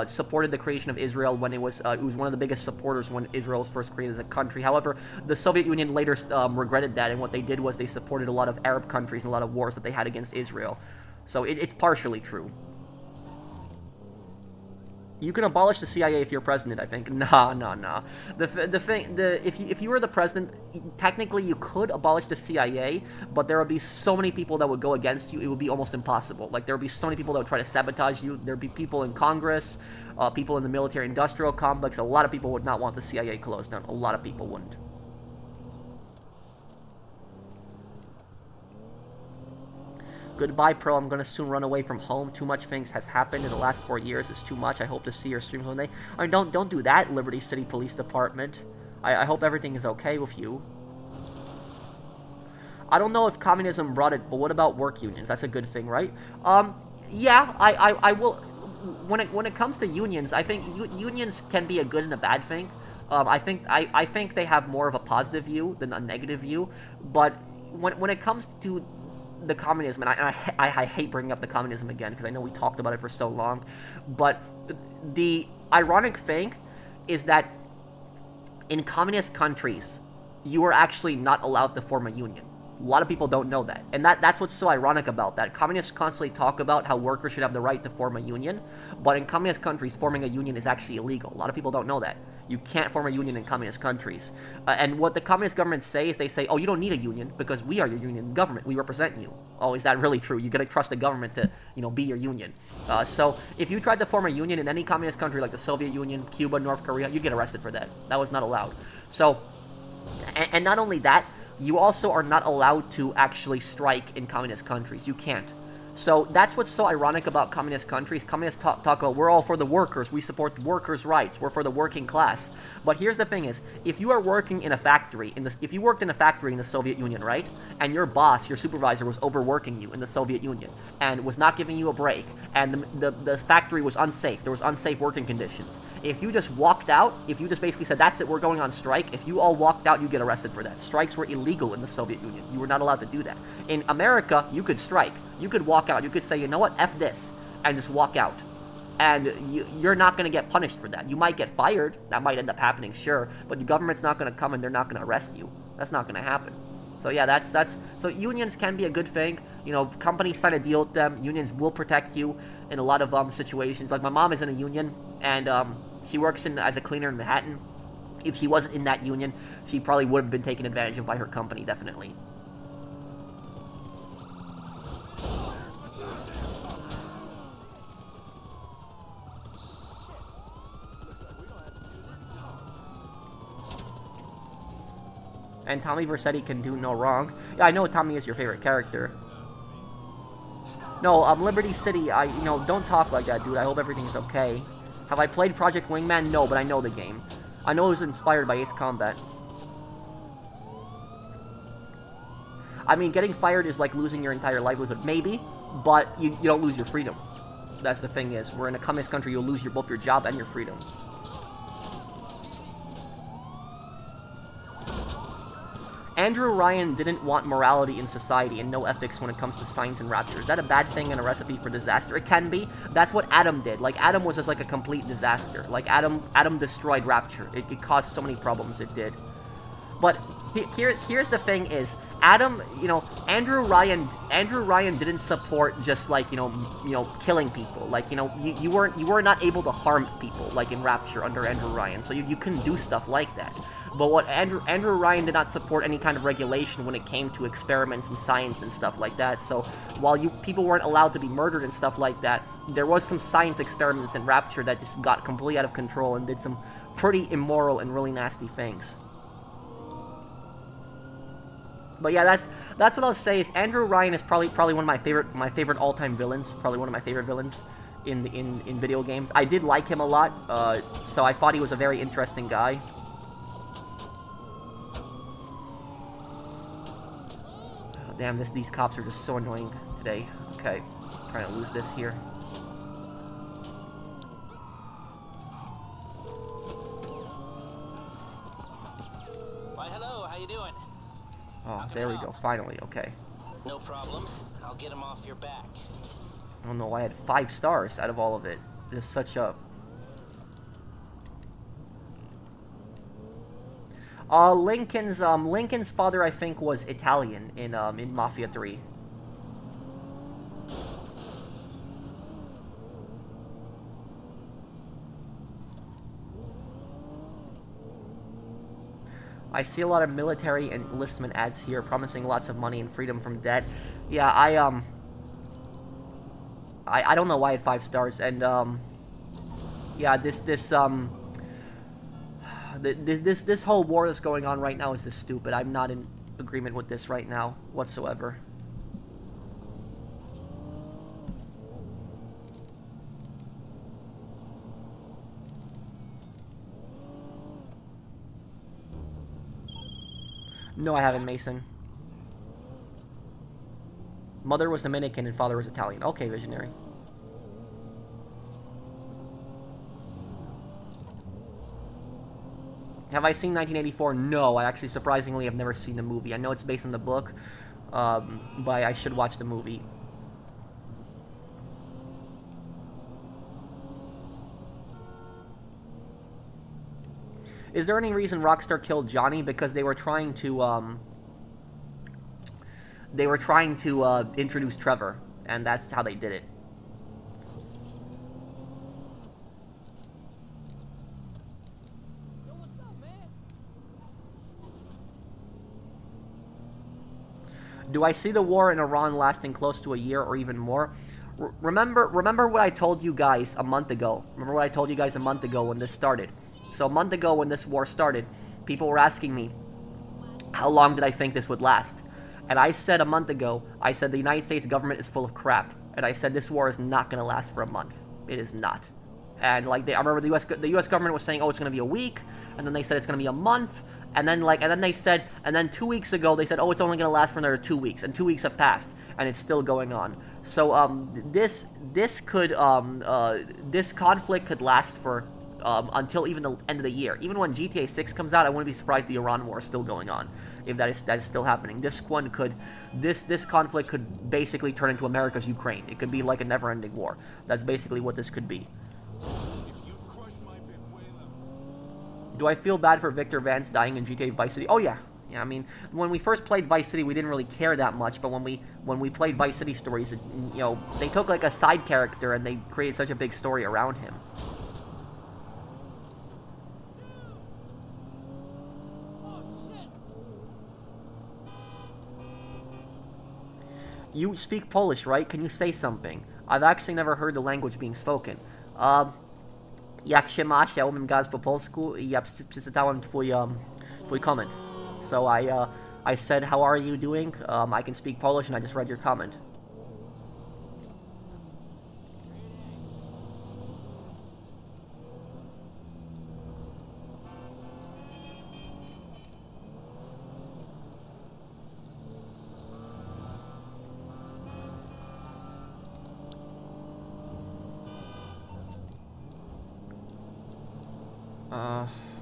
supported the creation of Israel when it was one of the biggest supporters when Israel was first created as a country. However, the Soviet Union later regretted that, and what they did was they supported a lot of Arab countries and a lot of wars that they had against Israel. So it's partially true. You can abolish the CIA if you're president, I think. Nah. If you were the president, technically you could abolish the CIA, but there would be so many people that would go against you, it would be almost impossible. Like, there would be so many people that would try to sabotage you. There would be people in Congress, people in the military-industrial complex. A lot of people would not want the CIA closed down. A lot of people wouldn't. Goodbye, Pro. I'm gonna soon run away from home. Too much things has happened in the last 4 years. It's too much. I hope to see your streams one day. I mean, don't do that, Liberty City Police Department. I hope everything is okay with you. I don't know if communism brought it, but what about work unions? That's a good thing, right? Yeah, I will. When it comes to unions, I think unions can be a good and a bad thing. I think they have more of a positive view than a negative view. But when it comes to the communism, and I hate bringing up the communism again because I know we talked about it for so long, but the ironic thing is that in communist countries, you are actually not allowed to form a union. A lot of people don't know that, and that's what's so ironic about that. Communists constantly talk about how workers should have the right to form a union, but in communist countries, forming a union is actually illegal. A lot of people don't know that. You can't form a union in communist countries. And what the communist governments say is they say, oh, you don't need a union because we are your union government. We represent you. Oh, is that really true? You gotta trust the government to, be your union. So if you tried to form a union in any communist country like the Soviet Union, Cuba, North Korea, you get arrested for that. That was not allowed. So, and not only that, you also are not allowed to actually strike in communist countries. You can't. So that's what's so ironic about communist countries. Communists talk about, we're all for the workers, we support workers' rights, we're for the working class. But here's the thing is, if you are working in a factory, if you worked in a factory in the Soviet Union, right, and your boss, your supervisor was overworking you in the Soviet Union, and was not giving you a break, and the factory was unsafe, there was unsafe working conditions, if you just walked out, if you just basically said, that's it, we're going on strike, if you all walked out, you get arrested for that. Strikes were illegal in the Soviet Union. You were not allowed to do that. In America, you could strike. You could walk out. You could say, you know what, F this, and just walk out. And you're not going to get punished for that. You might get fired. That might end up happening, sure. But the government's not going to come and they're not going to arrest you. That's not going to happen. So yeah, so unions can be a good thing. Companies try to deal with them. Unions will protect you in a lot of situations. Like my mom is in a union, and she works as a cleaner in Manhattan. If she wasn't in that union, she probably would have been taken advantage of by her company, definitely. And Tommy Vercetti can do no wrong. Yeah, I know Tommy is your favorite character. No, Liberty City, don't talk like that, dude. I hope everything's okay. Have I played Project Wingman? No, but I know the game. I know it was inspired by Ace Combat. I mean, getting fired is like losing your entire livelihood. Maybe, but you don't lose your freedom. That's the thing is, we're in a communist country, you'll lose both your job and your freedom. Andrew Ryan didn't want morality in society and no ethics when it comes to science and rapture. Is that a bad thing and a recipe for disaster? It can be. That's what Adam did. Like, Adam was just like a complete disaster. Like, Adam destroyed rapture. It caused so many problems, it did. But here's the thing is, Andrew Ryan didn't support just like, killing people. Like, you were not able to harm people, like in Rapture under Andrew Ryan. So you couldn't do stuff like that. But what Andrew Ryan did not support any kind of regulation when it came to experiments in science and stuff like that. So while people weren't allowed to be murdered and stuff like that, there was some science experiments in Rapture that just got completely out of control and did some pretty immoral and really nasty things. But yeah, that's what I'll say is Andrew Ryan is probably one of my favorite all-time villains. Probably one of my favorite villains in video games. I did like him a lot, so I thought he was a very interesting guy. Damn, these cops are just so annoying today. Okay, trying to lose this here. Why, hello, how you doing? Oh, there we go, finally, okay. No problem. I'll get him off your back. I don't know why I had 5 stars out of all of it. Just such a... Lincoln's father, I think, was Italian in Mafia 3. I see a lot of military enlistment ads here, promising lots of money and freedom from debt. Yeah, I don't know why I had 5 stars, and yeah, this whole war that's going on right now is just stupid. I'm not in agreement with this right now whatsoever. No, I haven't, Mason. Mother was Dominican and father was Italian. Okay, visionary. Have I seen 1984? No, I actually surprisingly have never seen the movie. I know it's based on the book, but I should watch the movie. Is there any reason Rockstar killed Johnny? Because they were trying to introduce Trevor, and that's how they did it. Do I see the war in Iran lasting close to a year or even more? Remember what I told you guys a month ago. Remember what I told you guys a month ago when this started. So a month ago when this war started, people were asking me, how long did I think this would last? And I said a month ago, I said the United States government is full of crap. And I said this war is not going to last for a month. It is not. And like I remember the U.S. government was saying, oh, it's going to be a week, and then they said it's going to be a month, and then 2 weeks ago they said, oh, it's only going to last for another 2 weeks, and 2 weeks have passed, and it's still going on. So this conflict could last for until even the end of the year. Even when GTA 6 comes out, I wouldn't be surprised the Iran war is still going on, if that is still happening. This conflict could basically turn into America's Ukraine. It could be like a never-ending war. That's basically what this could be. Do I feel bad for Victor Vance dying in GTA Vice City? Oh yeah. Yeah, I mean, when we first played Vice City, we didn't really care that much, but when we played Vice City Stories, they took like a side character and they created such a big story around him. You speak Polish, right? Can you say something? I've actually never heard the language being spoken. Jak się masz? Ja umiem gadać po polsku I ja przeczytałem twój comment. So I said, how are you doing? I can speak Polish and I just read your comment.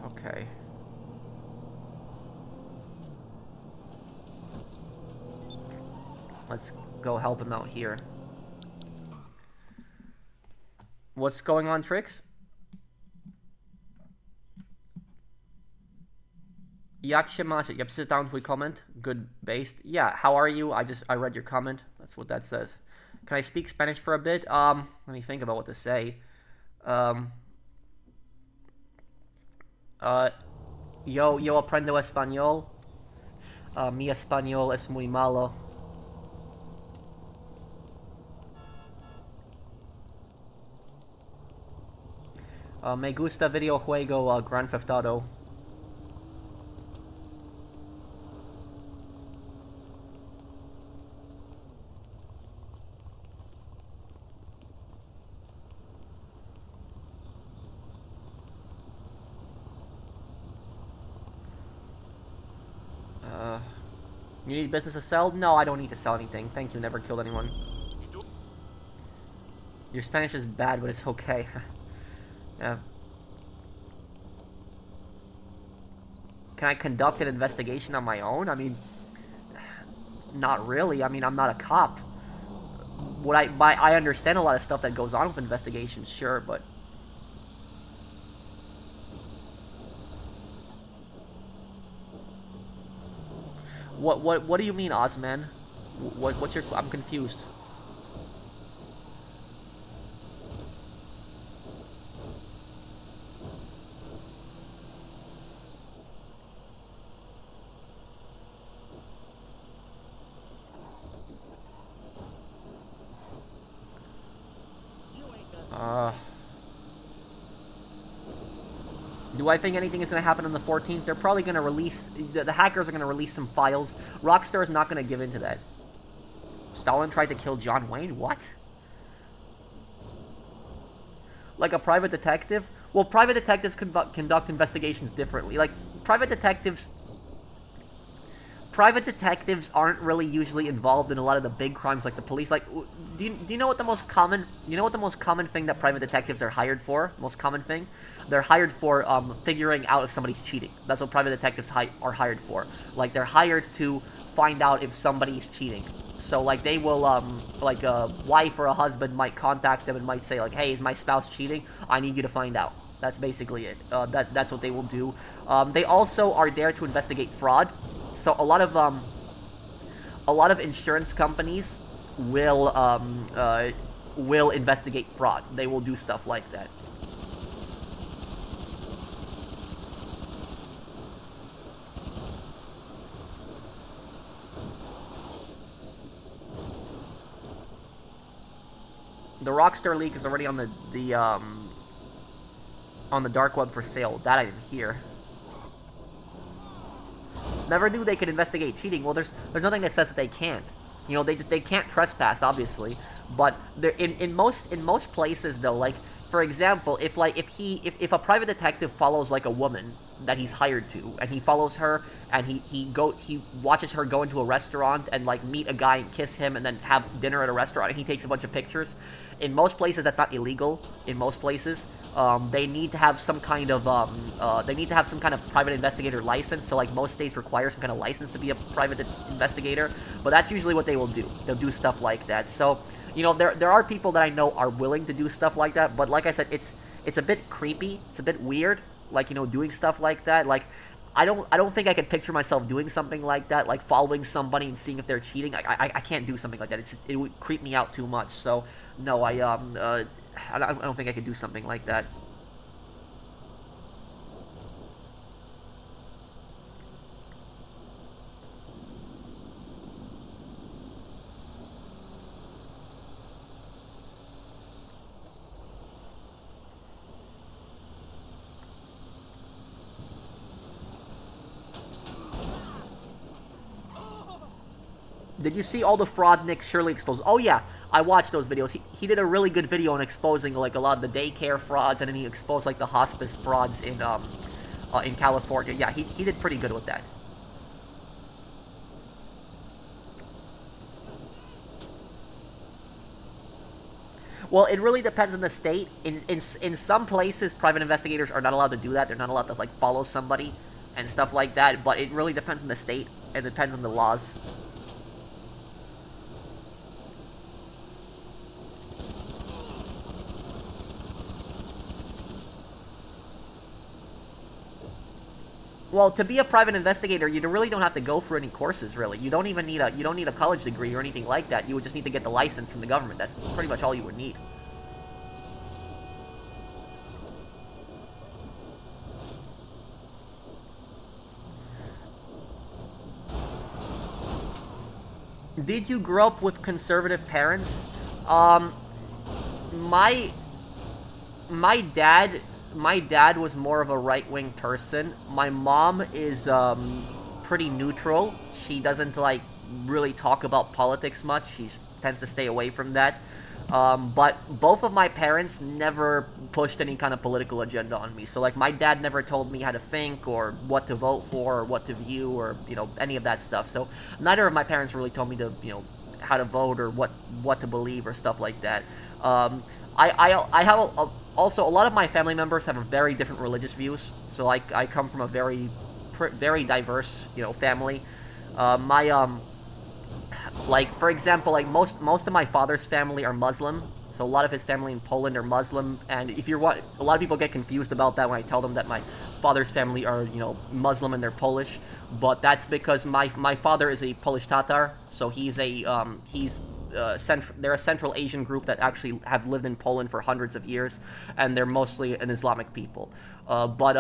Okay. Let's go help him out here. What's going on, Trix? Jak się masz? Ja przeczytałem twój comment. Good based. Yeah, how are you? I read your comment. That's what that says. Can I speak Spanish for a bit? Let me think about what to say. Yo aprendo español. Mi español es muy malo. Me gusta videojuego Grand Theft Auto. You need business to sell? No, I don't need to sell anything. Thank you, never killed anyone. Your Spanish is bad, but it's okay. Yeah. Can I conduct an investigation on my own? I mean, not really. I mean, I'm not a cop. I understand a lot of stuff that goes on with investigations, sure, but... What do you mean, Ozman? What's your... I'm confused. Do I think anything is going to happen on the 14th? They're probably going to release... The hackers are going to release some files. Rockstar is not going to give in to that. Stalin tried to kill John Wayne? What? Like a private detective? Well, private detectives conduct investigations differently. Like, private detectives aren't really usually involved in a lot of the big crimes like the police. Like, do you know what the most common... You know what the most common thing that private detectives are hired for? Most common thing? They're hired for figuring out if somebody's cheating. That's what private detectives are hired for. Like, they're hired to find out if somebody's cheating. So, like, they will, like, a wife or a husband might contact them and might say, like, hey, is my spouse cheating? I need you to find out. That's basically it. That's what they will do. They also are there to investigate fraud. So, a lot of insurance companies will investigate fraud. They will do stuff like that. The Rockstar leak is already on the dark web for sale. That I didn't hear. Never knew they could investigate cheating. Well, there's nothing that says that they can't. You know, they can't trespass, obviously. But in most places though, like for example, if a private detective follows like a woman that he's hired to, and he follows her and he watches her go into a restaurant and like meet a guy and kiss him and then have dinner at a restaurant and he takes a bunch of pictures. In most places, that's not illegal. In most places, they need to have some kind of private investigator license. So like most states require some kind of license to be a private investigator. But that's usually what they will do. They'll do stuff like that. So you know, there are people that I know are willing to do stuff like that. But like I said, it's a bit creepy. It's a bit weird. Like, you know, doing stuff like that. Like, I don't think I could picture myself doing something like that, like following somebody and seeing if they're cheating. I can't do something like that. It would creep me out too much. So no, I don't think I could do something like that. Did you see all the fraud Nick Shirley exposed? Oh yeah, I watched those videos. He did a really good video on exposing like a lot of the daycare frauds, and then he exposed like the hospice frauds in California. Yeah, he did pretty good with that. Well, it really depends on the state. In some places, private investigators are not allowed to do that. They're not allowed to like follow somebody and stuff like that. But it really depends on the state. It depends on the laws. Well, to be a private investigator, you really don't have to go for any courses, really. You don't even need a college degree or anything like that. You would just need to get the license from the government. That's pretty much all you would need. Did you grow up with conservative parents? My dad was more of a right-wing person. My mom is pretty neutral. She doesn't like really talk about politics much. She tends to stay away from that. But both of my parents never pushed any kind of political agenda on me. So like my dad never told me how to think or what to vote for or what to view or, you know, any of that stuff. So neither of my parents really told me to, you know, how to vote or what to believe or stuff like that. I have also a lot of my family members have very different religious views. So I come from a very diverse, you know, family. Like for example, like most of my father's family are Muslim. So a lot of his family in Poland are Muslim, and if you're a lot of people get confused about that when I tell them that my father's family are, you know, Muslim and they're Polish, but that's because my father is a Polish Tatar, so he's they're a Central Asian group that actually have lived in Poland for hundreds of years, and they're mostly an Islamic people. But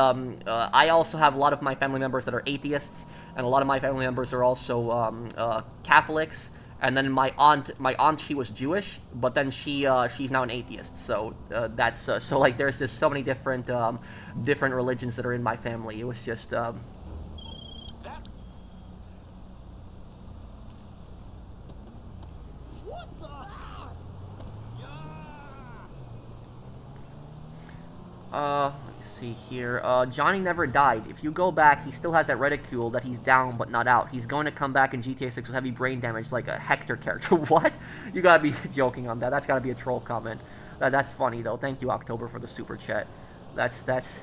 I also have a lot of my family members that are atheists, and a lot of my family members are also Catholics. And then my aunt, she was Jewish, but then she's now an atheist. So that's so like there's just so many different religions that are in my family. It was just. What the hell? Let's see here. Johnny never died. If you go back, he still has that reticule that he's down but not out. He's going to come back in GTA 6 with heavy brain damage like a Hector character. What? You gotta be joking on that. That's gotta be a troll comment. That's funny though. Thank you, October, for the super chat. That's. That's.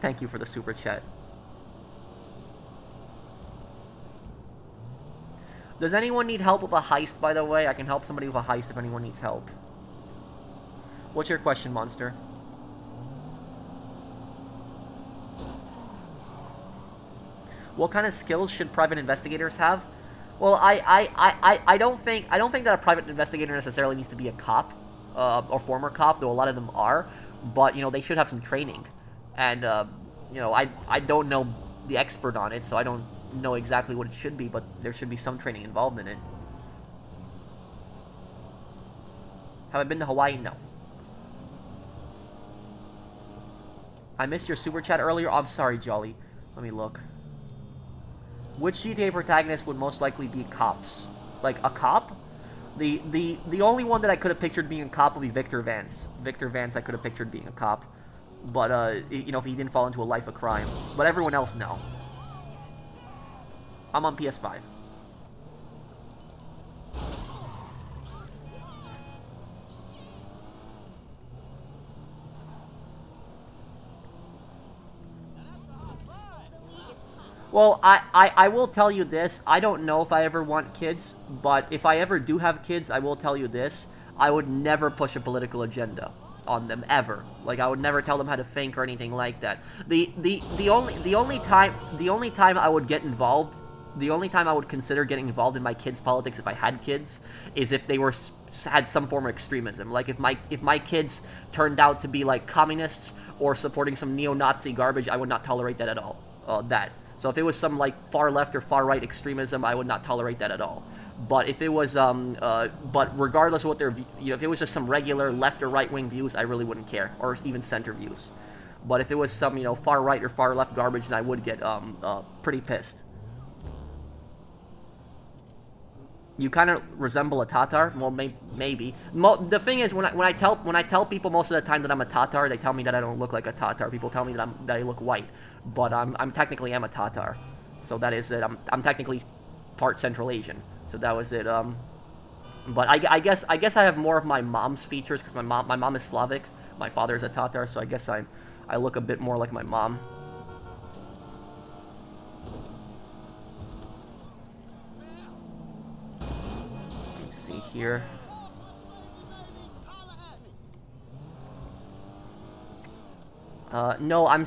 Thank you for the super chat. Does anyone need help with a heist, by the way? I can help somebody with a heist if anyone needs help. What's your question, Monster? What kind of skills should private investigators have? Well, I don't think that a private investigator necessarily needs to be a cop, or former cop, though a lot of them are. But, you know, they should have some training. And, you know, I don't know the expert on it, so I don't know exactly what it should be, but there should be some training involved in it. Have I been to Hawaii? No. I missed your super chat earlier. Oh, I'm sorry, Jolly. Let me look. Which GTA protagonist would most likely be cops? Like, a cop? The only one that I could have pictured being a cop would be Victor Vance. Victor Vance I could have pictured being a cop. But, you know, if he didn't fall into a life of crime. But everyone else, no. I'm on PS5. Well, I will tell you this. I don't know if I ever want kids, but if I ever do have kids, I will tell you this. I would never push a political agenda on them, ever. Like, I would never tell them how to think or anything like that. The only time I would get involved, the only time I would consider getting involved in my kids' politics if I had kids, is if they had some form of extremism. Like, if my kids turned out to be, like, communists or supporting some neo-Nazi garbage, I would not tolerate that at all. So if it was some, like, far left or far right extremism, I would not tolerate that at all. But if it was, but regardless of what their, if it was just some regular left or right wing views, I really wouldn't care, or even center views. But if it was some, far right or far left garbage, then I would get, pretty pissed. You kind of resemble a Tatar. Well, maybe. The thing is, when I tell people most of the time that I'm a Tatar, they tell me that I don't look like a Tatar. People tell me that I look white, but I'm technically am a Tatar, so that is it. I'm technically part Central Asian, so that was it. But I guess I have more of my mom's features because my mom is Slavic, my father is a Tatar, so I guess I look a bit more like my mom. Here. No, I'm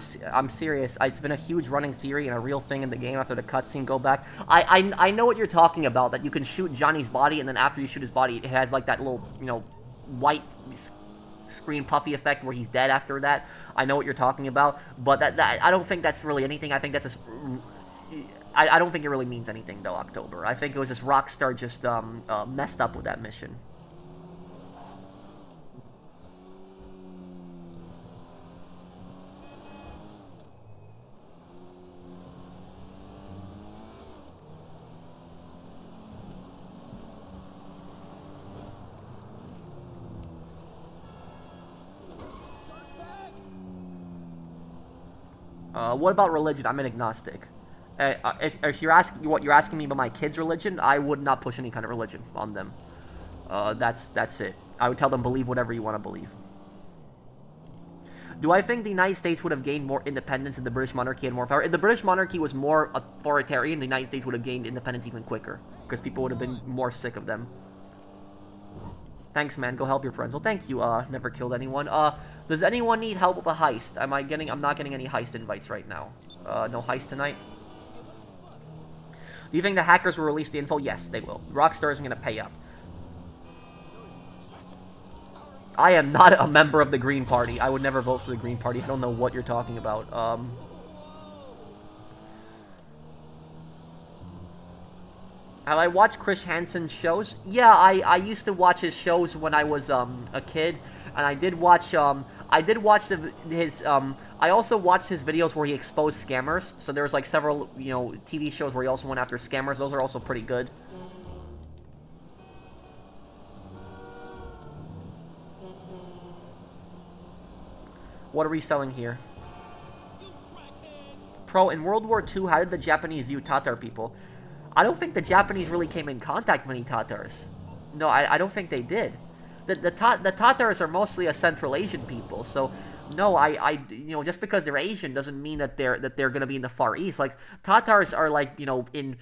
serious. It's been a huge running theory and a real thing in the game after the cutscene go back. I know what you're talking about, that you can shoot Johnny's body, and then after you shoot his body, it has, like, that little, white screen puffy effect where he's dead after that. I know what you're talking about, but that I don't think that's really anything. I think that's just... I don't think it really means anything, though, October. I think it was just Rockstar just messed up with that mission. What about religion? I'm an agnostic. If you're asking what you're asking me about my kids' religion, I would not push any kind of religion on them. That's it. I would tell them believe whatever you want to believe. Do I think the United States would have gained more independence if the British monarchy had more power? If the British monarchy was more authoritarian, the United States would have gained independence even quicker, because people would have been more sick of them. Thanks, man. Go help your friends. Well, thank you. Never killed anyone. Does anyone need help with a heist? I'm not getting any heist invites right now. No heist tonight. Do you think the hackers will release the info? Yes, they will. Rockstar isn't going to pay up. I am not a member of the Green Party. I would never vote for the Green Party. I don't know what you're talking about. Have I watched Chris Hansen's shows? Yeah, I used to watch his shows when I was a kid, and I did watch I also watched his videos where he exposed scammers. So there was like several, TV shows where he also went after scammers. Those are also pretty good. What are we selling here? Pro, in World War II, how did the Japanese view Tatar people? I don't think the Japanese really came in contact with any Tatars. No, I don't think they did. The Tatars are mostly a Central Asian people, so no, just because they're Asian doesn't mean that they're going to be in the Far East. Like, Tatars are like, in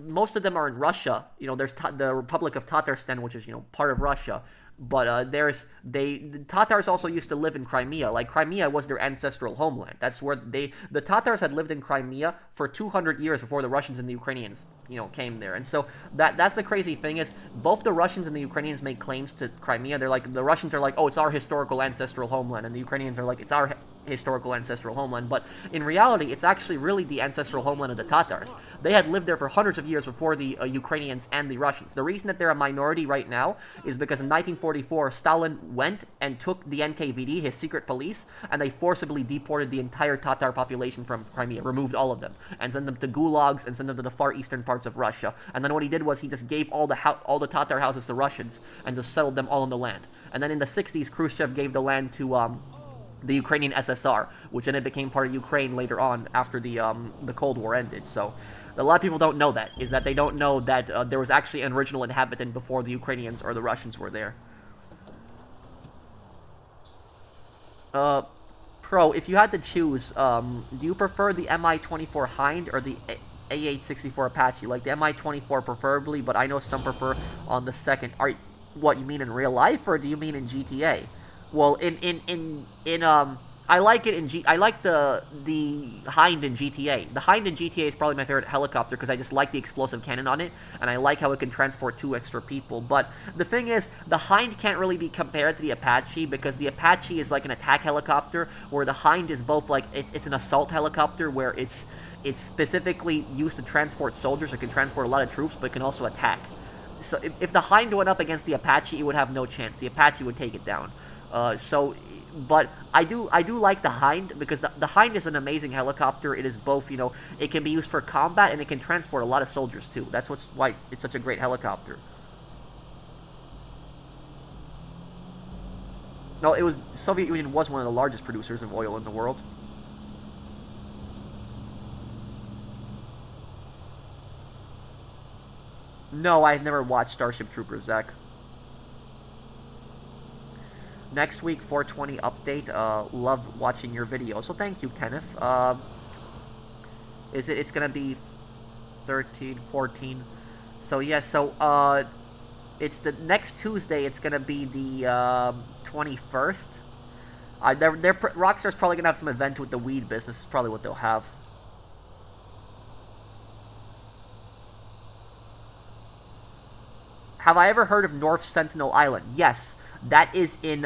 most of them are in Russia. There's the Republic of Tatarstan, which is part of Russia. But the Tatars also used to live in Crimea. Like, Crimea was their ancestral homeland. That's where the Tatars had lived in Crimea for 200 years before the Russians and the Ukrainians came there. And so that's the crazy thing is both the Russians and the Ukrainians make claims to Crimea. They're like, the Russians are like, oh, it's our historical ancestral homeland, and the Ukrainians are like, it's our historical ancestral homeland. But in reality, it's actually really the ancestral homeland of the Tatars. They had lived there for hundreds of years before the Ukrainians and the Russians. The reason that they're a minority right now is because in 1944, Stalin went and took the NKVD, his secret police, and they forcibly deported the entire Tatar population from Crimea, removed all of them, and sent them to gulags and sent them to the far eastern parts of Russia. And then what he did was he just gave all the Tatar houses to Russians and just settled them all on the land. And then in the 60s, Khrushchev gave the land to the Ukrainian SSR, which then it became part of Ukraine later on after the Cold War ended. So a lot of people don't know that, is that they don't know that there was actually an original inhabitant before the Ukrainians or the Russians were there. Pro, if you had to choose, do you prefer the Mi-24 Hind or the AH-64 Apache? Like the Mi-24 preferably, but I know some prefer on the second. What, you mean in real life, or do you mean in GTA? Well, I like it I like the Hind in GTA. The Hind in GTA is probably my favorite helicopter because I just like the explosive cannon on it, and I like how it can transport 2 extra people. But the thing is, the Hind can't really be compared to the Apache because the Apache is like an attack helicopter, where the Hind is both like, it's an assault helicopter where it's specifically used to transport soldiers. It can transport a lot of troops, but it can also attack. So if the Hind went up against the Apache, it would have no chance. The Apache would take it down. But I do like the Hind because the Hind is an amazing helicopter. It is both, it can be used for combat and it can transport a lot of soldiers too. That's why it's such a great helicopter. No, Soviet Union was one of the largest producers of oil in the world. No, I've never watched Starship Troopers, Zach. Next week, 420 update. Love watching your videos. So thank you, Kenneth. It's gonna be 13, 14. So yeah, it's the next Tuesday. It's gonna be the 21st. Rockstar's probably gonna have some event with the weed business. Is probably what they'll have. Have I ever heard of North Sentinel Island? Yes. That's in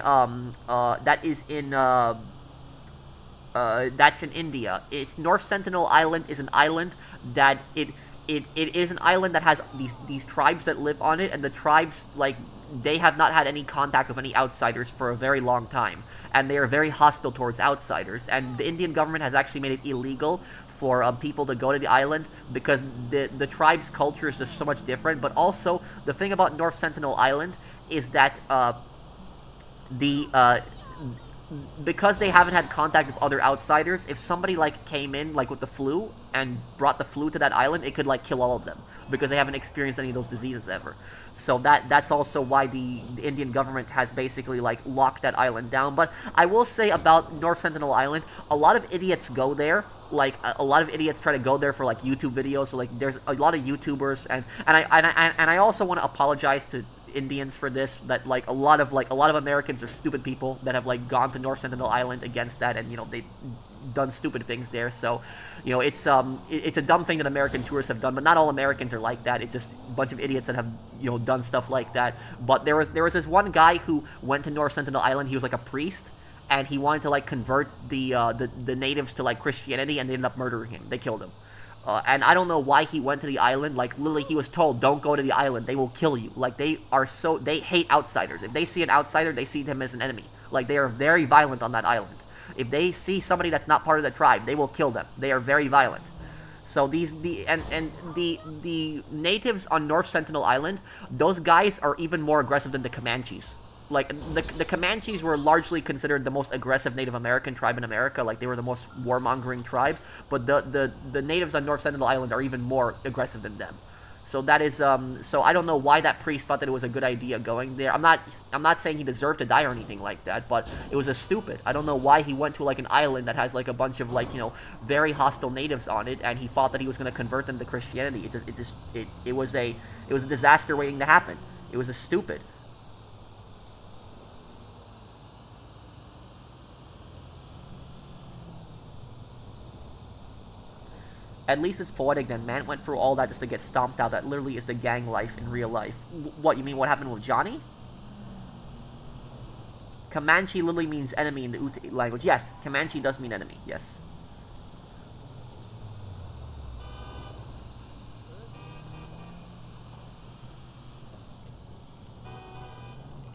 India. It's North Sentinel Island is an island that it is an island that has these tribes that live on it, and the tribes, like, they have not had any contact with any outsiders for a very long time, and they are very hostile towards outsiders, and the Indian government has actually made it illegal for people to go to the island because the tribe's culture is just so much different. But also, the thing about North Sentinel Island is that because they haven't had contact with other outsiders, if somebody like came in like with the flu and brought the flu to that island, it could like kill all of them because they haven't experienced any of those diseases ever. So that's also why the Indian government has basically like locked that island down. But I will say about North Sentinel Island, a lot of idiots go there. Like a lot of idiots try to go there for like YouTube videos. So like there's a lot of YouTubers, and I also want to apologize to Indians for this, that like a lot of Americans are stupid people that have like gone to North Sentinel Island against that, and they've done stupid things there. So it's a dumb thing that American tourists have done, but not all Americans are like that. It's just a bunch of idiots that have done stuff like that. But there was this one guy who went to North Sentinel Island. He was like a priest, and he wanted to like convert the natives to like Christianity, and they ended up murdering him. They killed him. And I don't know why he went to the island. Like, literally, he was told, don't go to the island. They will kill you. Like, they hate outsiders. If they see an outsider, they see them as an enemy. Like, they are very violent on that island. If they see somebody that's not part of the tribe, they will kill them. They are very violent. So the natives on North Sentinel Island, those guys are even more aggressive than the Comanches. Like, the Comanches were largely considered the most aggressive Native American tribe in America. Like, they were the most warmongering tribe. But the natives on North Sentinel Island are even more aggressive than them. So that is, so I don't know why that priest thought that it was a good idea going there. I'm not saying he deserved to die or anything like that, but it was a stupid. I don't know why he went to, like, an island that has, like, a bunch of, like, very hostile natives on it, and he thought that he was going to convert them to Christianity. It was a disaster waiting to happen. It was a stupid. At least it's poetic then. Man went through all that just to get stomped out. That literally is the gang life in real life. What, you mean what happened with Johnny? Comanche literally means enemy in the Ute language. Yes, Comanche does mean enemy, yes.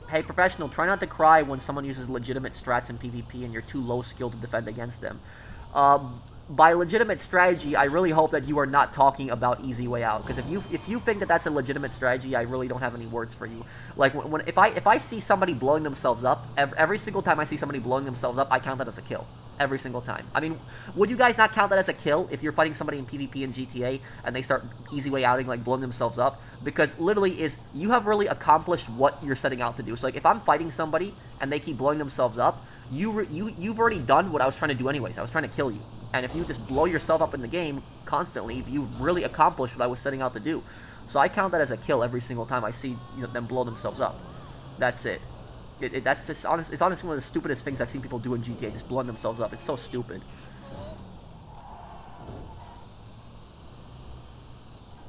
Hey, professional, try not to cry when someone uses legitimate strats in PvP and you're too low skilled to defend against them. By legitimate strategy, I really hope that you are not talking about easy way out. Because if you think that that's a legitimate strategy, I really don't have any words for you. Like if I see somebody blowing themselves up, every single time I see somebody blowing themselves up, I count that as a kill. Every single time. I mean, would you guys not count that as a kill if you're fighting somebody in PvP and GTA and they start easy way outing, like blowing themselves up? Because literally you have really accomplished what you're setting out to do. So like if I'm fighting somebody and they keep blowing themselves up, you've already done what I was trying to do anyways. I was trying to kill you. And if you just blow yourself up in the game constantly, you've really accomplished what I was setting out to do. So I count that as a kill every single time I see them blow themselves up. That's it. That's just honest. It's honestly one of the stupidest things I've seen people do in GTA, just blowing themselves up. It's so stupid.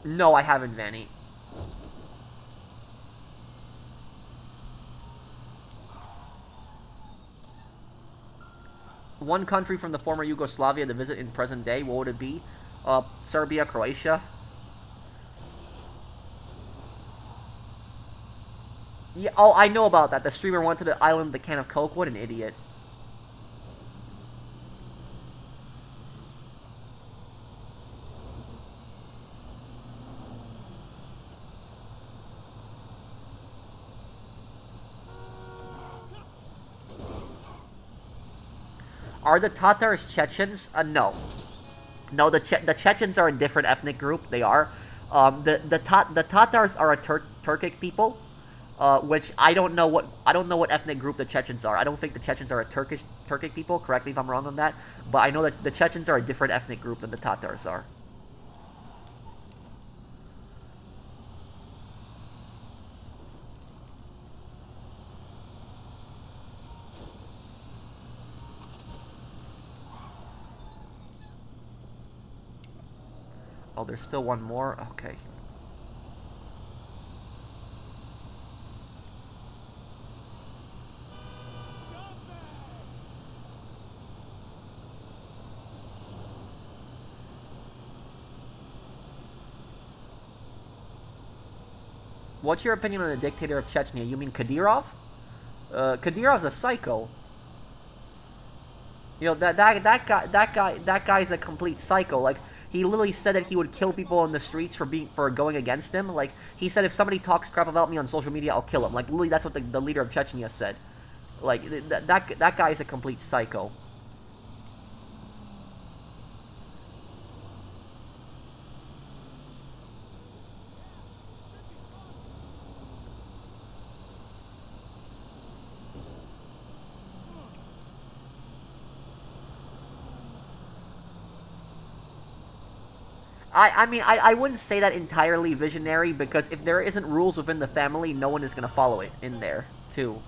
No, I haven't, Vanny. One country from the former Yugoslavia to visit in present day, what would it be? Serbia, Croatia. Yeah, oh, I know about that. The streamer went to the island with a can of Coke. What an idiot. Are the Tatars Chechens? No. No, the Chechens are a different ethnic group. They are. The Tatars are a Turkic people, which I don't know what ethnic group the Chechens are. I don't think the Chechens are a Turkic people. Correct me if I'm wrong on that. But I know that the Chechens are a different ethnic group than the Tatars are. Oh, there's still one more? Okay. What's your opinion on the dictator of Chechnya? You mean Kadyrov? Kadyrov's a psycho. You know, that guy's a complete psycho. Like, he literally said that he would kill people on the streets for going against him. Like, he said if somebody talks crap about me on social media, I'll kill him. Like, literally, that's what the leader of Chechnya said. Like, that guy is a complete psycho. I mean, I wouldn't say that entirely visionary, because if there isn't rules within the family, no one is going to follow it in there, too.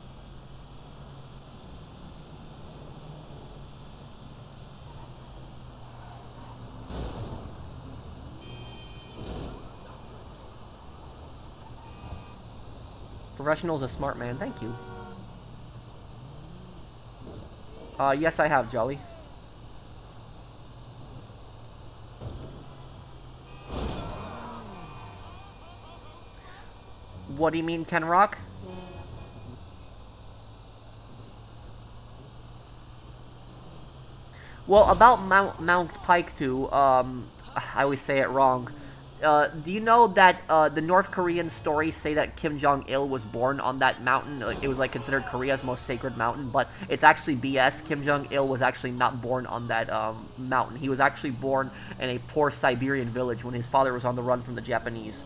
Professional's a smart man, thank you. Yes I have, Jolly. What do you mean, Ken Rock? Well, about Mount Pike 2, I always say it wrong. Do you know that the North Korean stories say that Kim Jong-il was born on that mountain? Like, it was like considered Korea's most sacred mountain, but it's actually BS. Kim Jong-il was actually not born on that mountain. He was actually born in a poor Siberian village when his father was on the run from the Japanese.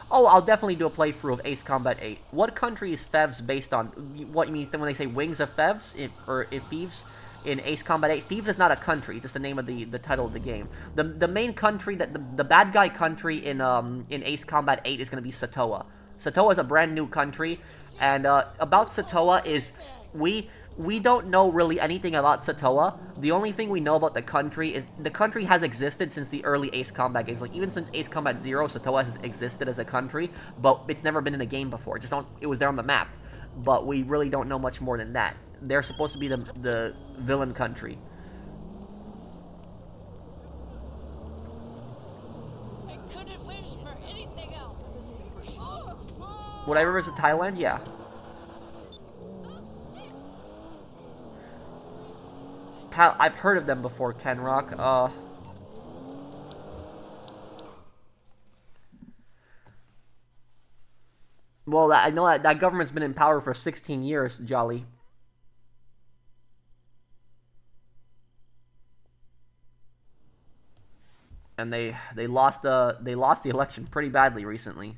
Oh, I'll definitely do a playthrough of Ace Combat 8. What country is Fevs based on? What you mean when they say Wings of Fevs? Or Thieves in Ace Combat 8? Thieves is not a country, it's just the name of the title of the game. The main country, the bad guy country in Ace Combat 8 is going to be Satoa. Satoa is a brand new country, And about Satoa is we don't know really anything about Satoa. The only thing we know about the country is the country has existed since the early Ace Combat games. Like, even since Ace Combat 0, Satoa has existed as a country, but it's never been in a game before. It was there on the map. But we really don't know much more than that. They're supposed to be the villain country. I couldn't wish for anything else. Would I ever visit Thailand? Yeah. Pal, I've heard of them before, Kenrock. Well, I know that government's been in power for 16 years, Jolly. And they lost the election pretty badly recently.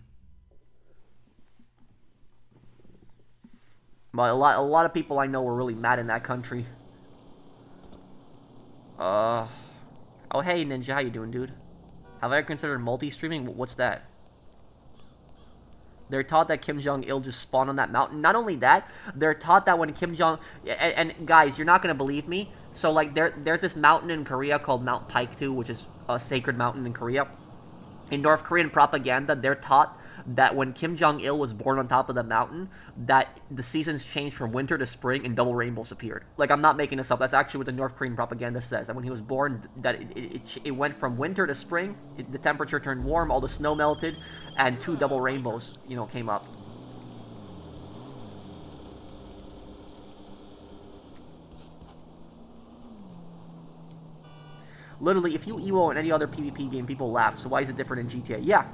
But a lot of people I know were really mad in that country. Oh hey Ninja, how you doing, dude? Have I ever considered multi-streaming? What's that? They're taught that Kim Jong-il just spawned on that mountain. Not only that, they're taught that when Kim Jong... And guys, you're not going to believe me. So, like, there's this mountain in Korea called Mount Paektu, which is a sacred mountain in Korea. In North Korean propaganda, they're taught that when Kim Jong-il was born on top of the mountain, that the seasons changed from winter to spring and double rainbows appeared. Like, I'm not making this up. That's actually what the North Korean propaganda says. That when he was born, that it went from winter to spring, the temperature turned warm, all the snow melted, and 2 double rainbows, came up. Literally, if you EVO in any other PvP game, people laugh. So why is it different in GTA? Yeah.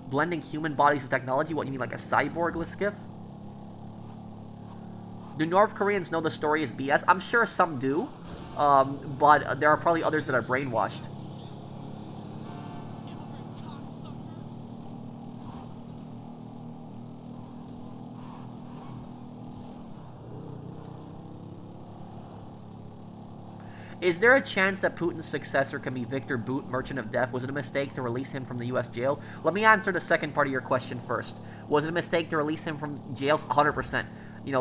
Blending human bodies with technology? What, you mean like a cyborg, Liskiff? Do North Koreans know the story is BS? I'm sure some do. But there are probably others that are brainwashed. Is there a chance that Putin's successor can be Victor Bout, Merchant of Death? Was it a mistake to release him from the U.S. jail? Let me answer the second part of your question first. Was it a mistake to release him from jail? 100%.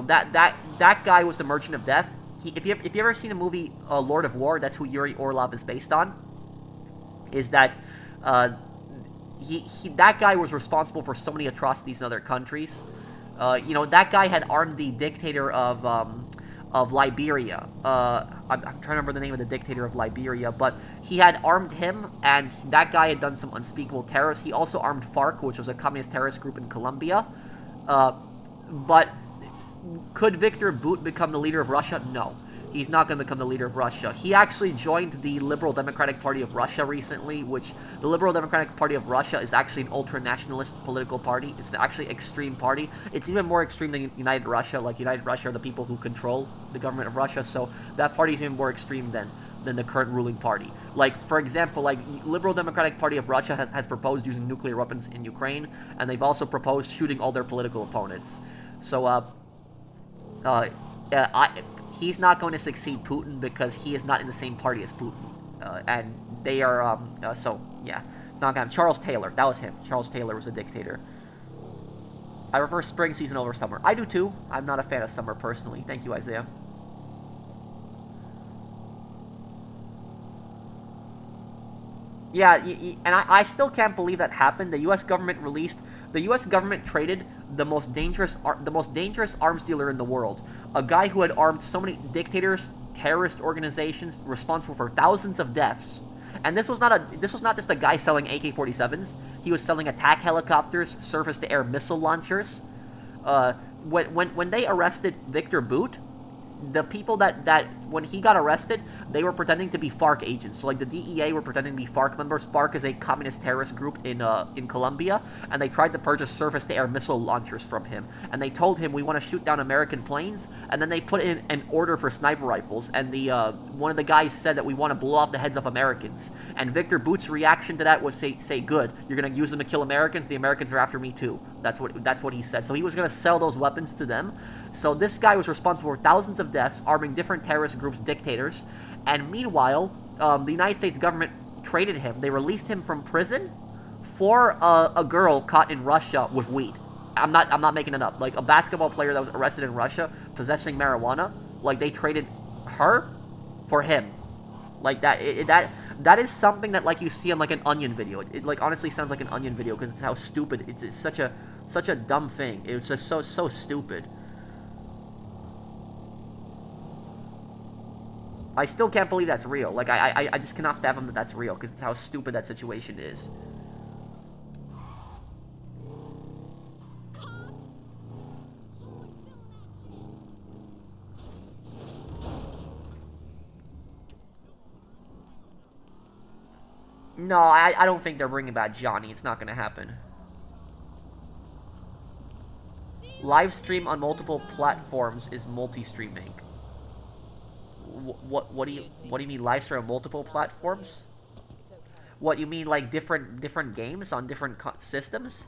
That guy was the Merchant of Death. If you ever seen the movie Lord of War, that's who Yuri Orlov is based on. Is that that guy was responsible for so many atrocities in other countries. That guy had armed the dictator of Liberia. I'm trying to remember the name of the dictator of Liberia, but he had armed him, and that guy had done some unspeakable terrors. He also armed FARC, which was a communist terrorist group in Colombia. But could Victor Bout become the leader of Russia? No. He's not going to become the leader of Russia. He actually joined the Liberal Democratic Party of Russia recently, which the Liberal Democratic Party of Russia is actually an ultra-nationalist political party. It's actually an extreme party. It's even more extreme than United Russia. Like, United Russia are the people who control the government of Russia, so that party is even more extreme than the current ruling party. Like, for example, like, Liberal Democratic Party of Russia has proposed using nuclear weapons in Ukraine, and they've also proposed shooting all their political opponents. So, he's not going to succeed Putin because he is not in the same party as Putin. And they are, so, yeah. It's not going to... Charles Taylor. That was him. Charles Taylor was a dictator. I prefer spring season over summer. I do too. I'm not a fan of summer personally. Thank you, Isaiah. Yeah, and I still can't believe that happened. The U.S. government traded the most dangerous arms dealer in the world. A guy who had armed so many dictators, terrorist organizations, responsible for thousands of deaths. And this was not just a guy selling AK-47s. He was selling attack helicopters, surface-to-air missile launchers. When they arrested Victor Bout, the people that when he got arrested, they were pretending to be FARC agents. So, like, the DEA were pretending to be FARC members. FARC is a communist terrorist group in Colombia, and they tried to purchase surface-to-air missile launchers from him. And they told him, we want to shoot down American planes, and then they put in an order for sniper rifles, and one of the guys said that we want to blow off the heads of Americans. And Victor Bout's reaction to that was say good, you're going to use them to kill Americans, the Americans are after me too. That's what he said. So he was going to sell those weapons to them. So this guy was responsible for thousands of deaths, arming different terrorist groups, dictators, and meanwhile, the United States government traded him. They released him from prison for a girl caught in Russia with weed. I'm not making it up. Like, a basketball player that was arrested in Russia possessing marijuana, like, they traded her for him. Like, that is something that, like, you see on, like, an Onion video. It like, honestly sounds like an Onion video, because it's how stupid, it's such a dumb thing. It's just so stupid. I still can't believe that's real. Like, I just cannot fathom that that's real, because it's how stupid that situation is. No, I don't think they're bringing back Johnny. It's not gonna happen. Live stream on multiple platforms is multi-streaming. What do you mean live stream on multiple platforms? What, you mean like different games on different systems?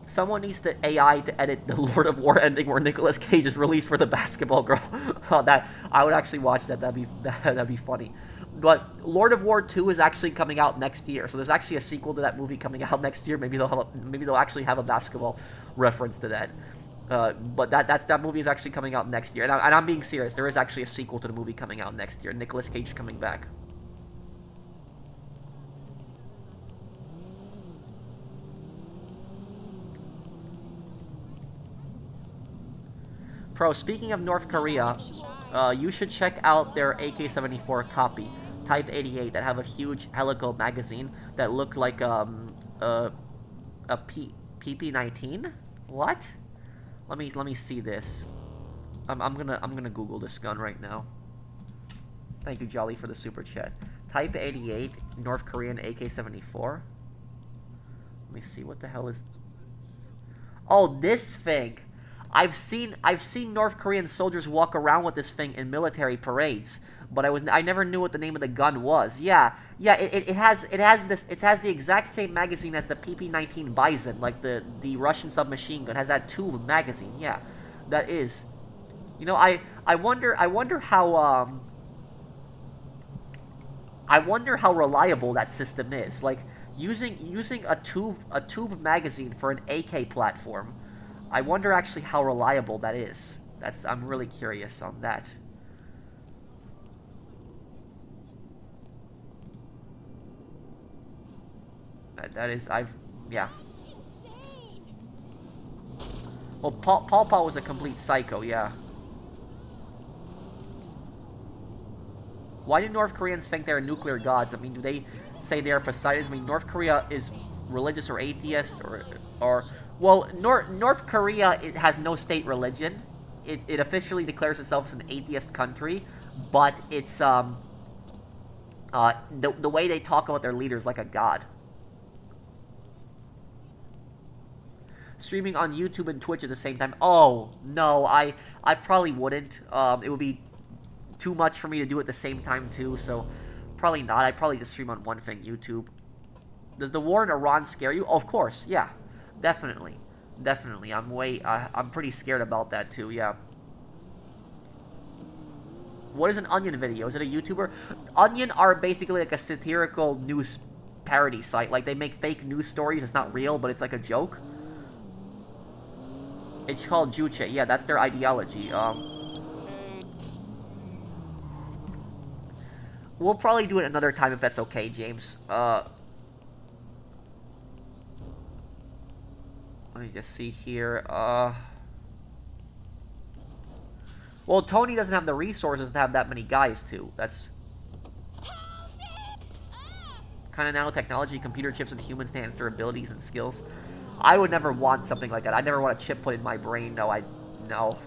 Someone needs to AI to edit the Lord of War ending where Nicolas Cage is released for the basketball girl. Oh, that I would actually watch that. That'd be funny. But Lord of War 2 is actually coming out next year, so there's actually a sequel to that movie coming out next year. Maybe they'll actually have a basketball reference to that. But that movie is actually coming out next year, and I'm being serious. There is actually a sequel to the movie coming out next year. Nicolas Cage is coming back. Pro, speaking of North Korea, you should check out their AK-74 copy, Type 88, that have a huge helical magazine that looked like PP-19. What? Let me see this. I'm gonna Google this gun right now. Thank you, Jolly, for the super chat. Type 88, North Korean AK-74. Let me see, what the hell is? Oh, this thing. I've seen North Korean soldiers walk around with this thing in military parades, but I never knew what the name of the gun was. Yeah, it has the exact same magazine as the PP-19 Bison, like the Russian submachine gun. It has that tube magazine. Yeah, that is. You know, I wonder how reliable that system is. Like using a tube magazine for an AK platform. I wonder actually how reliable that is. I'm really curious on that. That is, yeah. Well, Paul was a complete psycho, yeah. Why do North Koreans think they're nuclear gods? I mean, do they say they are Poseidons? I mean, North Korea is religious or atheist or well, North Korea, it has no state religion. It officially declares itself as an atheist country, but it's the way they talk about their leaders like a god. Streaming on YouTube and Twitch at the same time. Oh no, I probably wouldn't. It would be too much for me to do at the same time too. So probably not. I'd probably just stream on one thing, YouTube. Does the war in Iran scare you? Oh, of course, yeah. Definitely. I'm pretty scared about that too, yeah. What is an Onion video? Is it a YouTuber? Onion are basically like a satirical news parody site. Like, they make fake news stories. It's not real, but it's like a joke. It's called Juche. Yeah, that's their ideology. We'll probably do it another time if that's okay, James. Let me just see here. Well, Tony doesn't have the resources to have that many guys, too. That's kind of nanotechnology, computer chips, and humans to enhance their abilities and skills. I would never want something like that. I never want a chip put in my brain. No, no.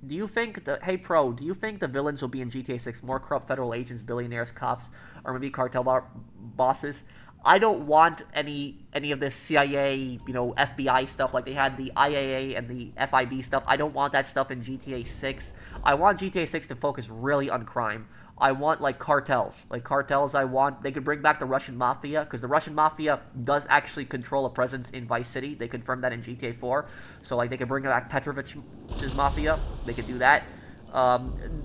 Do you think hey Pro, do you think the villains will be in GTA 6 more corrupt federal agents, billionaires, cops, or maybe cartel bosses? I don't want any of this CIA, FBI stuff like they had the IAA and the FIB stuff. I don't want that stuff in GTA 6. I want GTA 6 to focus really on crime, I want like cartels. Like cartels, I want. They could bring back the Russian Mafia because the Russian Mafia does actually control a presence in Vice City. They confirmed that in GTA 4. So like they could bring back Petrovich's Mafia. They could do that.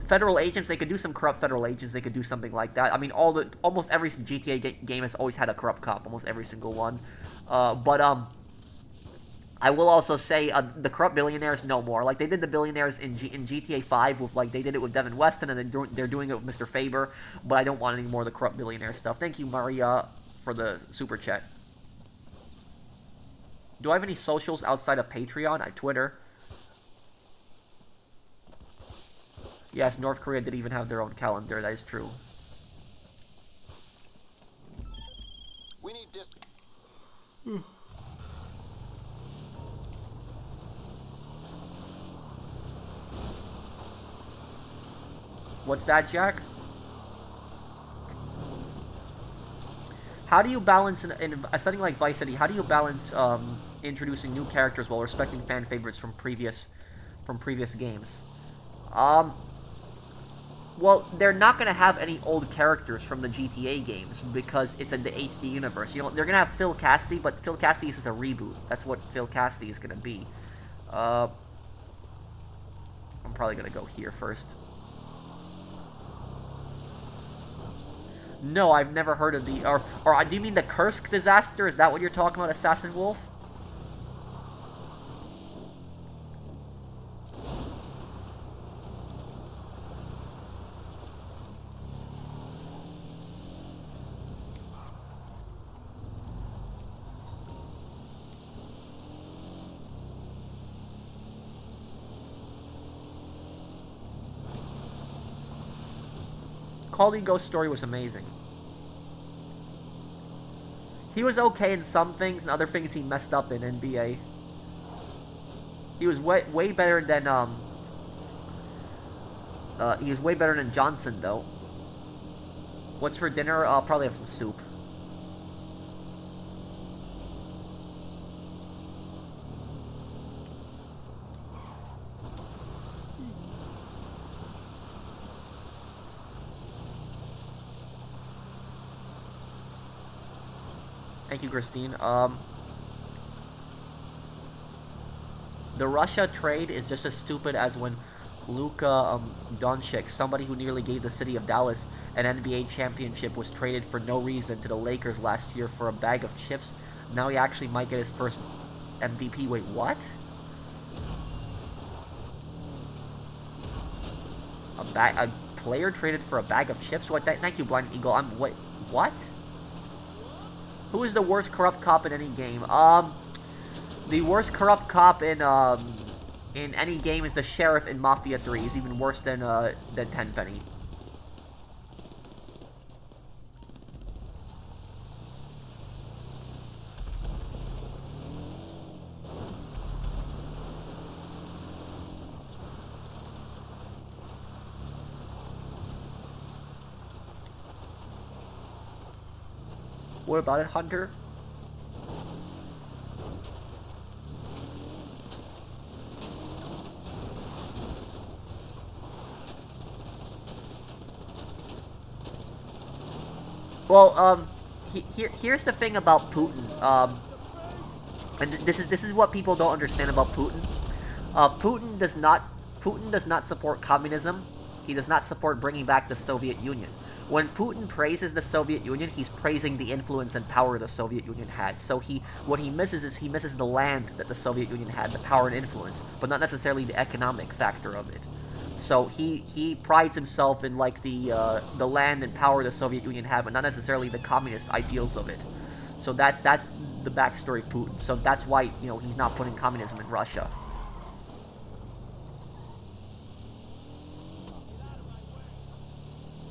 Federal agents, they could do some corrupt federal agents. They could do something like that. I mean, almost every GTA game has always had a corrupt cop. Almost every single one. But I will also say the corrupt billionaires no more. Like they did the billionaires in GTA 5 with like they did it with Devin Weston, and then they're doing it with Mr. Faber. But I don't want any more of the corrupt billionaire stuff. Thank you, Maria, for the super chat. Do I have any socials outside of Patreon? Twitter. Yes, North Korea did even have their own calendar. That is true. We need this. What's that, Jack? How do you balance in a setting like Vice City? How do you balance introducing new characters while respecting fan favorites from previous games? Well, they're not gonna have any old characters from the GTA games because it's in the HD universe. You know, they're gonna have Phil Cassidy, but Phil Cassidy is just a reboot. That's what Phil Cassidy is gonna be. I'm probably gonna go here first. No, I've never heard of the... Or do you mean the Kursk disaster? Is that what you're talking about, Assassin Wolf? Calling Ghost story was amazing. He was okay in some things, and other things he messed up in NBA. He was way better than he was way better than Johnson though. What's for dinner? I'll probably have some soup. Thank you, Christine. The Russia trade is just as stupid as when Luka Doncic, somebody who nearly gave the city of Dallas an NBA championship, was traded for no reason to the Lakers last year for a bag of chips. Now he actually might get his first MVP. Wait, what? A player traded for a bag of chips? What? Thank you, Blind Eagle. Wait, what? Who is the worst corrupt cop in any game? The worst corrupt cop in any game is the sheriff in Mafia 3. He's even worse than Tenpenny. What about it, Hunter? Well, here's the thing about Putin. And this is what people don't understand about Putin. Putin does not support communism. He does not support bringing back the Soviet Union. When Putin praises the Soviet Union, he's praising the influence and power the Soviet Union had. So what he misses the land that the Soviet Union had, the power and influence, but not necessarily the economic factor of it. So he prides himself in like the land and power the Soviet Union had, but not necessarily the communist ideals of it. So that's the backstory of Putin. So that's why he's not putting communism in Russia.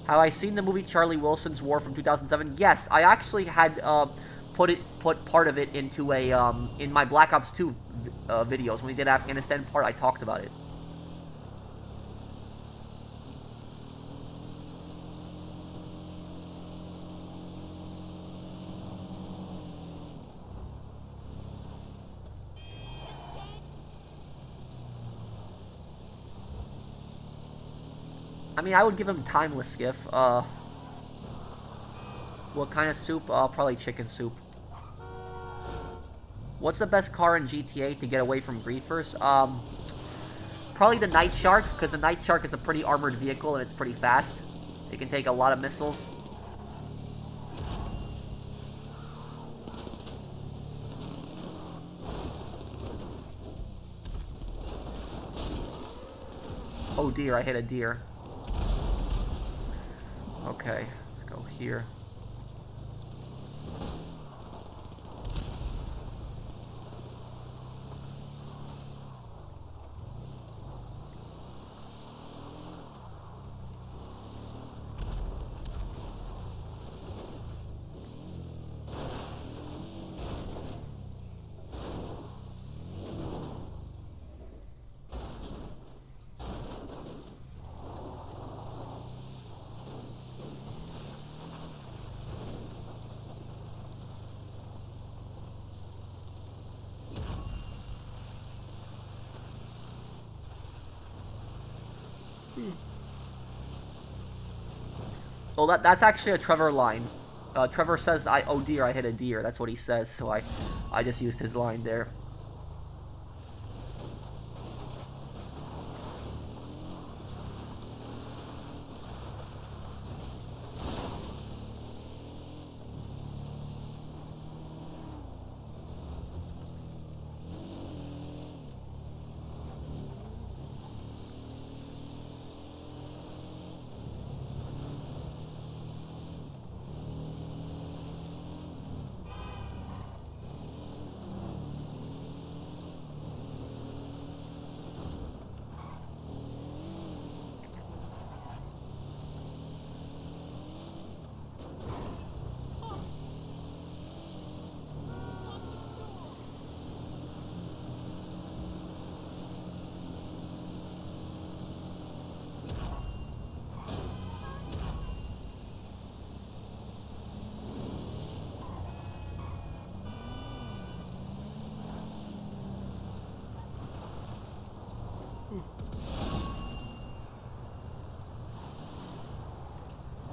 Have I seen the movie Charlie Wilson's War from 2007? Yes, I actually had put part of it into a in my Black Ops 2 videos. When we did Afghanistan part, I talked about it. I mean, I would give him timeless skiff. What kind of soup? Probably chicken soup. What's the best car in GTA to get away from griefers? Probably the Night Shark, because the Night Shark is a pretty armored vehicle and it's pretty fast. It can take a lot of missiles. Oh dear, I hit a deer. Okay, let's go here. Well, that's actually a Trevor line. Trevor says, oh dear, I hit a deer. That's what he says, so I just used his line there.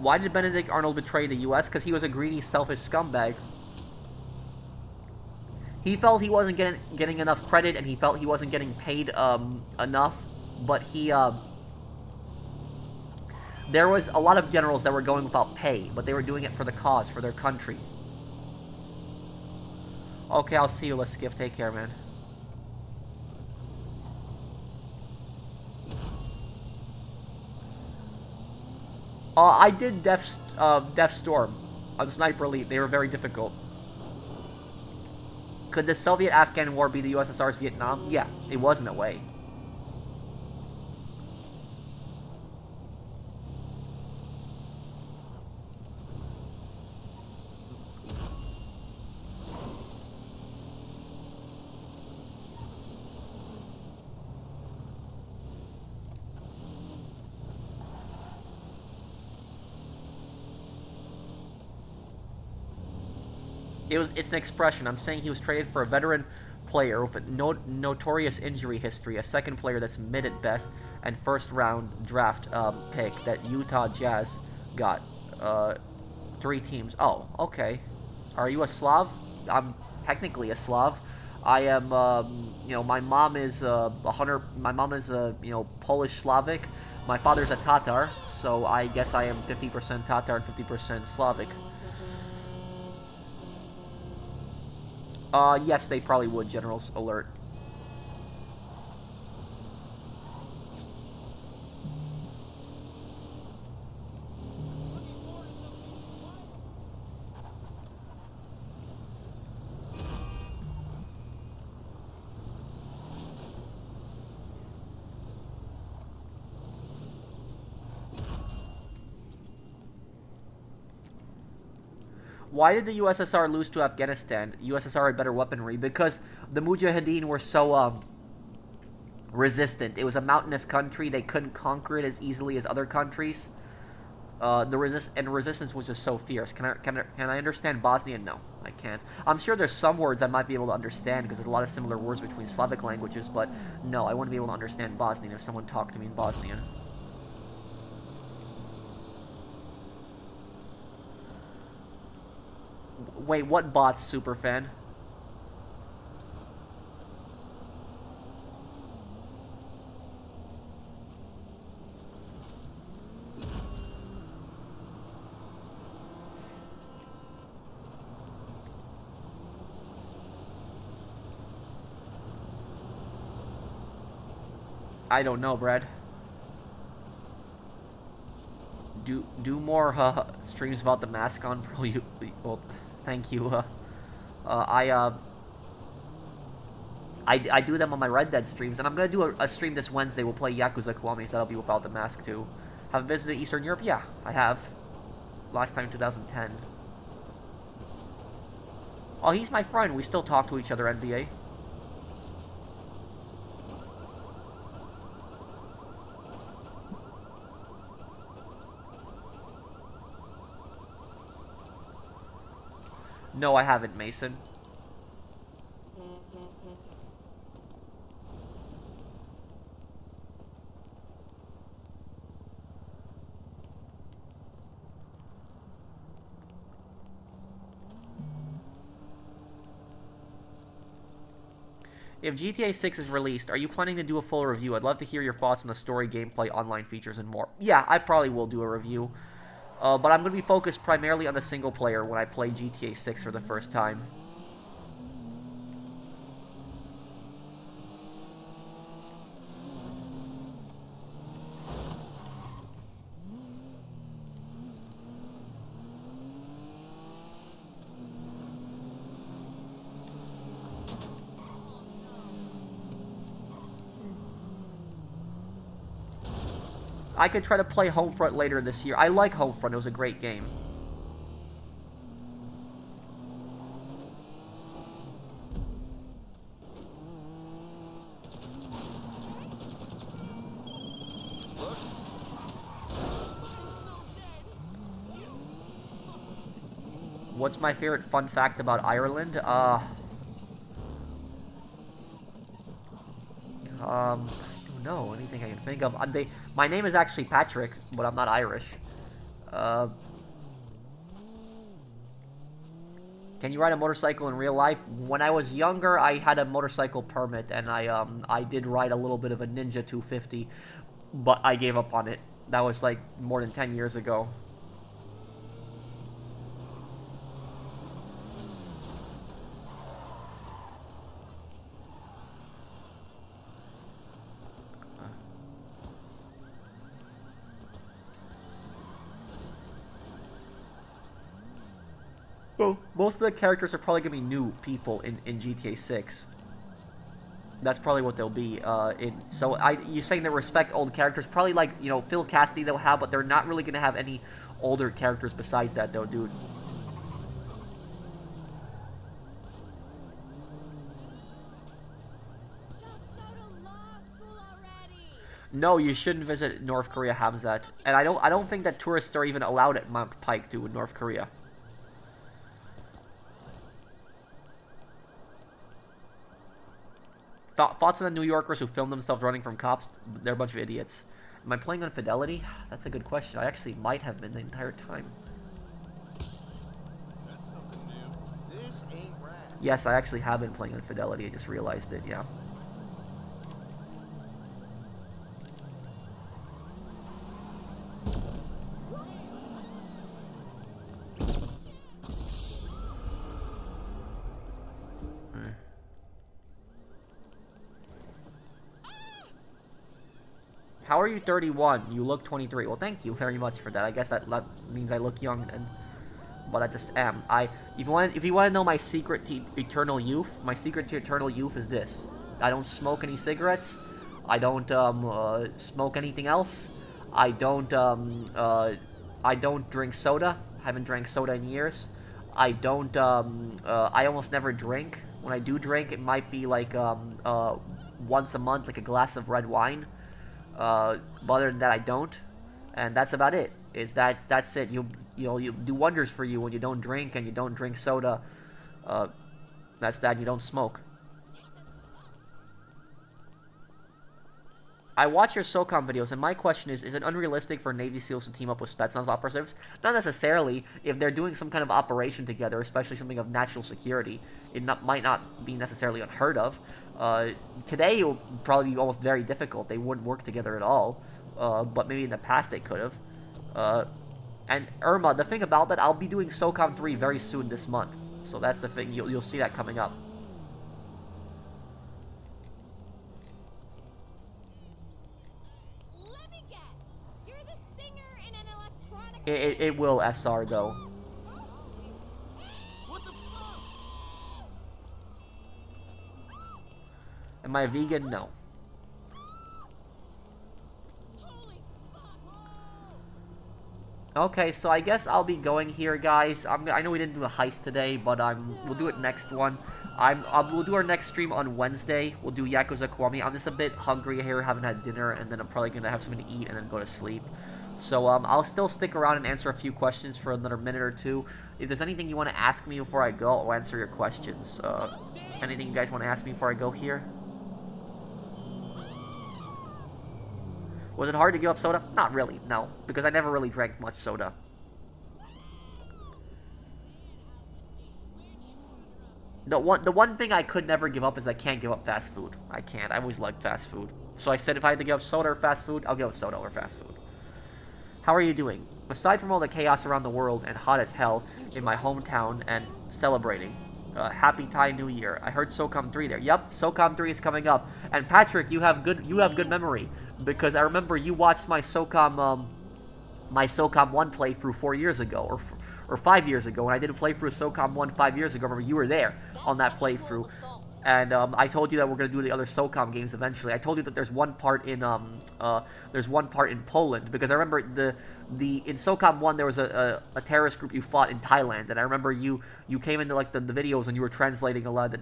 Why did Benedict Arnold betray the U.S.? Because he was a greedy, selfish scumbag. He felt he wasn't getting enough credit, and he felt he wasn't getting paid enough. But there was a lot of generals that were going without pay, but they were doing it for the cause, for their country. Okay, I'll see you, Leskiff. Take care, man. I did Death Storm on Sniper Elite. They were very difficult. Could the Soviet-Afghan War be the USSR's Vietnam? Yeah, it was in a way. It's an expression. I'm saying he was traded for a veteran player with a notorious injury history, a second player that's mid at best, and first round draft pick that Utah Jazz got. 3 teams. Oh, okay. Are you a Slav? I'm technically a Slav. I am. You know, my mom is My mom is Polish Slavic. My father's a Tatar, so I guess I am 50% Tatar and 50% Slavic. Yes, they probably would, Generals alert. Why did the USSR lose to Afghanistan? USSR had better weaponry because the Mujahideen were so resistant. It was a mountainous country. They couldn't conquer it as easily as other countries. The resistance was just so fierce. Can I understand Bosnian? No, I can't. I'm sure there's some words I might be able to understand because there's a lot of similar words between Slavic languages, but no, I wouldn't be able to understand Bosnian if someone talked to me in Bosnian. Wait, what bots, Superfan? I don't know, Brad. Do more streams about the mask on Pro. Well, thank you. I do them on my Red Dead streams, and I'm gonna do a stream this Wednesday. We'll play Yakuza Kiwamis. That'll be without the mask too. Have visited Eastern Europe? Yeah, I have. Last time in 2010. Oh, he's my friend. We still talk to each other, NBA. No, I haven't, Mason. If GTA 6 is released, are you planning to do a full review? I'd love to hear your thoughts on the story, gameplay, online features, and more. Yeah, I probably will do a review. But I'm going to be focused primarily on the single player when I play GTA 6 for the first time. I could try to play Homefront later this year. I like Homefront. It was a great game. What's my favorite fun fact about Ireland? I don't know anything I can think of. My name is actually Patrick, but I'm not Irish. Can you ride a motorcycle in real life? When I was younger, I had a motorcycle permit, and I did ride a little bit of a Ninja 250, but I gave up on it. That was like more than 10 years ago. So, most of the characters are probably going to be new people in GTA 6. That's probably what they'll be. You're saying they respect old characters. Probably like, you know, Phil Cassidy they'll have, but they're not really going to have any older characters besides that, though, dude. No, you shouldn't visit North Korea, Hamzat. And I don't think that tourists are even allowed at Mount Pike, dude, in North Korea. Thoughts on the New Yorkers who filmed themselves running from cops? They're a bunch of idiots. Am I playing on Fidelity? That's a good question. I actually might have been the entire time. That's something new. This ain't right. Yes, I actually have been playing on Fidelity. I just realized it, yeah. How are you 31? You look 23. Well, thank you very much for that. I guess that means I look young then. But I just am. If you want to know my secret to eternal youth, my secret to eternal youth is this. I don't smoke any cigarettes. I don't smoke anything else. I don't drink soda. I haven't drank soda in years. I almost never drink. When I do drink, it might be like once a month, like a glass of red wine. But other than that, I don't, and that's about it. That's it. You do wonders for you when you don't drink and you don't drink soda. That's that. You don't smoke. I watch your SOCOM videos, and my question is it unrealistic for Navy SEALs to team up with Spetsnaz operatives? Not necessarily. If they're doing some kind of operation together, especially something of national security, it might not be necessarily unheard of. Today, it would probably be almost very difficult. They wouldn't work together at all. But maybe in the past they could have. And Irma, the thing about that, I'll be doing SOCOM 3 very soon this month. So that's the thing. You'll see that coming up. It will SR though. What the fuck? Am I vegan? No. Okay, so I guess I'll be going here, guys. I know we didn't do a heist today, but we'll do it next one. We'll do our next stream on Wednesday. We'll do Yakuza Kiwami. I'm just a bit hungry here, haven't had dinner, and then I'm probably gonna have something to eat and then go to sleep. So I'll still stick around and answer a few questions for another minute or two. If there's anything you want to ask me before I go, I'll answer your questions. Anything you guys want to ask me before I go here? Was it hard to give up soda? Not really, no. Because I never really drank much soda. The one thing I could never give up is I can't give up fast food. I can't. I always liked fast food. So I said if I had to give up soda or fast food, I'll give up soda or fast food. How are you doing? Aside from all the chaos around the world and hot as hell in my hometown and celebrating, happy Thai New Year. I heard SOCOM 3 there. Yep, SOCOM 3 is coming up. And Patrick, you have good memory because I remember you watched my SOCOM 1 playthrough 4 years ago or 5 years ago when I did a playthrough of SOCOM 1 5 years ago. Remember you were there on that playthrough. And I told you that we're gonna do the other SOCOM games eventually. I told you that there's one part in Poland because I remember in SOCOM 1 there was a terrorist group you fought in Thailand, and I remember you came into like the videos and you were translating a lot of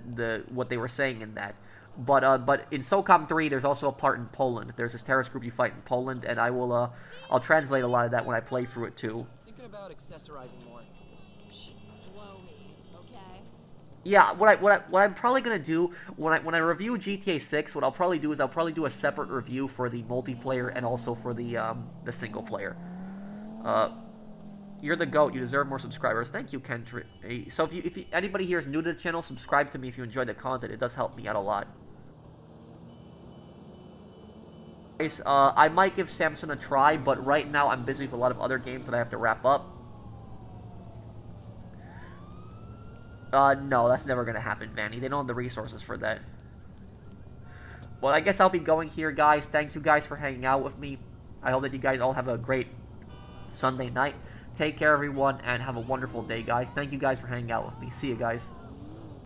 what they were saying in that. But in SOCOM 3 there's also a part in Poland. There's this terrorist group you fight in Poland, and I'll translate a lot of that when I play through it too. Thinking about accessorizing more. Yeah, what I'm probably gonna do when I review GTA 6, what I'll probably do is I'll probably do a separate review for the multiplayer and also for the single player. You're the GOAT. You deserve more subscribers. Thank you, Kendrick. So if anybody here is new to the channel, subscribe to me if you enjoyed the content. It does help me out a lot. Guys, I might give Samson a try, but right now I'm busy with a lot of other games that I have to wrap up. No, that's never gonna happen, Vanny. They don't have the resources for that. Well, I guess I'll be going here, guys. Thank you guys for hanging out with me. I hope that you guys all have a great Sunday night. Take care, everyone, and have a wonderful day, guys. Thank you guys for hanging out with me. See you guys.